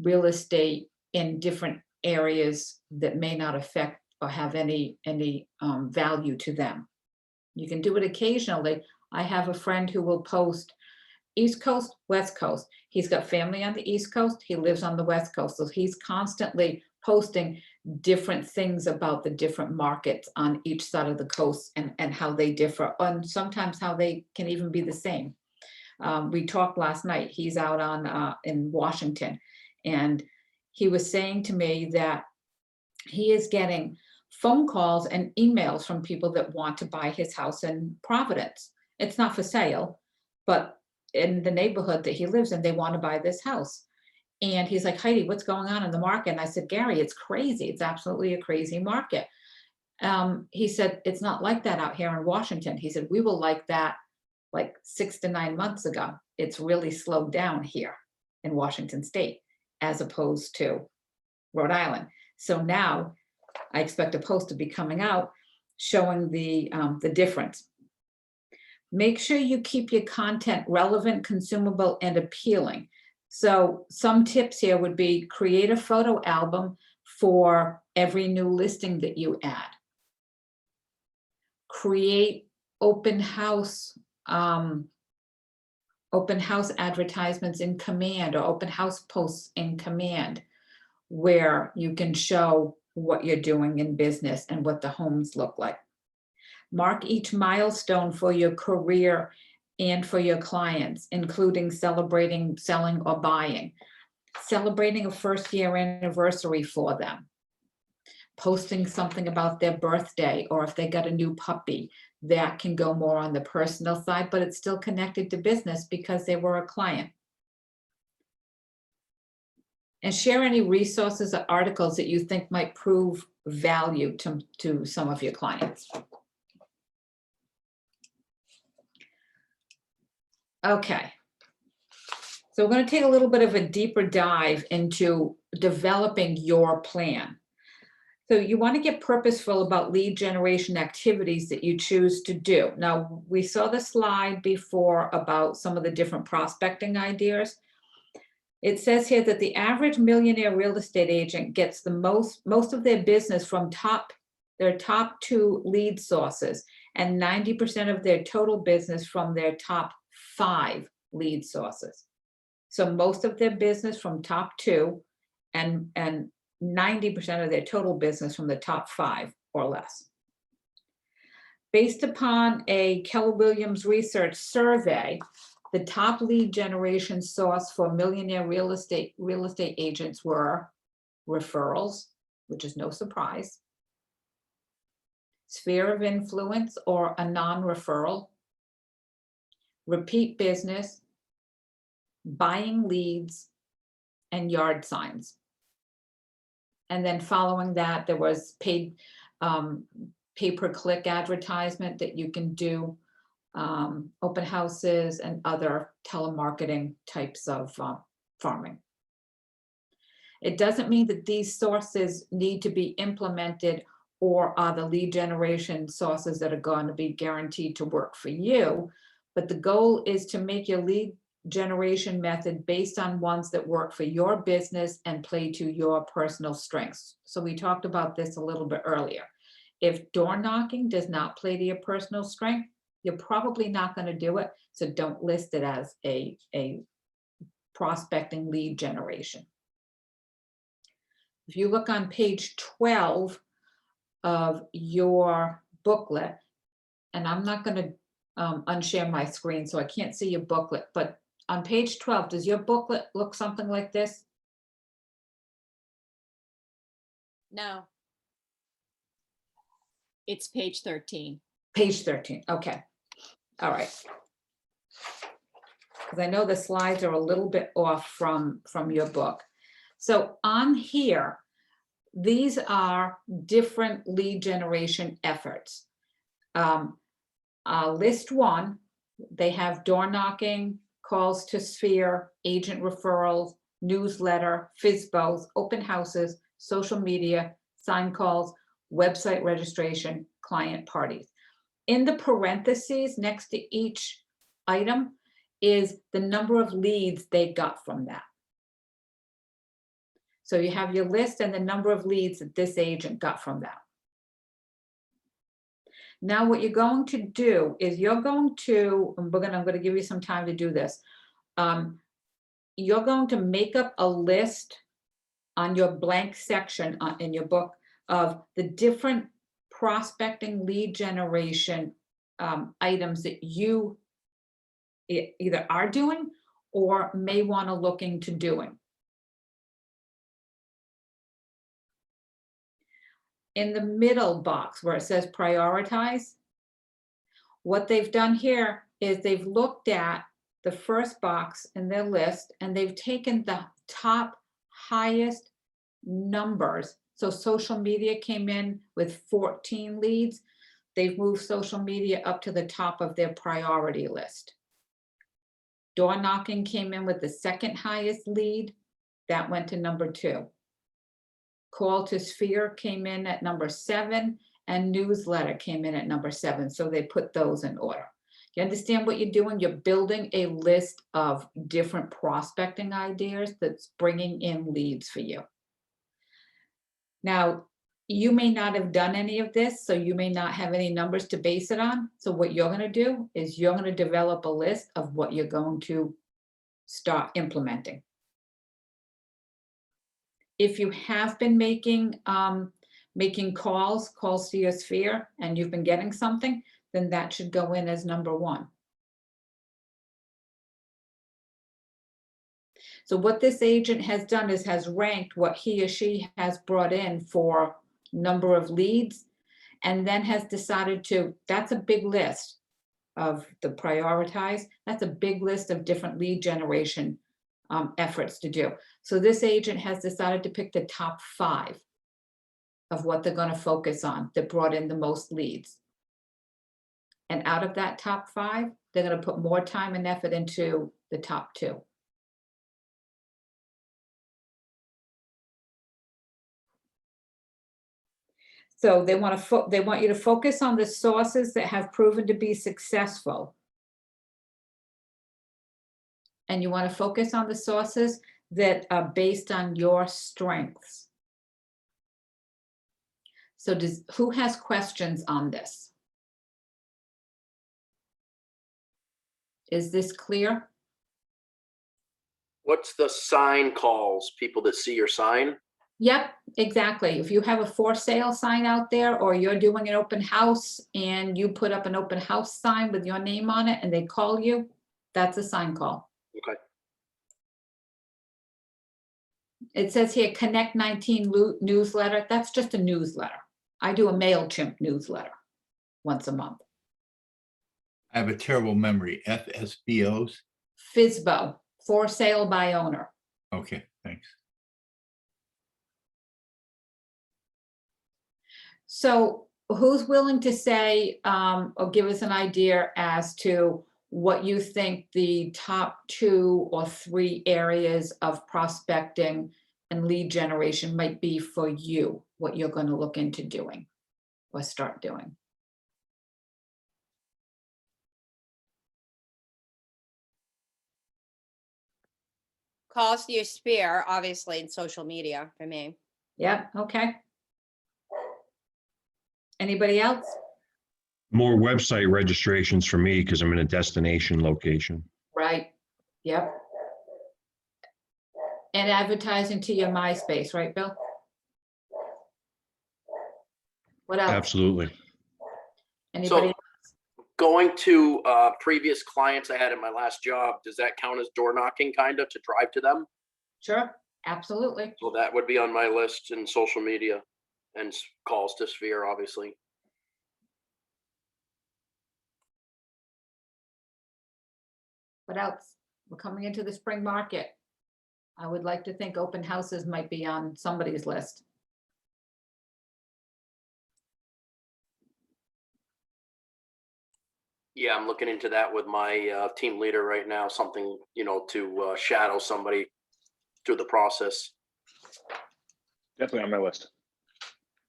real estate in different areas that may not affect or have any value to them. You can do it occasionally. I have a friend who will post East Coast, West Coast. He's got family on the East Coast. He lives on the West Coast. So he's constantly posting different things about the different markets on each side of the coast and how they differ, and sometimes how they can even be the same. We talked last night. He's out on in Washington, and he was saying to me that he is getting phone calls and emails from people that want to buy his house in Providence. It's not for sale, but in the neighborhood that he lives in, they want to buy this house. And he's like, Heidi, what's going on in the market? And I said, Gary, it's crazy. It's absolutely a crazy market. He said, it's not like that out here in Washington. He said, we were like that like 6 to 9 months ago. It's really slowed down here in Washington State as opposed to Rhode Island. So now I expect a post to be coming out showing the difference. Make sure you keep your content relevant, consumable, and appealing. So some tips here would be create a photo album for every new listing that you add. Create open house advertisements in Command, or open house posts in Command, where you can show what you're doing in business and what the homes look like. Mark each milestone for your career and for your clients, including celebrating, selling, or buying. Celebrating a first-year anniversary for them. Posting something about their birthday, or if they got a new puppy, that can go more on the personal side, but it's still connected to business because they were a client. And share any resources or articles that you think might prove value to some of your clients. Okay, so we're going to take a little bit of a deeper dive into developing your plan. So you want to get purposeful about lead generation activities that you choose to do. Now, we saw the slide before about some of the different prospecting ideas. It says here that the average millionaire real estate agent gets the most of their business from their top 2 lead sources, and 90% of their total business from their top 5 lead sources. So most of their business from top 2 and 90% of their total business from the top 5 or less. Based upon a Keller Williams research survey, the top lead generation source for millionaire real estate agents were referrals, which is no surprise, sphere of influence or a non-referral, repeat business, buying leads, and yard signs. And then following that, there was paid pay-per-click advertisement that you can do, open houses and other telemarketing types of farming. It doesn't mean that these sources need to be implemented or are the lead generation sources that are going to be guaranteed to work for you, but the goal is to make your lead generation method based on ones that work for your business and play to your personal strengths. So we talked about this a little bit earlier. If door knocking does not play to your personal strength, you're probably not going to do it. So don't list it as a prospecting lead generation. If you look on page 12 of your booklet, and I'm not going to unshare my screen, so I can't see your booklet, but on page 12, does your booklet look something like this? No. It's page 13. Page 13, okay. All right. Because I know the slides are a little bit off from your book. So on here, these are different lead generation efforts. List 1, they have door knocking, calls to sphere, agent referrals, newsletter, FISBOs, open houses, social media, sign calls, website registration, client parties. In the parentheses next to each item is the number of leads they got from that. So you have your list and the number of leads that this agent got from that. Now, what you're going to do is you're going to, I'm going to give you some time to do this. You're going to make up a list on your blank section in your book of the different prospecting lead generation items that you either are doing or may want to look into doing. In the middle box where it says prioritize, what they've done here is they've looked at the first box in their list and they've taken the top highest numbers. So social media came in with 14 leads. They've moved social media up to the top of their priority list. Door knocking came in with the second highest lead. That went to number 2. Call to Sphere came in at number 7 and newsletter came in at number 7. So they put those in order. You understand what you're doing? You're building a list of different prospecting ideas that's bringing in leads for you. Now, you may not have done any of this, so you may not have any numbers to base it on. So what you're going to do is you're going to develop a list of what you're going to start implementing. If you have been making calls to your sphere and you've been getting something, then that should go in as number 1. So what this agent has done is has ranked what he or she has brought in for number of leads, and then has decided to, that's a big list of the prioritize. That's a big list of different lead generation efforts to do. So this agent has decided to pick the top 5 of what they're going to focus on that brought in the most leads. And out of that top 5, they're going to put more time and effort into the top 2. So they want you to focus on the sources that have proven to be successful. And you want to focus on the sources that are based on your strengths. So who has questions on this? Is this clear? What's the sign calls? People that see your sign? Yep, exactly. If you have a for sale sign out there, or you're doing an open house and you put up an open house sign with your name on it and they call you, that's a sign call. Okay. It says here, Connect 19 newsletter. That's just a newsletter. I do a MailChimp newsletter once a month. I have a terrible memory. FSBOs? FSBO, for sale by owner. Okay, thanks. So who's willing to say or give us an idea as to what you think the top 2 or 3 areas of prospecting and lead generation might be for you, what you're going to look into doing or start doing? Calls to your sphere, obviously, in social media for me. Yep, okay. Anybody else? More website registrations for me because I'm in a destination location. Right, yep. And advertising to your MySpace, right, Bill? What else? Absolutely. Anybody? So going to previous clients I had in my last job, does that count as door knocking kind of to drive to them? Sure, absolutely. So that would be on my list in social media and calls to Sphere, obviously. What else? We're coming into the spring market. I would like to think open houses might be on somebody's list. Yeah, I'm looking into that with my team leader right now, something, to shadow somebody through the process. Definitely on my list.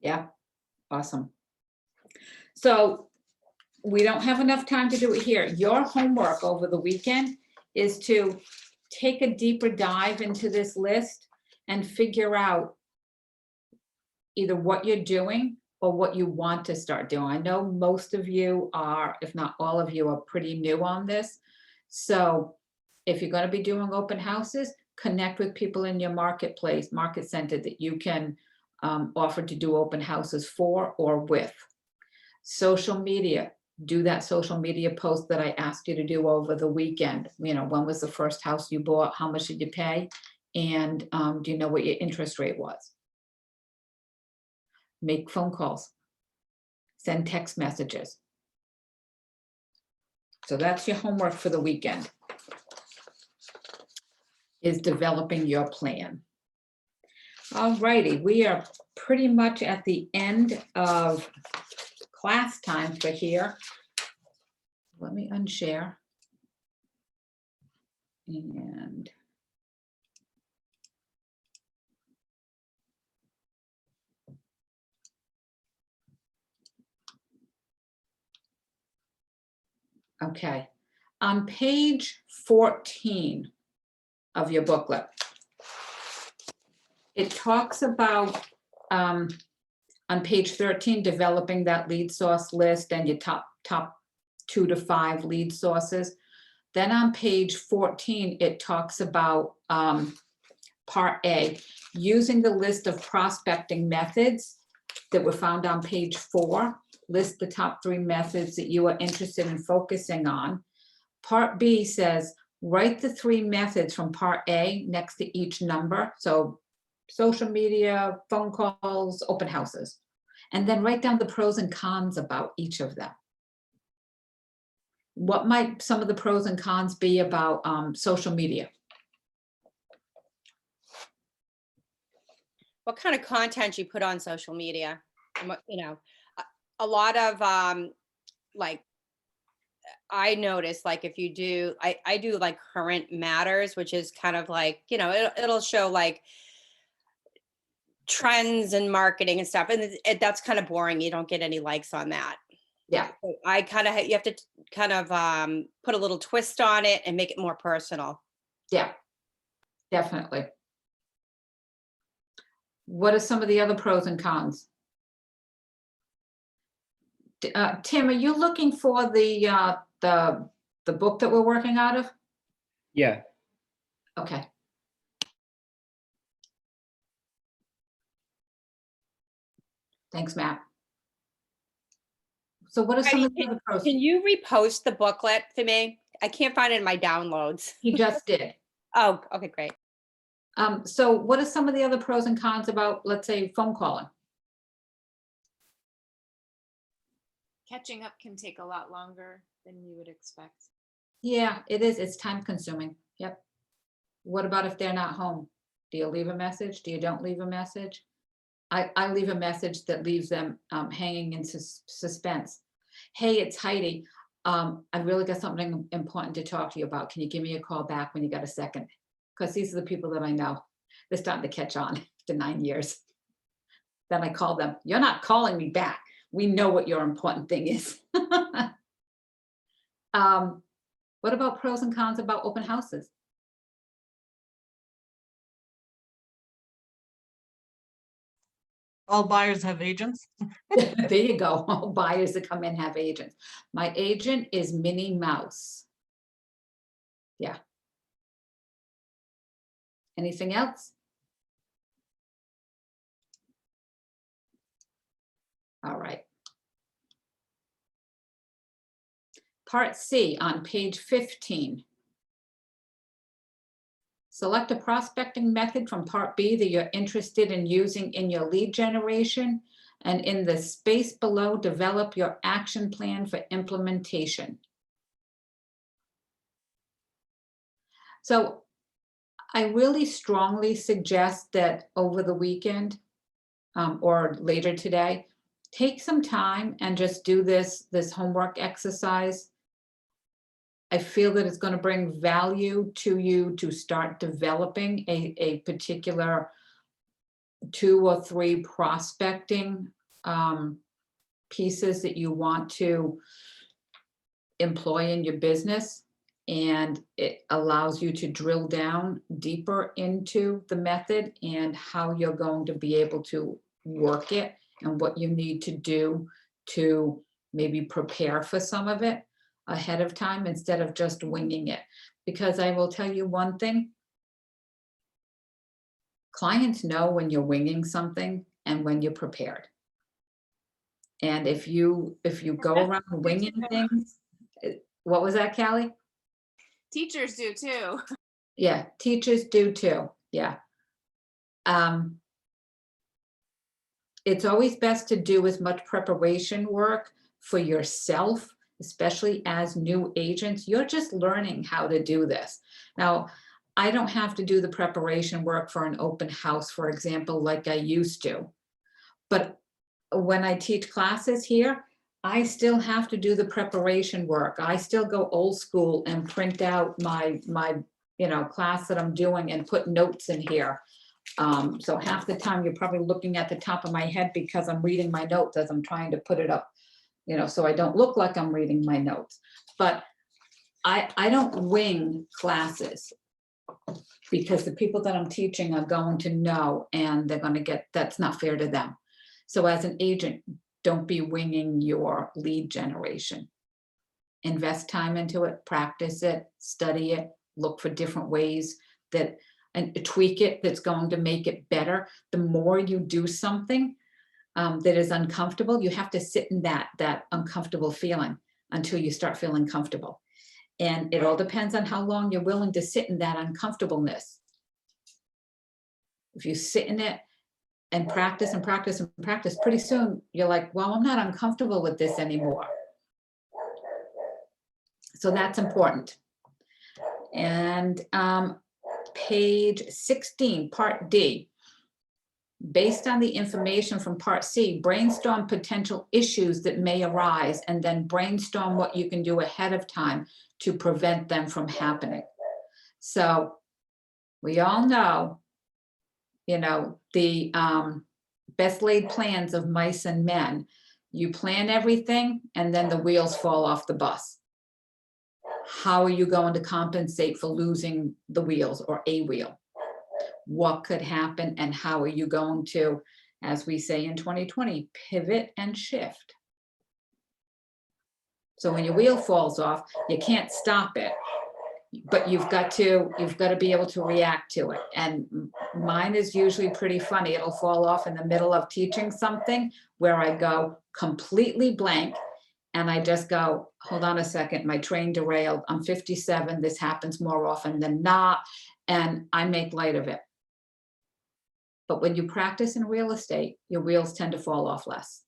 Yeah, awesome. So we don't have enough time to do it here. Your homework over the weekend is to take a deeper dive into this list and figure out either what you're doing or what you want to start doing. I know most of you are, if not all of you, are pretty new on this. So if you're going to be doing open houses, connect with people in your marketplace, market center that you can offer to do open houses for or with. Social media, do that social media post that I asked you to do over the weekend. You know, when was the first house you bought? How much did you pay? And do you know what your interest rate was? Make phone calls, send text messages. So that's your homework for the weekend, is developing your plan. All righty, we are pretty much at the end of class time for here. Let me unshare. And okay, on page 14 of your booklet, it talks about, on page 13, developing that lead source list and your top 2 to 5 lead sources. Then on page 14, it talks about part A, using the list of prospecting methods that were found on page 4. List the top 3 methods that you are interested in focusing on. Part B says, write the 3 methods from part A next to each number. So social media, phone calls, open houses. And then write down the pros and cons about each of them. What might some of the pros and cons be about social media? What kind of content you put on social media? You know, a lot of like, I notice, like, if you do, I do like current matters, which is kind of like, you know, it'll show like trends and marketing and stuff, and that's kind of boring. You don't get any likes on that. Yeah, So I kind of, you have to kind of put a little twist on it and make it more personal. Yeah, definitely. What are some of the other pros and cons? Tim, are you looking for the book that we're working out of? Yeah. Okay. Thanks, Matt. So what are some of the other pros? Can you repost the booklet for me? I can't find it in my downloads. He just did. Oh, okay, great. So what are some of the other pros and cons about, let's say, phone calling? Catching up can take a lot longer than you would expect. Yeah, it is. It's time consuming. Yep. What about if they're not home? Do you leave a message? Do you don't leave a message? I leave a message that leaves them hanging in suspense. Hey, it's Heidi. I really got something important to talk to you about. Can you give me a call back when you got a second? Because these are the people that I know. They're starting to catch on after 9 years. Then I call them. You're not calling me back. We know what your important thing is. What about pros and cons about open houses? All buyers have agents. There you go. All buyers that come in have agents. My agent is Minnie Mouse. Yeah. Anything else? All right. Part C on page 15. Select a prospecting method from part B that you're interested in using in your lead generation, and in the space below, develop your action plan for implementation. So I really strongly suggest that over the weekend or later today, take some time and just do this homework exercise. I feel that it's going to bring value to you to start developing a particular 2 or 3 prospecting pieces that you want to employ in your business. And it allows you to drill down deeper into the method and how you're going to be able to work it and what you need to do to maybe prepare for some of it ahead of time instead of just winging it. Because I will tell you one thing, clients know when you're winging something and when you're prepared. And if you go around winging things, what was that, Callie? Teachers do too. Yeah, teachers do too. Yeah. It's always best to do as much preparation work for yourself, especially as new agents. You're just learning how to do this. Now, I don't have to do the preparation work for an open house, for example, like I used to. But when I teach classes here, I still have to do the preparation work. I still go old school and print out my class that I'm doing and put notes in here. So half the time you're probably looking at the top of my head because I'm reading my notes as I'm trying to put it up, so I don't look like I'm reading my notes. But I don't wing classes because the people that I'm teaching are going to know and they're going to get, that's not fair to them. So as an agent, don't be winging your lead generation. Invest time into it, practice it, study it, look for different ways that, and tweak it that's going to make it better. The more you do something that is uncomfortable, you have to sit in that uncomfortable feeling until you start feeling comfortable. And it all depends on how long you're willing to sit in that uncomfortableness. If you sit in it and practice and practice and practice, pretty soon you're like, well, I'm not uncomfortable with this anymore. So that's important. And page 16, part D. Based on the information from part C, brainstorm potential issues that may arise and then brainstorm what you can do ahead of time to prevent them from happening. So we all know, the best laid plans of mice and men. You plan everything and then the wheels fall off the bus. How are you going to compensate for losing the wheels or a wheel? What could happen and how are you going to, as we say in 2020, pivot and shift? So when your wheel falls off, you can't stop it, but you've got to be able to react to it. And mine is usually pretty funny. It'll fall off in the middle of teaching something where I go completely blank and I just go, hold on a second, my train derailed. I'm 57. This happens more often than not. And I make light of it. But when you practice in real estate, your wheels tend to fall off less.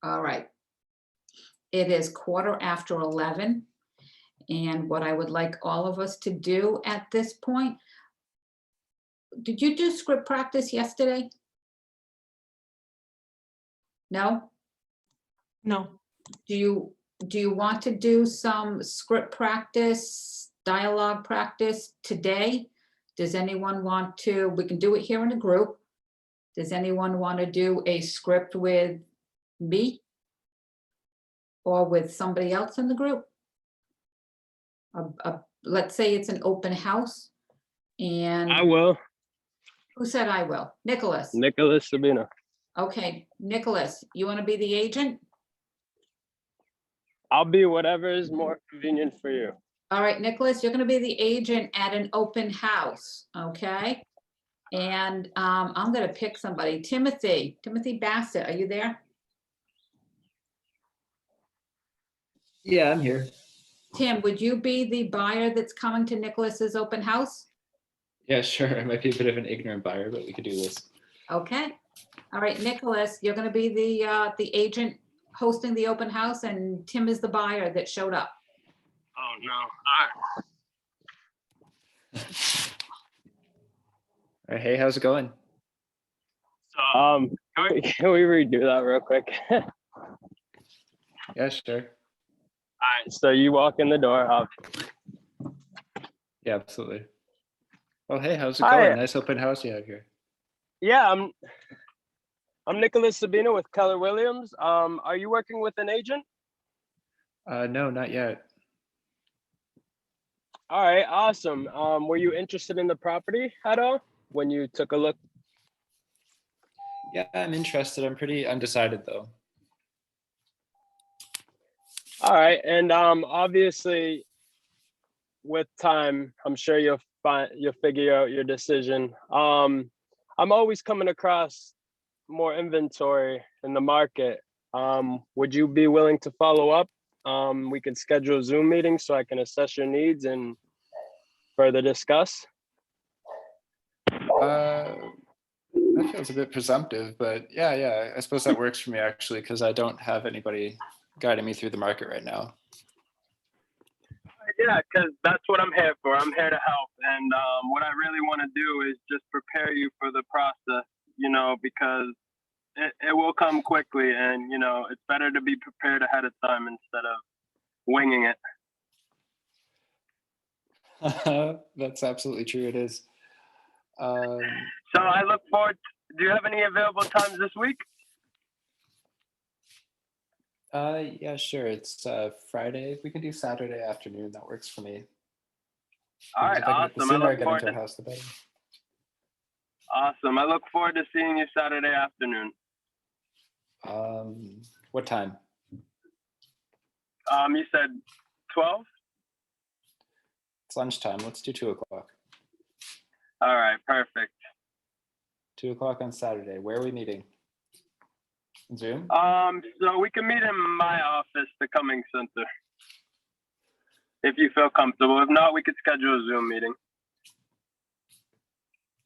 All right. It is 11:15. And what I would like all of us to do at this point, did you do script practice yesterday? No? No. Do you want to do some script practice, dialogue practice today? Does anyone want to, we can do it here in a group. Does anyone want to do a script with me or with somebody else in the group? Let's say it's an open house and. I will. Who said I will? Nicholas. Nicholas Sabina. Okay, Nicholas, you want to be the agent? I'll be whatever is more convenient for you. All right, Nicholas, you're going to be the agent at an open house, okay? And I'm going to pick somebody. Timothy Bassett, are you there? Yeah, I'm here. Tim, would you be the buyer that's coming to Nicholas's open house? Yeah, sure. I might be a bit of an ignorant buyer, but we could do this. Okay. All right, Nicholas, you're going to be the agent hosting the open house, and Tim is the buyer that showed up. Oh no! All right, hey, how's it going? So can we redo that real quick? Yeah, sure. All right, so you walk in the door. Yeah, absolutely. Oh, hey, how's it Hi. going? Nice open house you have here. Yeah, I'm Nicholas Sabina with Keller Williams. Are you working with an agent? No, not yet. All right, awesome. Were you interested in the property at all when you took a look? Yeah, I'm interested. I'm pretty undecided though. All right, and obviously with time, I'm sure you'll figure out your decision. I'm always coming across more inventory in the market. Would you be willing to follow up? We can schedule a Zoom meeting so I can assess your needs and further discuss. That feels a bit presumptive, but yeah, I suppose that works for me actually, because I don't have anybody guiding me through the market right now. Yeah, because that's what I'm here for. I'm here to help. And what I really want to do is just prepare you for the process, because it will come quickly. And, it's better to be prepared ahead of time instead of winging it. That's absolutely true. It is. So I look forward. Do you have any available times this week? Yeah, sure. It's Friday. We can do Saturday afternoon. That works for me. All right, awesome. The sooner I look get forward into a to- house, the better. Awesome. I look forward to seeing you Saturday afternoon. What time? You said 12? It's lunchtime. Let's do 2 o'clock. All right, perfect. 2 o'clock on Saturday. Where are we meeting? Zoom? So we can meet in my office, the Cummings Center, if you feel comfortable. If not, we could schedule a Zoom meeting.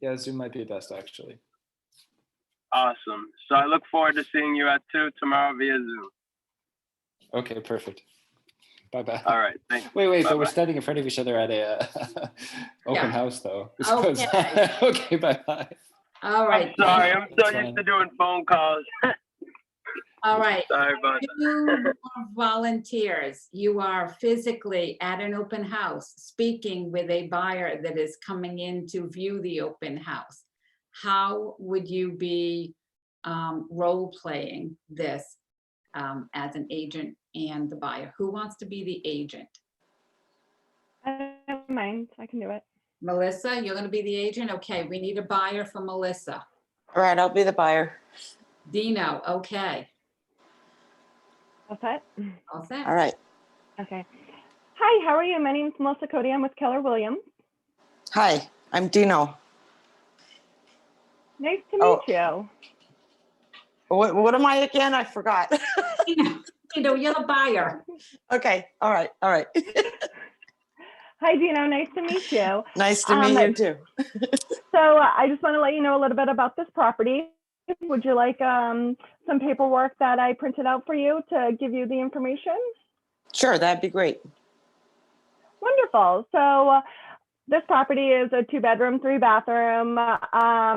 Yeah, Zoom might be best actually. Awesome. So I look forward to seeing you at 2 tomorrow via Zoom. Okay, perfect. Bye-bye. All right, thanks. Wait, but we're Bye-bye. standing in front of each other at a open house though. Okay. Okay, bye-bye. All right. I'm sorry, I'm so That's used fine. to doing phone calls. All right. Sorry about You that. are volunteers. You are physically at an open house, speaking with a buyer that is coming in to view the open house. How would you be role-playing this as an agent and the buyer? Who wants to be the agent? I don't mind. I can do it. Melissa, you're going to be the agent? Okay, we need a buyer for Melissa. All right, I'll be the buyer. Dino, okay. All set? All set. All right. Okay. Hi, how are you? My name is Melissa Cody. I'm with Keller Williams. Hi, I'm Dino. Nice to Oh. meet you. What am I again? I forgot. Dino, you're the buyer. Okay. All right. Hi, Dino. Nice to meet you. Nice to meet you too. So I just want to let you know a little bit about this property. Would you like some paperwork that I printed out for you to give you the information? Sure, that'd be great. Wonderful. So this property is a 2-bedroom, 3-bathroom.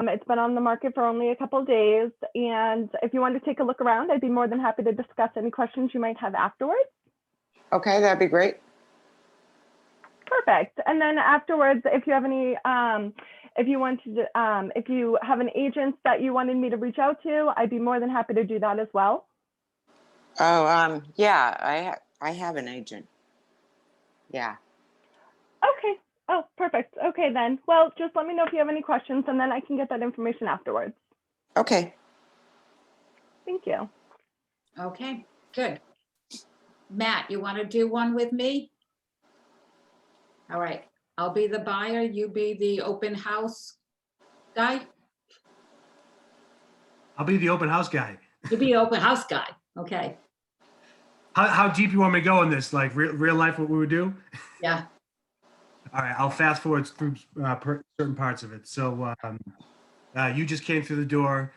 It's been on the market for only a couple of days. And if you want to take a look around, I'd be more than happy to discuss any questions you might have afterwards. Okay, that'd be great. Perfect. And then afterwards, if you have any, if you have an agent that you wanted me to reach out to, I'd be more than happy to do that as well. Oh, yeah, I have an agent. Yeah. Okay. Oh, perfect. Okay, then. Well, just let me know if you have any questions, and then I can get that information afterwards. Okay. Thank you. Okay, good. Matt, you want to do one with me? All right, I'll be the buyer, you be the open house guy? I'll be the open house guy. You be open house guy, okay. How deep you want me to go in this? Like real life, what we would do? Yeah. All right, I'll fast forward through certain parts of it. So you just came through the door.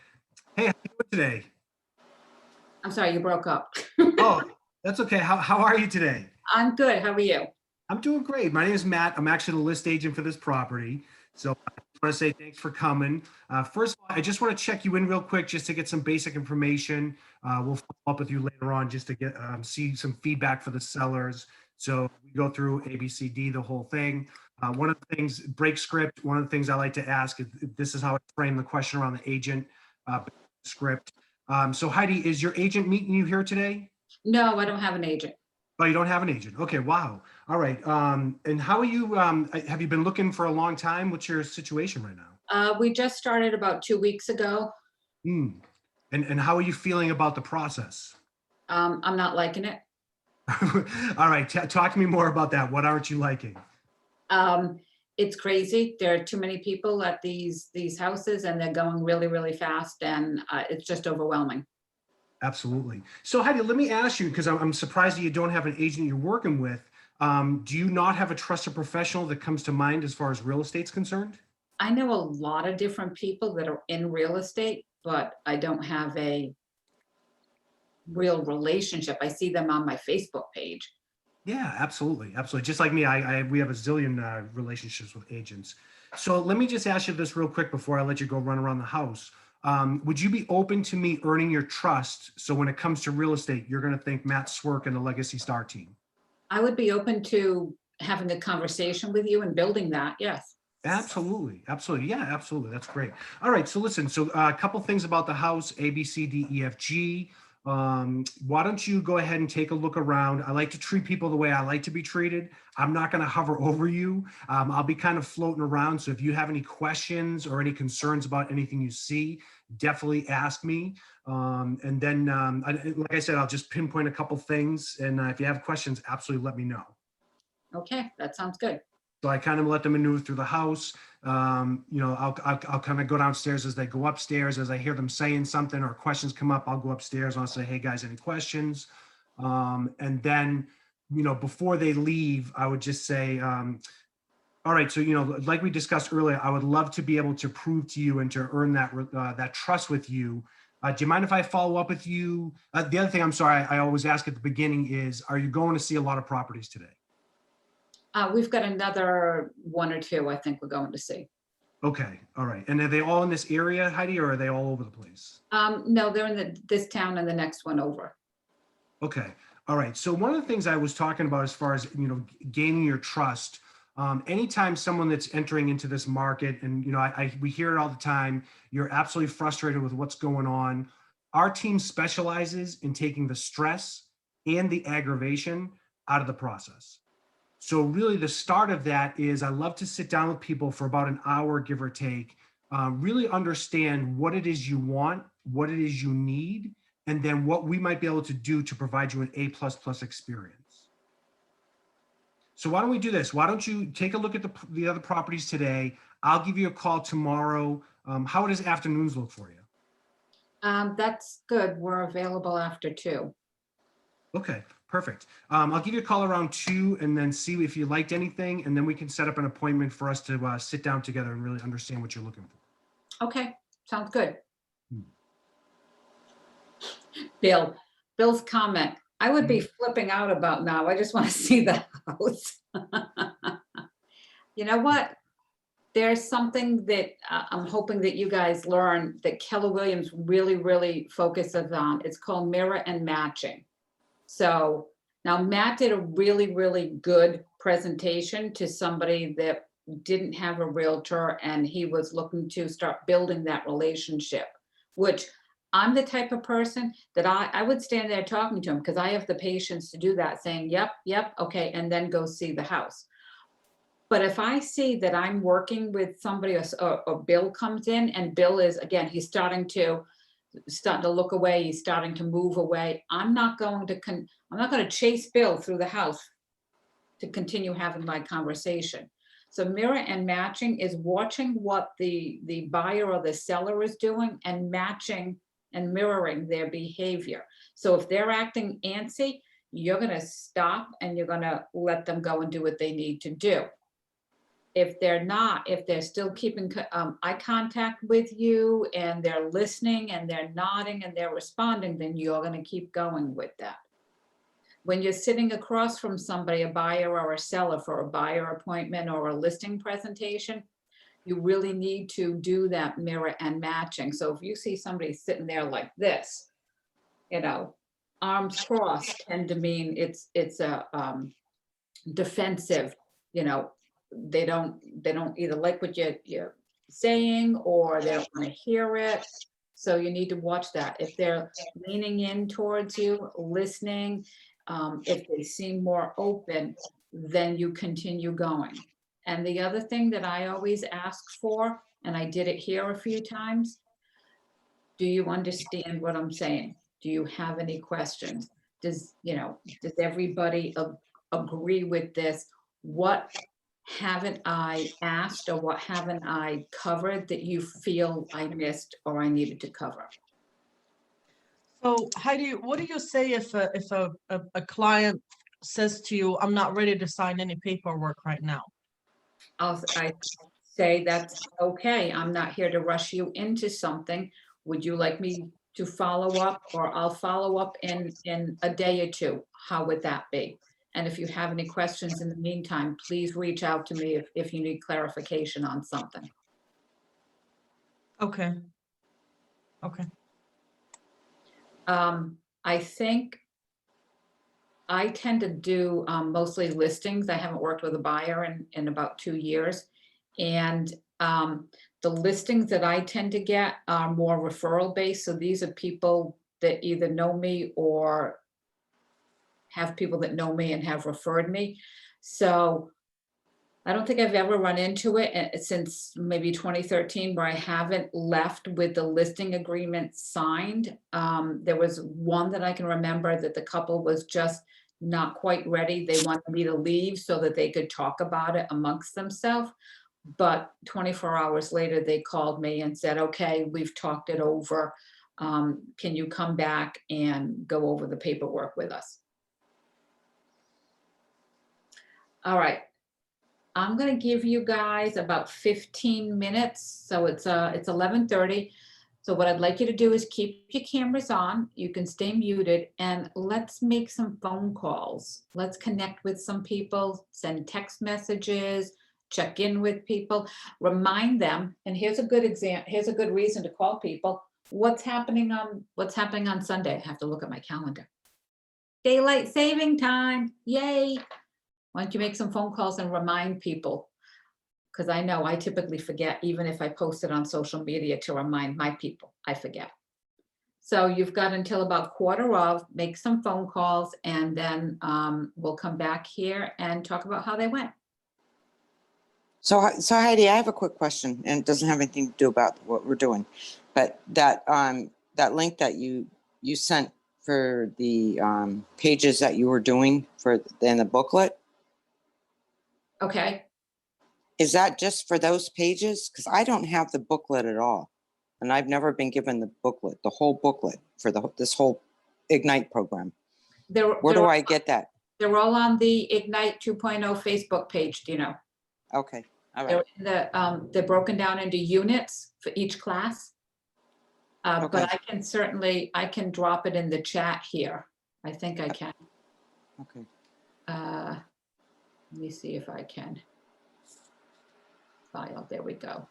Hey, how you doing today? I'm sorry, you broke up. Oh, that's okay. How are you today? I'm good, how are you? I'm doing great. My name is Matt. I'm actually the list agent for this property. So I just want to say thanks for coming. First of all, I just want to check you in real quick just to get some basic information. We'll follow up with you later on just to get see some feedback for the sellers. So we go through A, B, C, D, the whole thing. One of the things, break script, one of the things I like to ask, this is how I frame the question around the agent script. So Heidi, is your agent meeting you here today? No, I don't have an agent. Oh, you don't have an agent? Okay, wow. All right. And how are you, have you been looking for a long time? What's your situation right now? We just started about 2 weeks ago. Hmm. And how are you feeling about the process? I'm not liking it. All right, talk to me more about that. What aren't you liking? It's crazy. There are too many people at these houses, and they're going really, really fast, and it's just overwhelming. Absolutely. So Heidi, let me ask you, because I'm surprised that you don't have an agent you're working with. Do you not have a trusted professional that comes to mind as far as real estate's concerned? I know a lot of different people that are in real estate, but I don't have a real relationship. I see them on my Facebook page. Yeah, absolutely. Absolutely. Just like me, we have a zillion relationships with agents. So let me just ask you this real quick before I let you go run around the house. Would you be open to me earning your trust? So when it comes to real estate, you're going to thank Matt Swerk and the Legacy Star team. I would be open to having a conversation with you and building that. Yes. Absolutely. Absolutely. Yeah, absolutely. That's great. All right. So listen, so a couple things about the house, A, B, C, D, E, F, G. Why don't you go ahead and take a look around? I like to treat people the way I like to be treated. I'm not going to hover over you. I'll be kind of floating around. So if you have any questions or any concerns about anything you see, definitely ask me. And then, like I said, I'll just pinpoint a couple things. And if you have questions, absolutely let me know. Okay, that sounds good. So I kind of let them maneuver through the house. I'll kind of go downstairs as they go upstairs. As I hear them saying something or questions come up, I'll go upstairs and I'll say, hey guys, any questions? And then, before they leave, I would just say, all right, so, like we discussed earlier, I would love to be able to prove to you and to earn that trust with you. Do you mind if I follow up with you? The other thing, I'm sorry, I always ask at the beginning is, are you going to see a lot of properties today? We've got another 1 or 2, I think we're going to see. Okay, all right. And are they all in this area, Heidi, or are they all over the place? No, they're in this town and the next one over. Okay, all right. So one of the things I was talking about as far as, gaining your trust, anytime someone that's entering into this market, and, we hear it all the time, you're absolutely frustrated with what's going on. Our team specializes in taking the stress and the aggravation out of the process. So really the start of that is I love to sit down with people for about an hour, give or take, really understand what it is you want, what it is you need, and then what we might be able to do to provide you an A++ experience. So why don't we do this? Why don't you take a look at the other properties today? I'll give you a call tomorrow. How does afternoons look for you? That's good. We're available after 2. Okay, perfect. I'll give you a call around 2 and then see if you liked anything, and then we can set up an appointment for us to sit down together and really understand what you're looking for. Okay, sounds good. Bill's comment. I would be flipping out about now. I just want to see the house. You know what? There's something that I'm hoping that you guys learn that Keller Williams really, really focuses on. It's called mirror and matching. So now Matt did a really, really good presentation to somebody that didn't have a realtor, and he was looking to start building that relationship, which I'm the type of person that I would stand there talking to him because I have the patience to do that, saying, yep, okay, and then go see the house. But if I see that I'm working with somebody or Bill comes in and Bill is, again, he's starting to look away, he's starting to move away, I'm not going to chase Bill through the house to continue having my conversation. So mirror and matching is watching what the buyer or the seller is doing and matching and mirroring their behavior. So if they're acting antsy, you're going to stop and you're going to let them go and do what they need to do. If they're not, if they're still keeping eye contact with you and they're listening and they're nodding and they're responding, then you're going to keep going with that. When you're sitting across from somebody, a buyer or a seller, for a buyer appointment or a listing presentation, you really need to do that mirror and matching. So if you see somebody sitting there like this, arms crossed tend to mean it's a defensive, they don't either like what you're saying or they don't want to hear it. So you need to watch that. If they're leaning in towards you, listening, If they seem more open, then you continue going. And the other thing that I always ask for, and I did it here a few times, do you understand what I'm saying? Do you have any questions? Does everybody agree with this? What haven't I asked, or what haven't I covered that you feel I missed or I needed to cover? So Heidi, what do you say if a client says to you, I'm not ready to sign any paperwork right now? I say that's okay. I'm not here to rush you into something. Would you like me to follow up, or I'll follow up in a day or two? How would that be? And if you have any questions in the meantime, please reach out to me if you need clarification on something. Okay. Okay. I think I tend to do mostly listings. I haven't worked with a buyer in about 2 years. And the listings that I tend to get are more referral based. So these are people that either know me or have people that know me and have referred me. So I don't think I've ever run into it since maybe 2013 where I haven't left with the listing agreement signed. There was one that I can remember that the couple was just not quite ready. They wanted me to leave so that they could talk about it amongst themselves. But 24 hours later, they called me and said, okay, we've talked it over. Can you come back and go over the paperwork with us? All right. I'm going to give you guys about 15 minutes. So it's 11:30. So what I'd like you to do is keep your cameras on. You can stay muted, and let's make some phone calls. Let's connect with some people, send text messages, check in with people, remind them. And here's a good example. Here's a good reason to call people. What's happening on Sunday? I have to look at my calendar. Daylight saving time. Yay. Why don't you make some phone calls and remind people? Because I know I typically forget, even if I post it on social media to remind my people, I forget. So you've got until about 1:15, make some phone calls, and then we'll come back here and talk about how they went. So Heidi, I have a quick question, and it doesn't have anything to do about what we're doing, but that link that you sent for the pages that you were doing in the booklet. Okay. Is that just for those pages? Because I don't have the booklet at all. And I've never been given the booklet, the whole booklet for this whole Ignite program. Where do I get that? They're all on the Ignite 2.0 Facebook page, do you know? Okay, all right. They're broken down into units for each class. Okay. But I can drop it in the chat here. I think I can. Okay. Let me see if I can. File, there we go.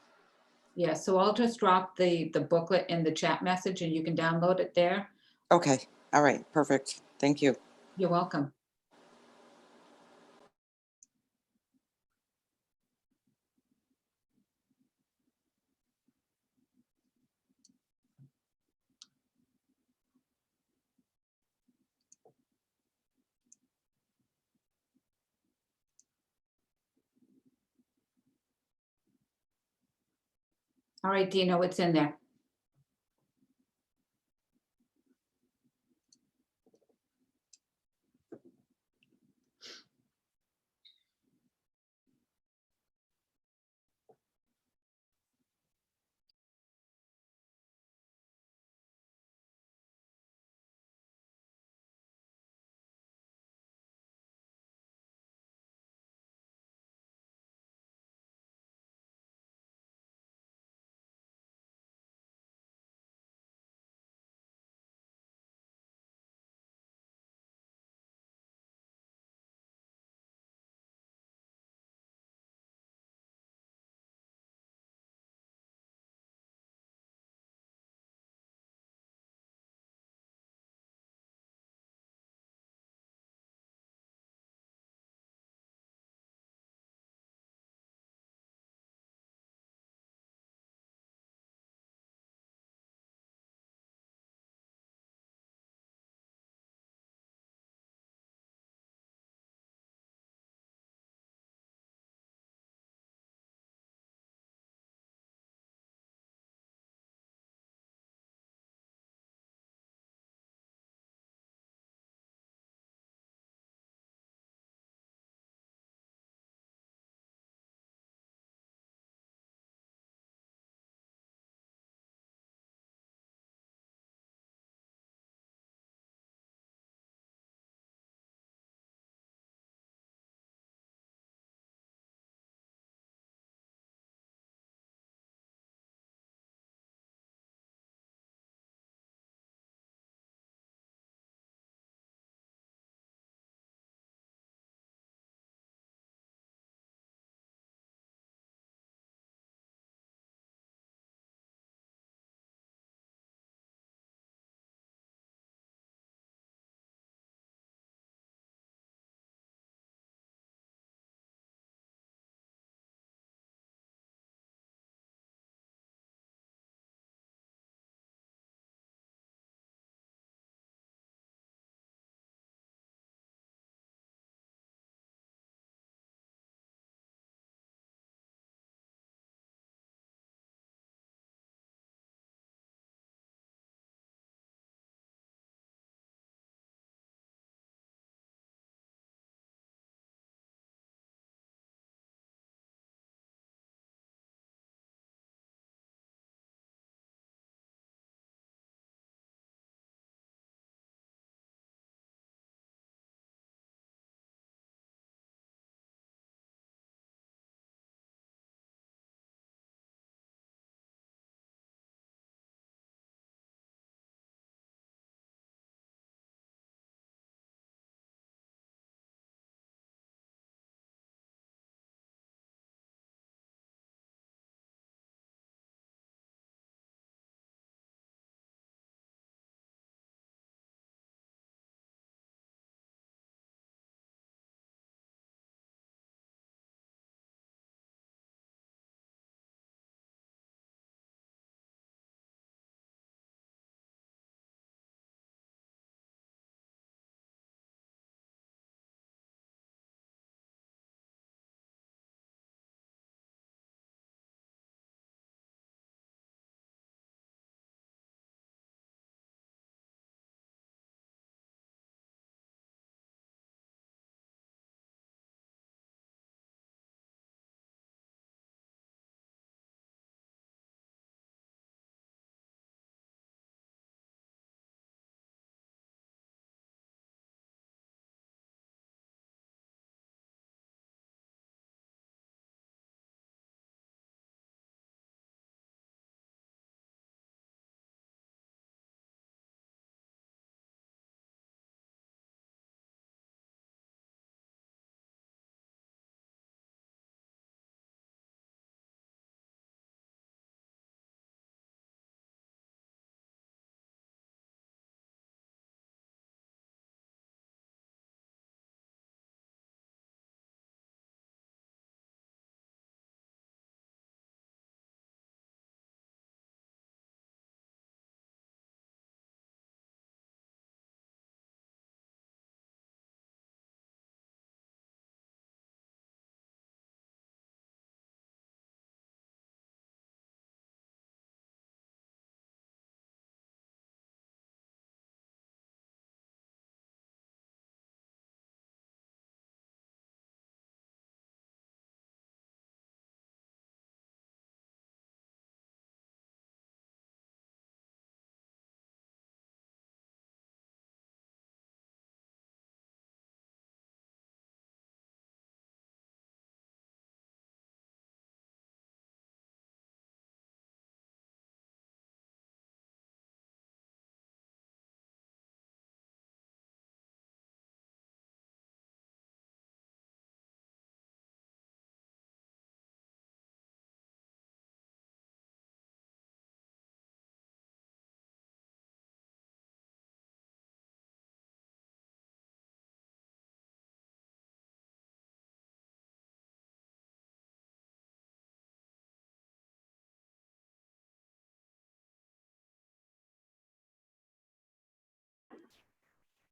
Yeah, so I'll just drop the booklet in the chat message and you can download it there. Okay, all right, perfect. Thank you. You're welcome. All right, Dino, it's in there.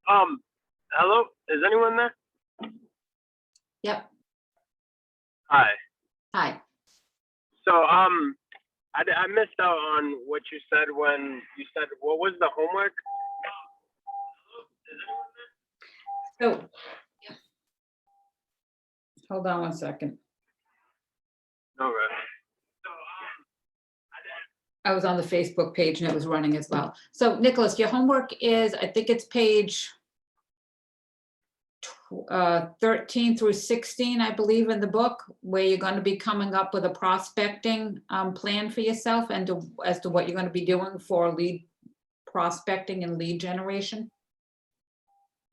Hello, is anyone there? Yep. Hi. Hi. So, I missed out on what you said when you said, what was the homework? So, hold on one second. No, right. I was on the Facebook page and it was running as well. So Nicholas, your homework is, I think it's page 13 through 16, I believe, in the book, where you're going to be coming up with a prospecting plan for yourself and as to what you're going to be doing for lead prospecting and lead generation.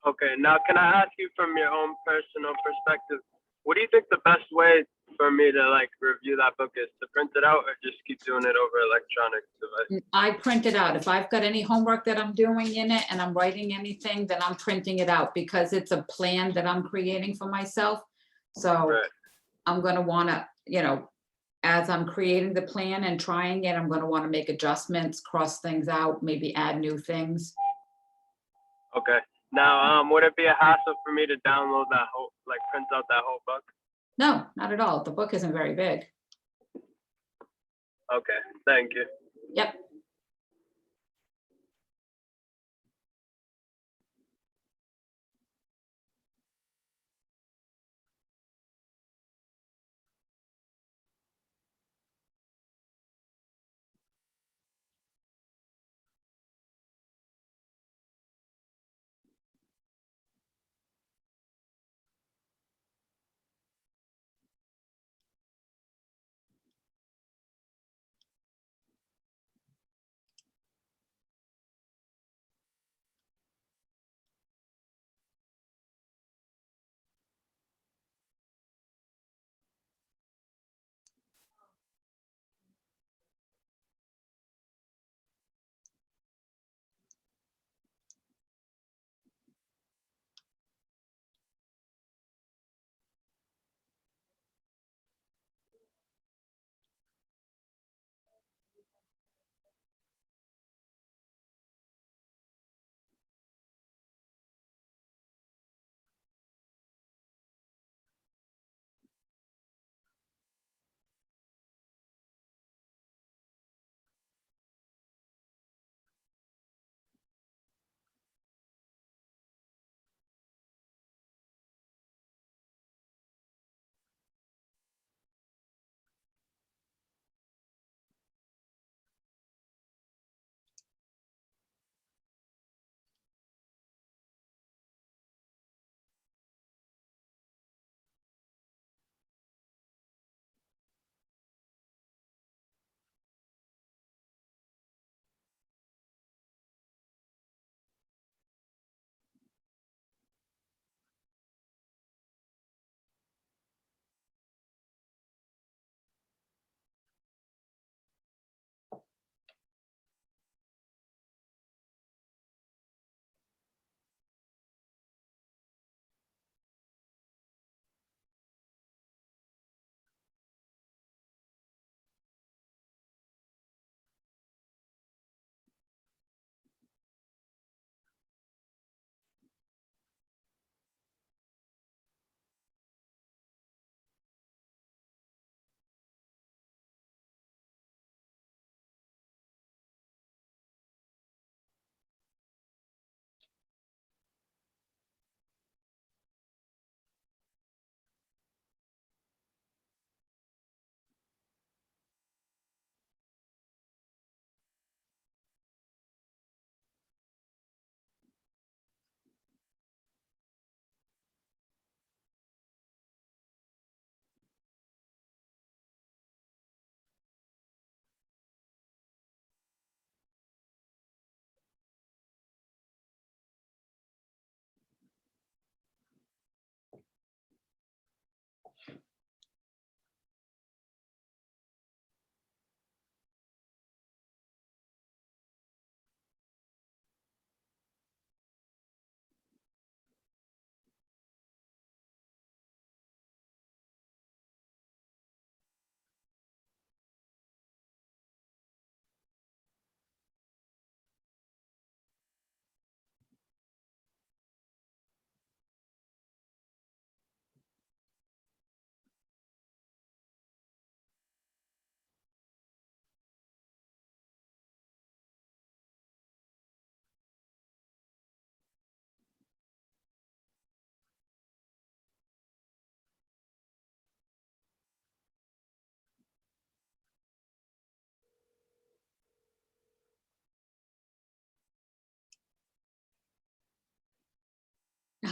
Okay, now can I ask you from your own personal perspective, what do you think the best way for me to like review that book is? To print it out or just keep doing it over electronic device? I print it out. If I've got any homework that I'm doing in it and I'm writing anything, then I'm printing it out because it's a plan that I'm creating for myself. So Right. I'm going to want to, you know, as I'm creating the plan and trying it, I'm going to want to make adjustments, cross things out, maybe add new things. Okay. Now, would it be a hassle for me to download that whole, like print out that whole book? No, not at all. The book isn't very big. Okay, thank you. Yep.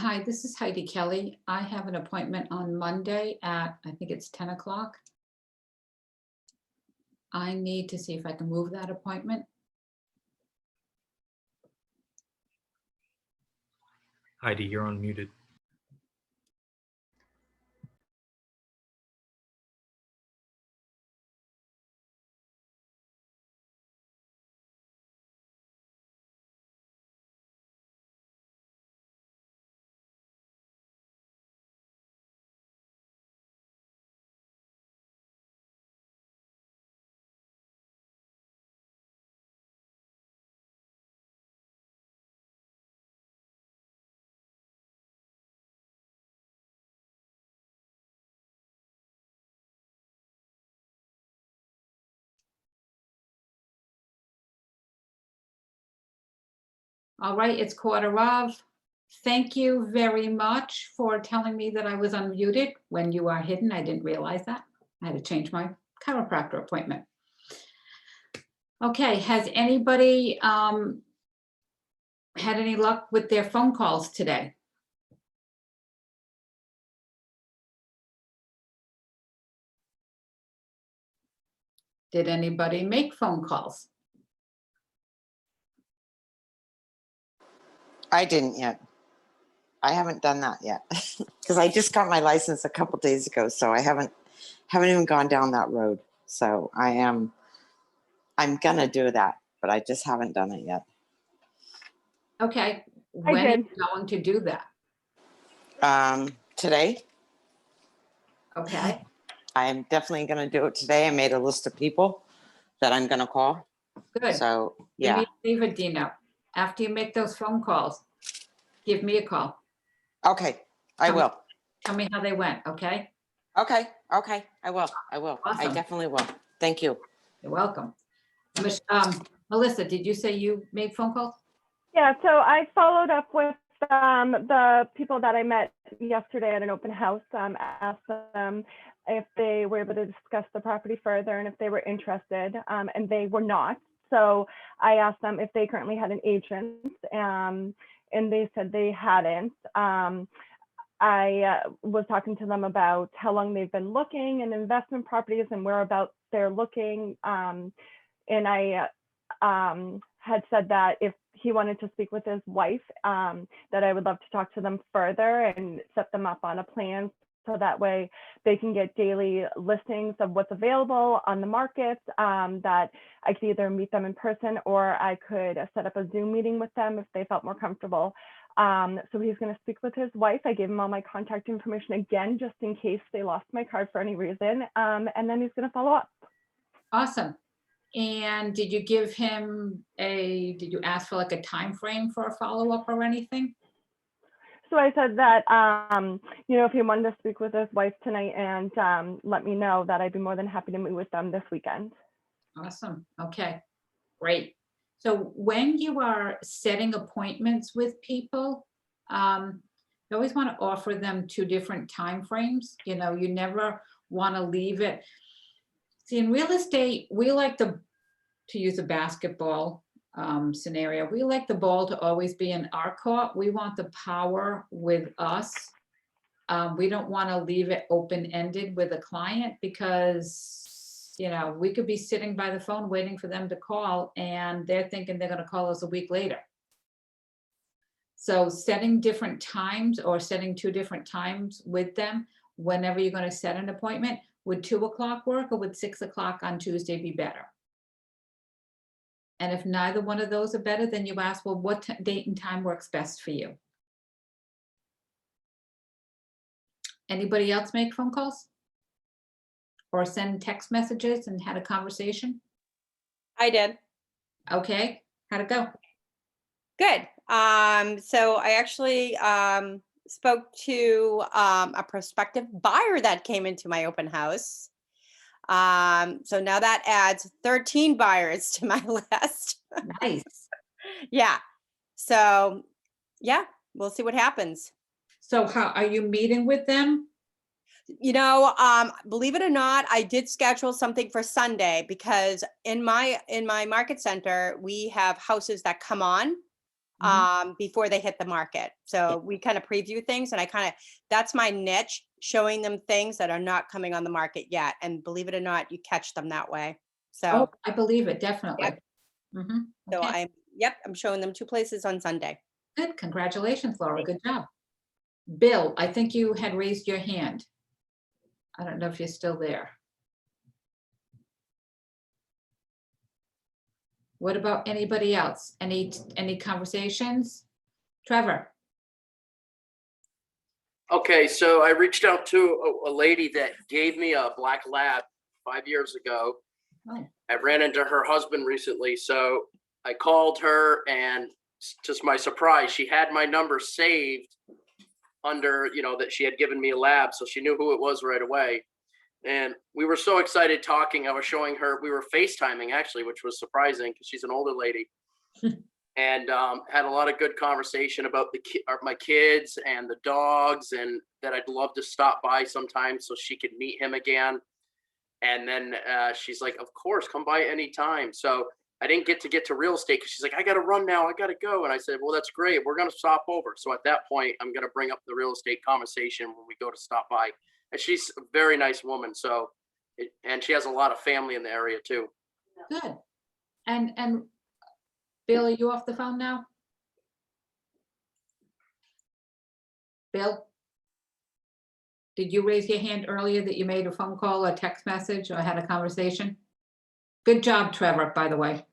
Hi, this is Heidi Kelly. I have an appointment on Monday at, I think it's 10 o'clock. I need to see if I can move that appointment. Heidi, you're unmuted. All right, it's 1:15. Thank you very much for telling me that I was unmuted when you are hidden. I didn't realize that. I had to change my chiropractor appointment. Okay, has anybody had any luck with their phone calls today? Did anybody make phone calls? I didn't yet. I haven't done that yet because I just got my license a couple days ago, so I haven't even gone down that road. So I'm gonna do that, but I just haven't done it yet. Okay, when are you going to do that? Today. Okay. I'm definitely gonna do it today. I made a list of people that I'm gonna call. Good. So Give yeah. me a favor, Dino. After you make those phone calls, give me a call. Okay, I will. Tell me how they went, okay? Okay, I will. I Awesome. definitely will. Thank you. You're welcome. Melissa, did you say you made phone calls? Yeah, so I followed up with the people that I met yesterday at an open house, asked them if they were able to discuss the property further and if they were interested, and they were not. So I asked them if they currently had an agent, and they said they hadn't. I was talking to them about how long they've been looking in investment properties and whereabouts they're looking. And I had said that if he wanted to speak with his wife, that I would love to talk to them further and set them up on a plan so that way they can get daily listings of what's available on the market, that I could either meet them in person or I could set up a Zoom meeting with them if they felt more comfortable. So he's going to speak with his wife. I gave him all my contact information again, just in case they lost my card for any reason. And then he's going to follow up. Awesome. And did you give him did you ask for like a time frame for a follow-up or anything? So I said that, if he wanted to speak with his wife tonight and let me know, that I'd be more than happy to meet with them this weekend. Awesome. Okay, great. So when you are setting appointments with people, you always want to offer them 2 different time frames. You never want to leave it. See, in real estate, we like to use a basketball scenario. We like the ball to always be in our court. We want the power with us. We don't want to leave it open-ended with a client because we could be sitting by the phone waiting for them to call and they're thinking they're going to call us a week later. So setting different times or setting 2 different times with them whenever you're going to set an appointment, would 2 o'clock work or would 6 o'clock on Tuesday be better? And if neither one of those are better, then you ask, well, what date and time works best for you? Anybody else make phone calls? Or send text messages and had a conversation? I did. Okay, how'd it go? Good. So I actually spoke to a prospective buyer that came into my open house. So now that adds 13 buyers to my list. Nice. Yeah. So yeah, we'll see what happens. So how are you meeting with them? Believe it or not, I did schedule something for Sunday because in my market center, we have houses that come on before they hit the market. So we kind of preview things, and that's my niche, showing them things that are not coming on the market yet. And believe it or not, you catch them that way. So Oh, I believe it, definitely. Yep. Mhm, So okay. I'm showing them 2 places on Sunday. Good, congratulations, Laura, good job. Bill, I think you had raised your hand. I don't know if you're still there. What about anybody else? Any conversations? Trevor? Okay, so I reached out to a lady that gave me a black lab 5 years ago. Oh. I ran into her husband recently, so I called her, and to my surprise, she had my number saved under, that she had given me a lab, so she knew who it was right away. And we were so excited talking. I was showing her, we were FaceTiming actually, which was surprising because she's an older lady. And had a lot of good conversation about my kids and the dogs, and that I'd love to stop by sometime so she could meet him again. And then she's like, of course, come by anytime. So I didn't get to real estate because she's like, I got to run now. I got to go. And I said, well, that's great. We're going to stop over. So at that point, I'm going to bring up the real estate conversation when we go to stop by. And she's a very nice woman. So, and she has a lot of family in the area too. Good. And Bill, are you off the phone now? Bill? Did you raise your hand earlier that you made a phone call or text message or had a conversation? Good job, Trevor, by the way.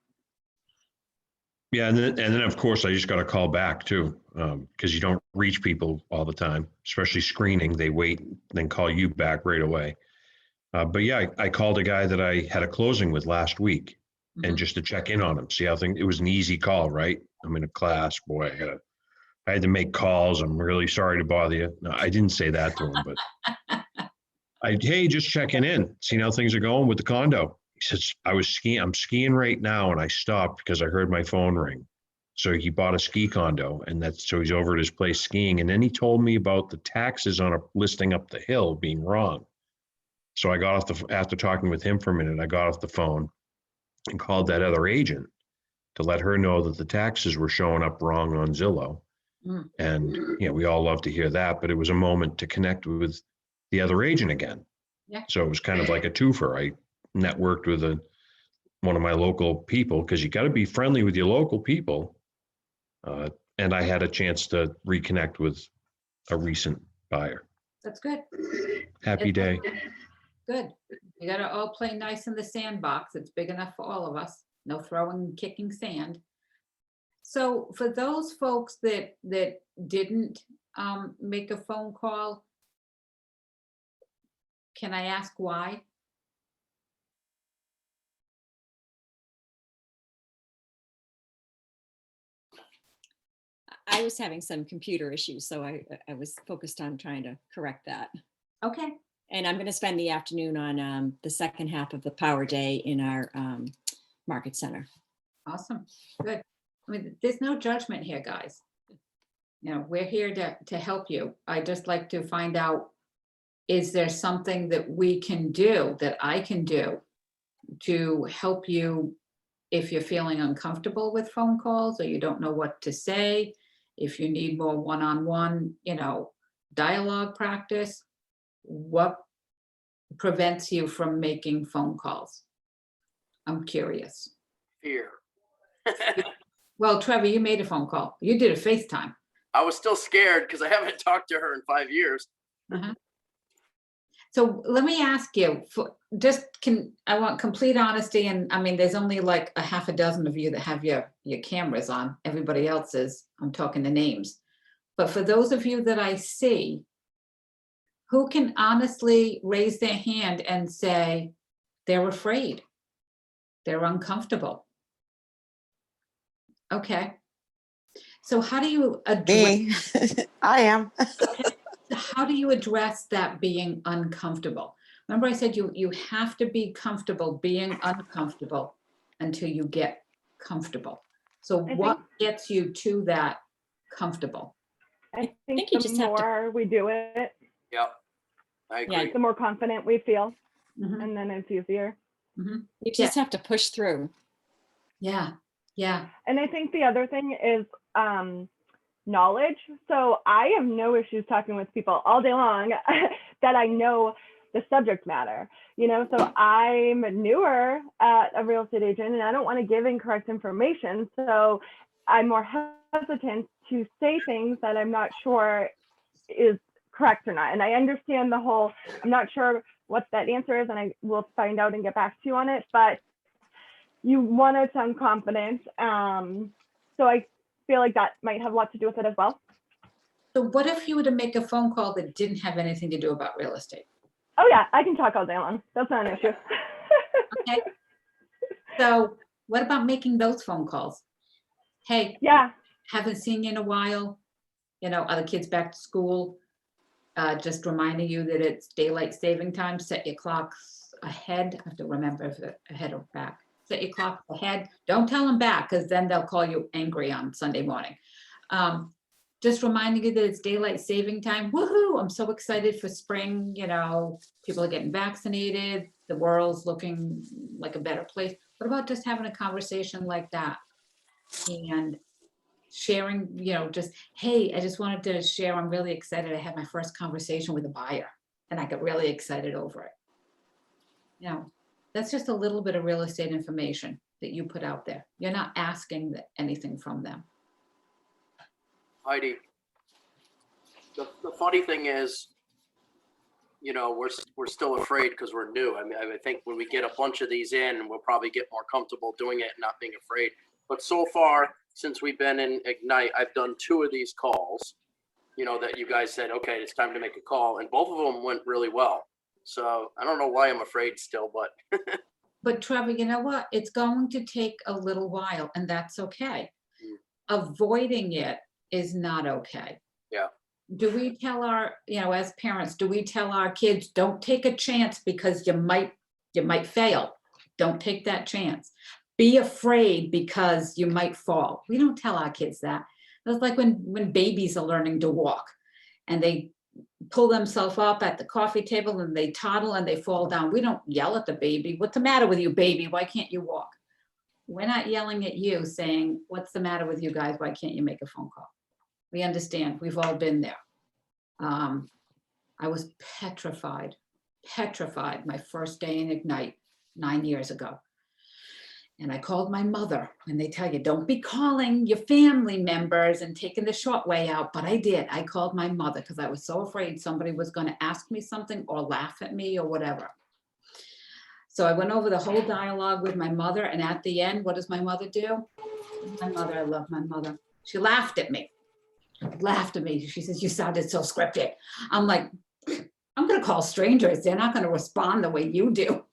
Yeah, and then of course I just got a call back too, because you don't reach people all the time, especially screening. They wait, then call you back right away. But yeah, I called a guy that I had a closing with last week, and just to check in on him, see how things. It was an easy call, right? I'm in a class, boy. I had to make calls. I'm really sorry to bother you. No, I didn't say that to him, but hey, just checking in, seeing how things are going with the condo. He says, I'm skiing right now, and I stopped because I heard my phone ring. So he bought a ski condo, and so he's over at his place skiing. And then he told me about the taxes on a listing up the hill being wrong. So I got off after talking with him for a minute, I got off the phone and called that other agent to let her know that the taxes were showing up wrong on Zillow. And we all love to hear that, but it was a moment to connect with the other agent again. Yeah. So it was kind of like a twofer. I networked with one of my local people, because you got to be friendly with your local people. And I had a chance to reconnect with a recent buyer. That's good. Happy day. Good. You gotta all play nice in the sandbox. It's big enough for all of us. No throwing and kicking sand. So for those folks that didn't make a phone call, can I ask why? I was having some computer issues, so I was focused on trying to correct that. Okay. And I'm going to spend the afternoon on the second half of the Power Day in our Market Center. Awesome. Good. I mean, there's no judgment here, guys. We're here to help you. I just like to find out, is there something that we can do, that I can do to help you if you're feeling uncomfortable with phone calls or you don't know what to say, if you need more one-on-one, dialogue practice, what prevents you from making phone calls? I'm curious. Fear. Well, Trevor, you made a phone call. You did a FaceTime. I was still scared because I haven't talked to her in 5 years. So let me ask you, I want complete honesty, and I mean, there's only like a half a dozen of you that have your cameras on. Everybody else is, I'm talking the names. But for those of you that I see, who can honestly raise their hand and say they're afraid, they're uncomfortable? Okay. So how do you address? I am. How do you address that being uncomfortable? Remember I said you have to be comfortable being uncomfortable until you get comfortable. So what gets you to that comfortable? I think the more we do it, Yep, I agree. the more confident we feel, and then it's easier. You just have to push through. Yeah. Yeah. And I think the other thing is knowledge. So I have no issues talking with people all day long that I know the subject matter, so I'm newer at a real estate agent and I don't want to give incorrect information. So I'm more hesitant to say things that I'm not sure is correct or not. And I understand the whole, I'm not sure what that answer is and I will find out and get back to you on it, but you want to sound confident. So I feel like that might have a lot to do with it as well. So what if you were to make a phone call that didn't have anything to do about real estate? Oh yeah, I can talk all day long. That's not an issue. Okay. So what about making those phone calls? Hey, yeah, haven't seen you in a while. Are the kids back to school? Just reminding you that it's daylight saving time. Set your clocks ahead. I have to remember if it's ahead or back. Set your clock ahead. Don't tell them back because then they'll call you angry on Sunday morning. Just reminding you that it's daylight saving time. Woohoo! I'm so excited for spring. People are getting vaccinated. The world's looking like a better place. What about just having a conversation like that? And sharing, just, hey, I just wanted to share, I'm really excited. I had my first conversation with a buyer and I got really excited over it. That's just a little bit of real estate information that you put out there. You're not asking anything from them. Heidi, the funny thing is, we're still afraid because we're new. I mean, I think when we get a bunch of these in, we'll probably get more comfortable doing it and not being afraid. But so far, since we've been in Ignite, I've done 2 of these calls, that you guys said, okay, it's time to make a call. And both of them went really well. So I don't know why I'm afraid still, but. But Trevor, you know what? It's going to take a little while and that's okay. Avoiding it is not okay. Yeah. Do we tell our, as parents, do we tell our kids, don't take a chance because you might fail. Don't take that chance. Be afraid because you might fall. We don't tell our kids that. It's like when babies are learning to walk and they pull themselves up at the coffee table and they toddle and they fall down. We don't yell at the baby. What's the matter with you, baby? Why can't you walk? We're not yelling at you saying, what's the matter with you guys? Why can't you make a phone call? We understand. We've all been there. I was petrified my first day in Ignite 9 years ago. And I called my mother and they tell you, don't be calling your family members and taking the short way out. But I did. I called my mother because I was so afraid somebody was going to ask me something or laugh at me or whatever. So I went over the whole dialogue with my mother. And at the end, what does my mother do? My mother, I love my mother. She laughed at me. She says, you sounded so scripted. I'm like, I'm going to call strangers. They're not going to respond the way you do.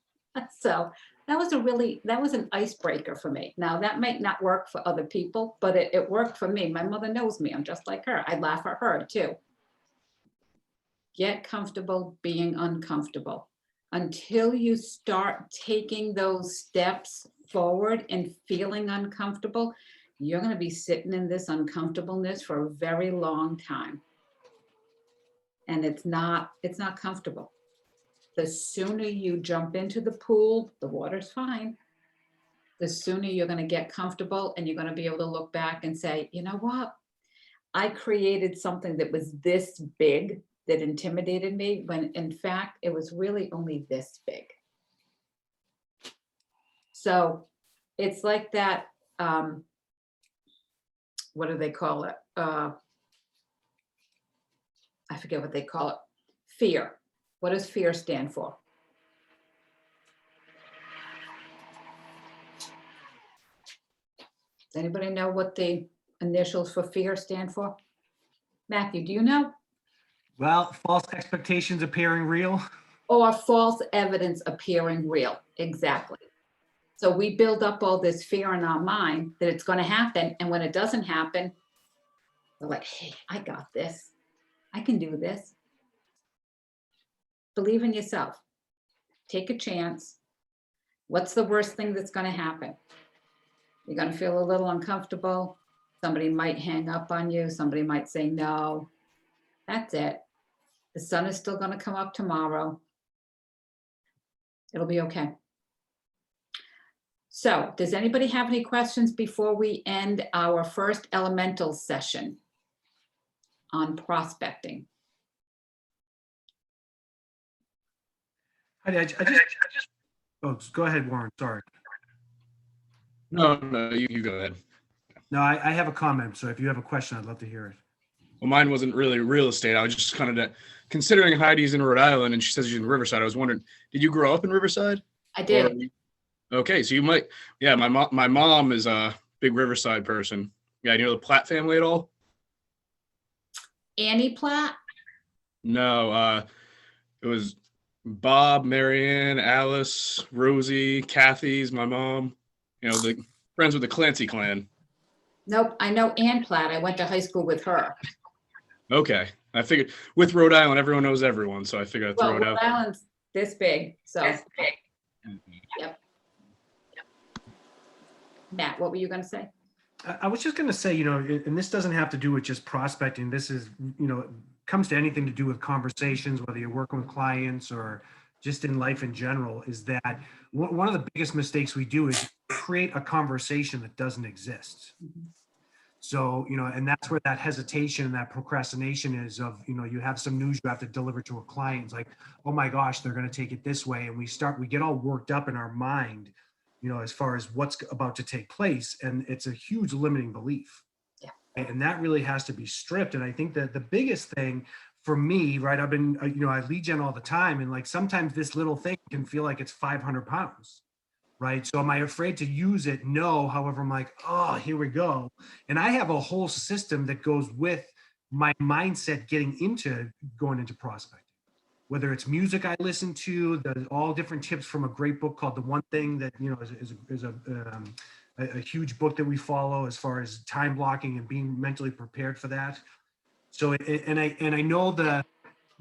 So that was an icebreaker for me. Now that might not work for other people, but it worked for me. My mother knows me. I'm just like her. I laugh at her too. Get comfortable being uncomfortable. Until you start taking those steps forward and feeling uncomfortable, you're going to be sitting in this uncomfortableness for a very long time. And it's not comfortable. The sooner you jump into the pool, the water's fine. The sooner you're going to get comfortable and you're going to be able to look back and say, you know what? I created something that was this big that intimidated me when in fact it was really only this big. So it's like that, what do they call it? I forget what they call it. Fear. What does fear stand for? Does anybody know what the initials for fear stand for? Matthew, do you know? Well, false expectations appearing real. Or false evidence appearing real. Exactly. So we build up all this fear in our mind that it's going to happen. And when it doesn't happen, we're like, hey, I got this. I can do this. Believe in yourself. Take a chance. What's the worst thing that's going to happen? You're going to feel a little uncomfortable. Somebody might hang up on you. Somebody might say no. That's it. The sun is still going to come up tomorrow. It'll be okay. So does anybody have any questions before we end our first elemental session on prospecting? I just, oh, go ahead, Warren, sorry. No, you go ahead. No, I have a comment, so if you have a question, I'd love to hear it. Well, mine wasn't really real estate. I was just kind of considering Heidi's in Rhode Island and she says she's in Riverside. I was wondering, did you grow up in Riverside? I did. Okay, so you might, yeah, my mom is a big Riverside person. Yeah, you know the Platt family at all? Annie Platt? No, it was Bob, Marianne, Alice, Rosie, Kathy's my mom. You know, the friends with the Clancy clan. Nope, I know Ann Platt. I went to high school with her. Okay, I figured with Rhode Island, everyone knows everyone, so I figured I'd throw Well, it out Rhode Island's this big, so. Yep. Matt, what were you gonna say? I was just going to say, you know, and this doesn't have to do with just prospecting. This is, you know, comes to anything to do with conversations, whether you're working with clients or just in life in general, is that one of the biggest mistakes we do is create a conversation that doesn't exist. So, you know, and that's where that hesitation and that procrastination is of, you know, you have some news you have to deliver to a client. It's like, oh my gosh, they're going to take it this way. And we get all worked up in our mind, you know, as far as what's about to take place. And it's a huge limiting belief. Yeah. And that really has to be stripped. And I think that the biggest thing for me, right, I've been, you know, I lead gen all the time. And like, sometimes this little thing can feel like it's 500 pounds, right? So am I afraid to use it? No. However, I'm like, oh, here we go. And I have a whole system that goes with my mindset getting into going into prospecting. Whether it's music I listen to, all different tips from a great book called The One Thing that, you know, is a huge book that we follow as far as time blocking and being mentally prepared for that. So, and I know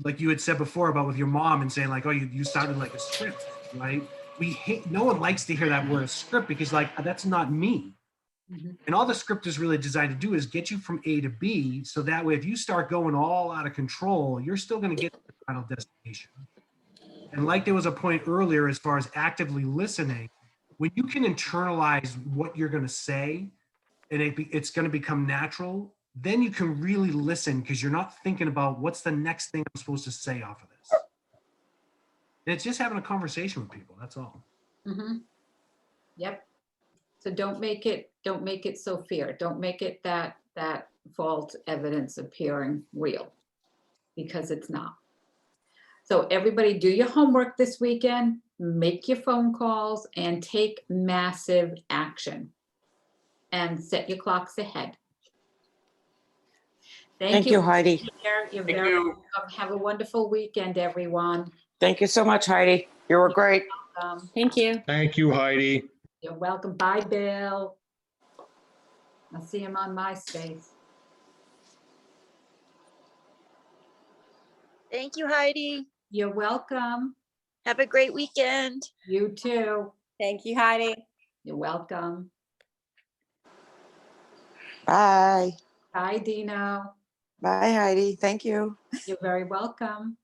like you had said before about with your mom and saying like, oh, you sounded like a script, right? No one likes to hear that word script because like, that's not me. And all the script is really designed to do is get you from A to B. So that way, if you start going all out of control, you're still going to get to the final destination. And like there was a point earlier, as far as actively listening, when you can internalize what you're going to say and it's going to become natural, then you can really listen because you're not thinking about what's the next thing I'm supposed to say off of this. And it's just having a conversation with people. That's all. Mm-hmm. Yep. So don't make it so fear. Don't make it that false evidence appearing real, because it's not. So everybody do your homework this weekend, make your phone calls and take massive action and set your clocks ahead. Thank you, Heidi. You're very welcome. Have a wonderful weekend, everyone. Thank you so much, Heidi. You were great. Thank you. Thank you, Heidi. You're welcome. Bye, Bill. I'll see him on MySpace. Thank you, Heidi. You're welcome. Have a great weekend. You too. Thank you, Heidi. You're welcome. Bye. Bye, Dino. Bye, Heidi. Thank you. You're very welcome.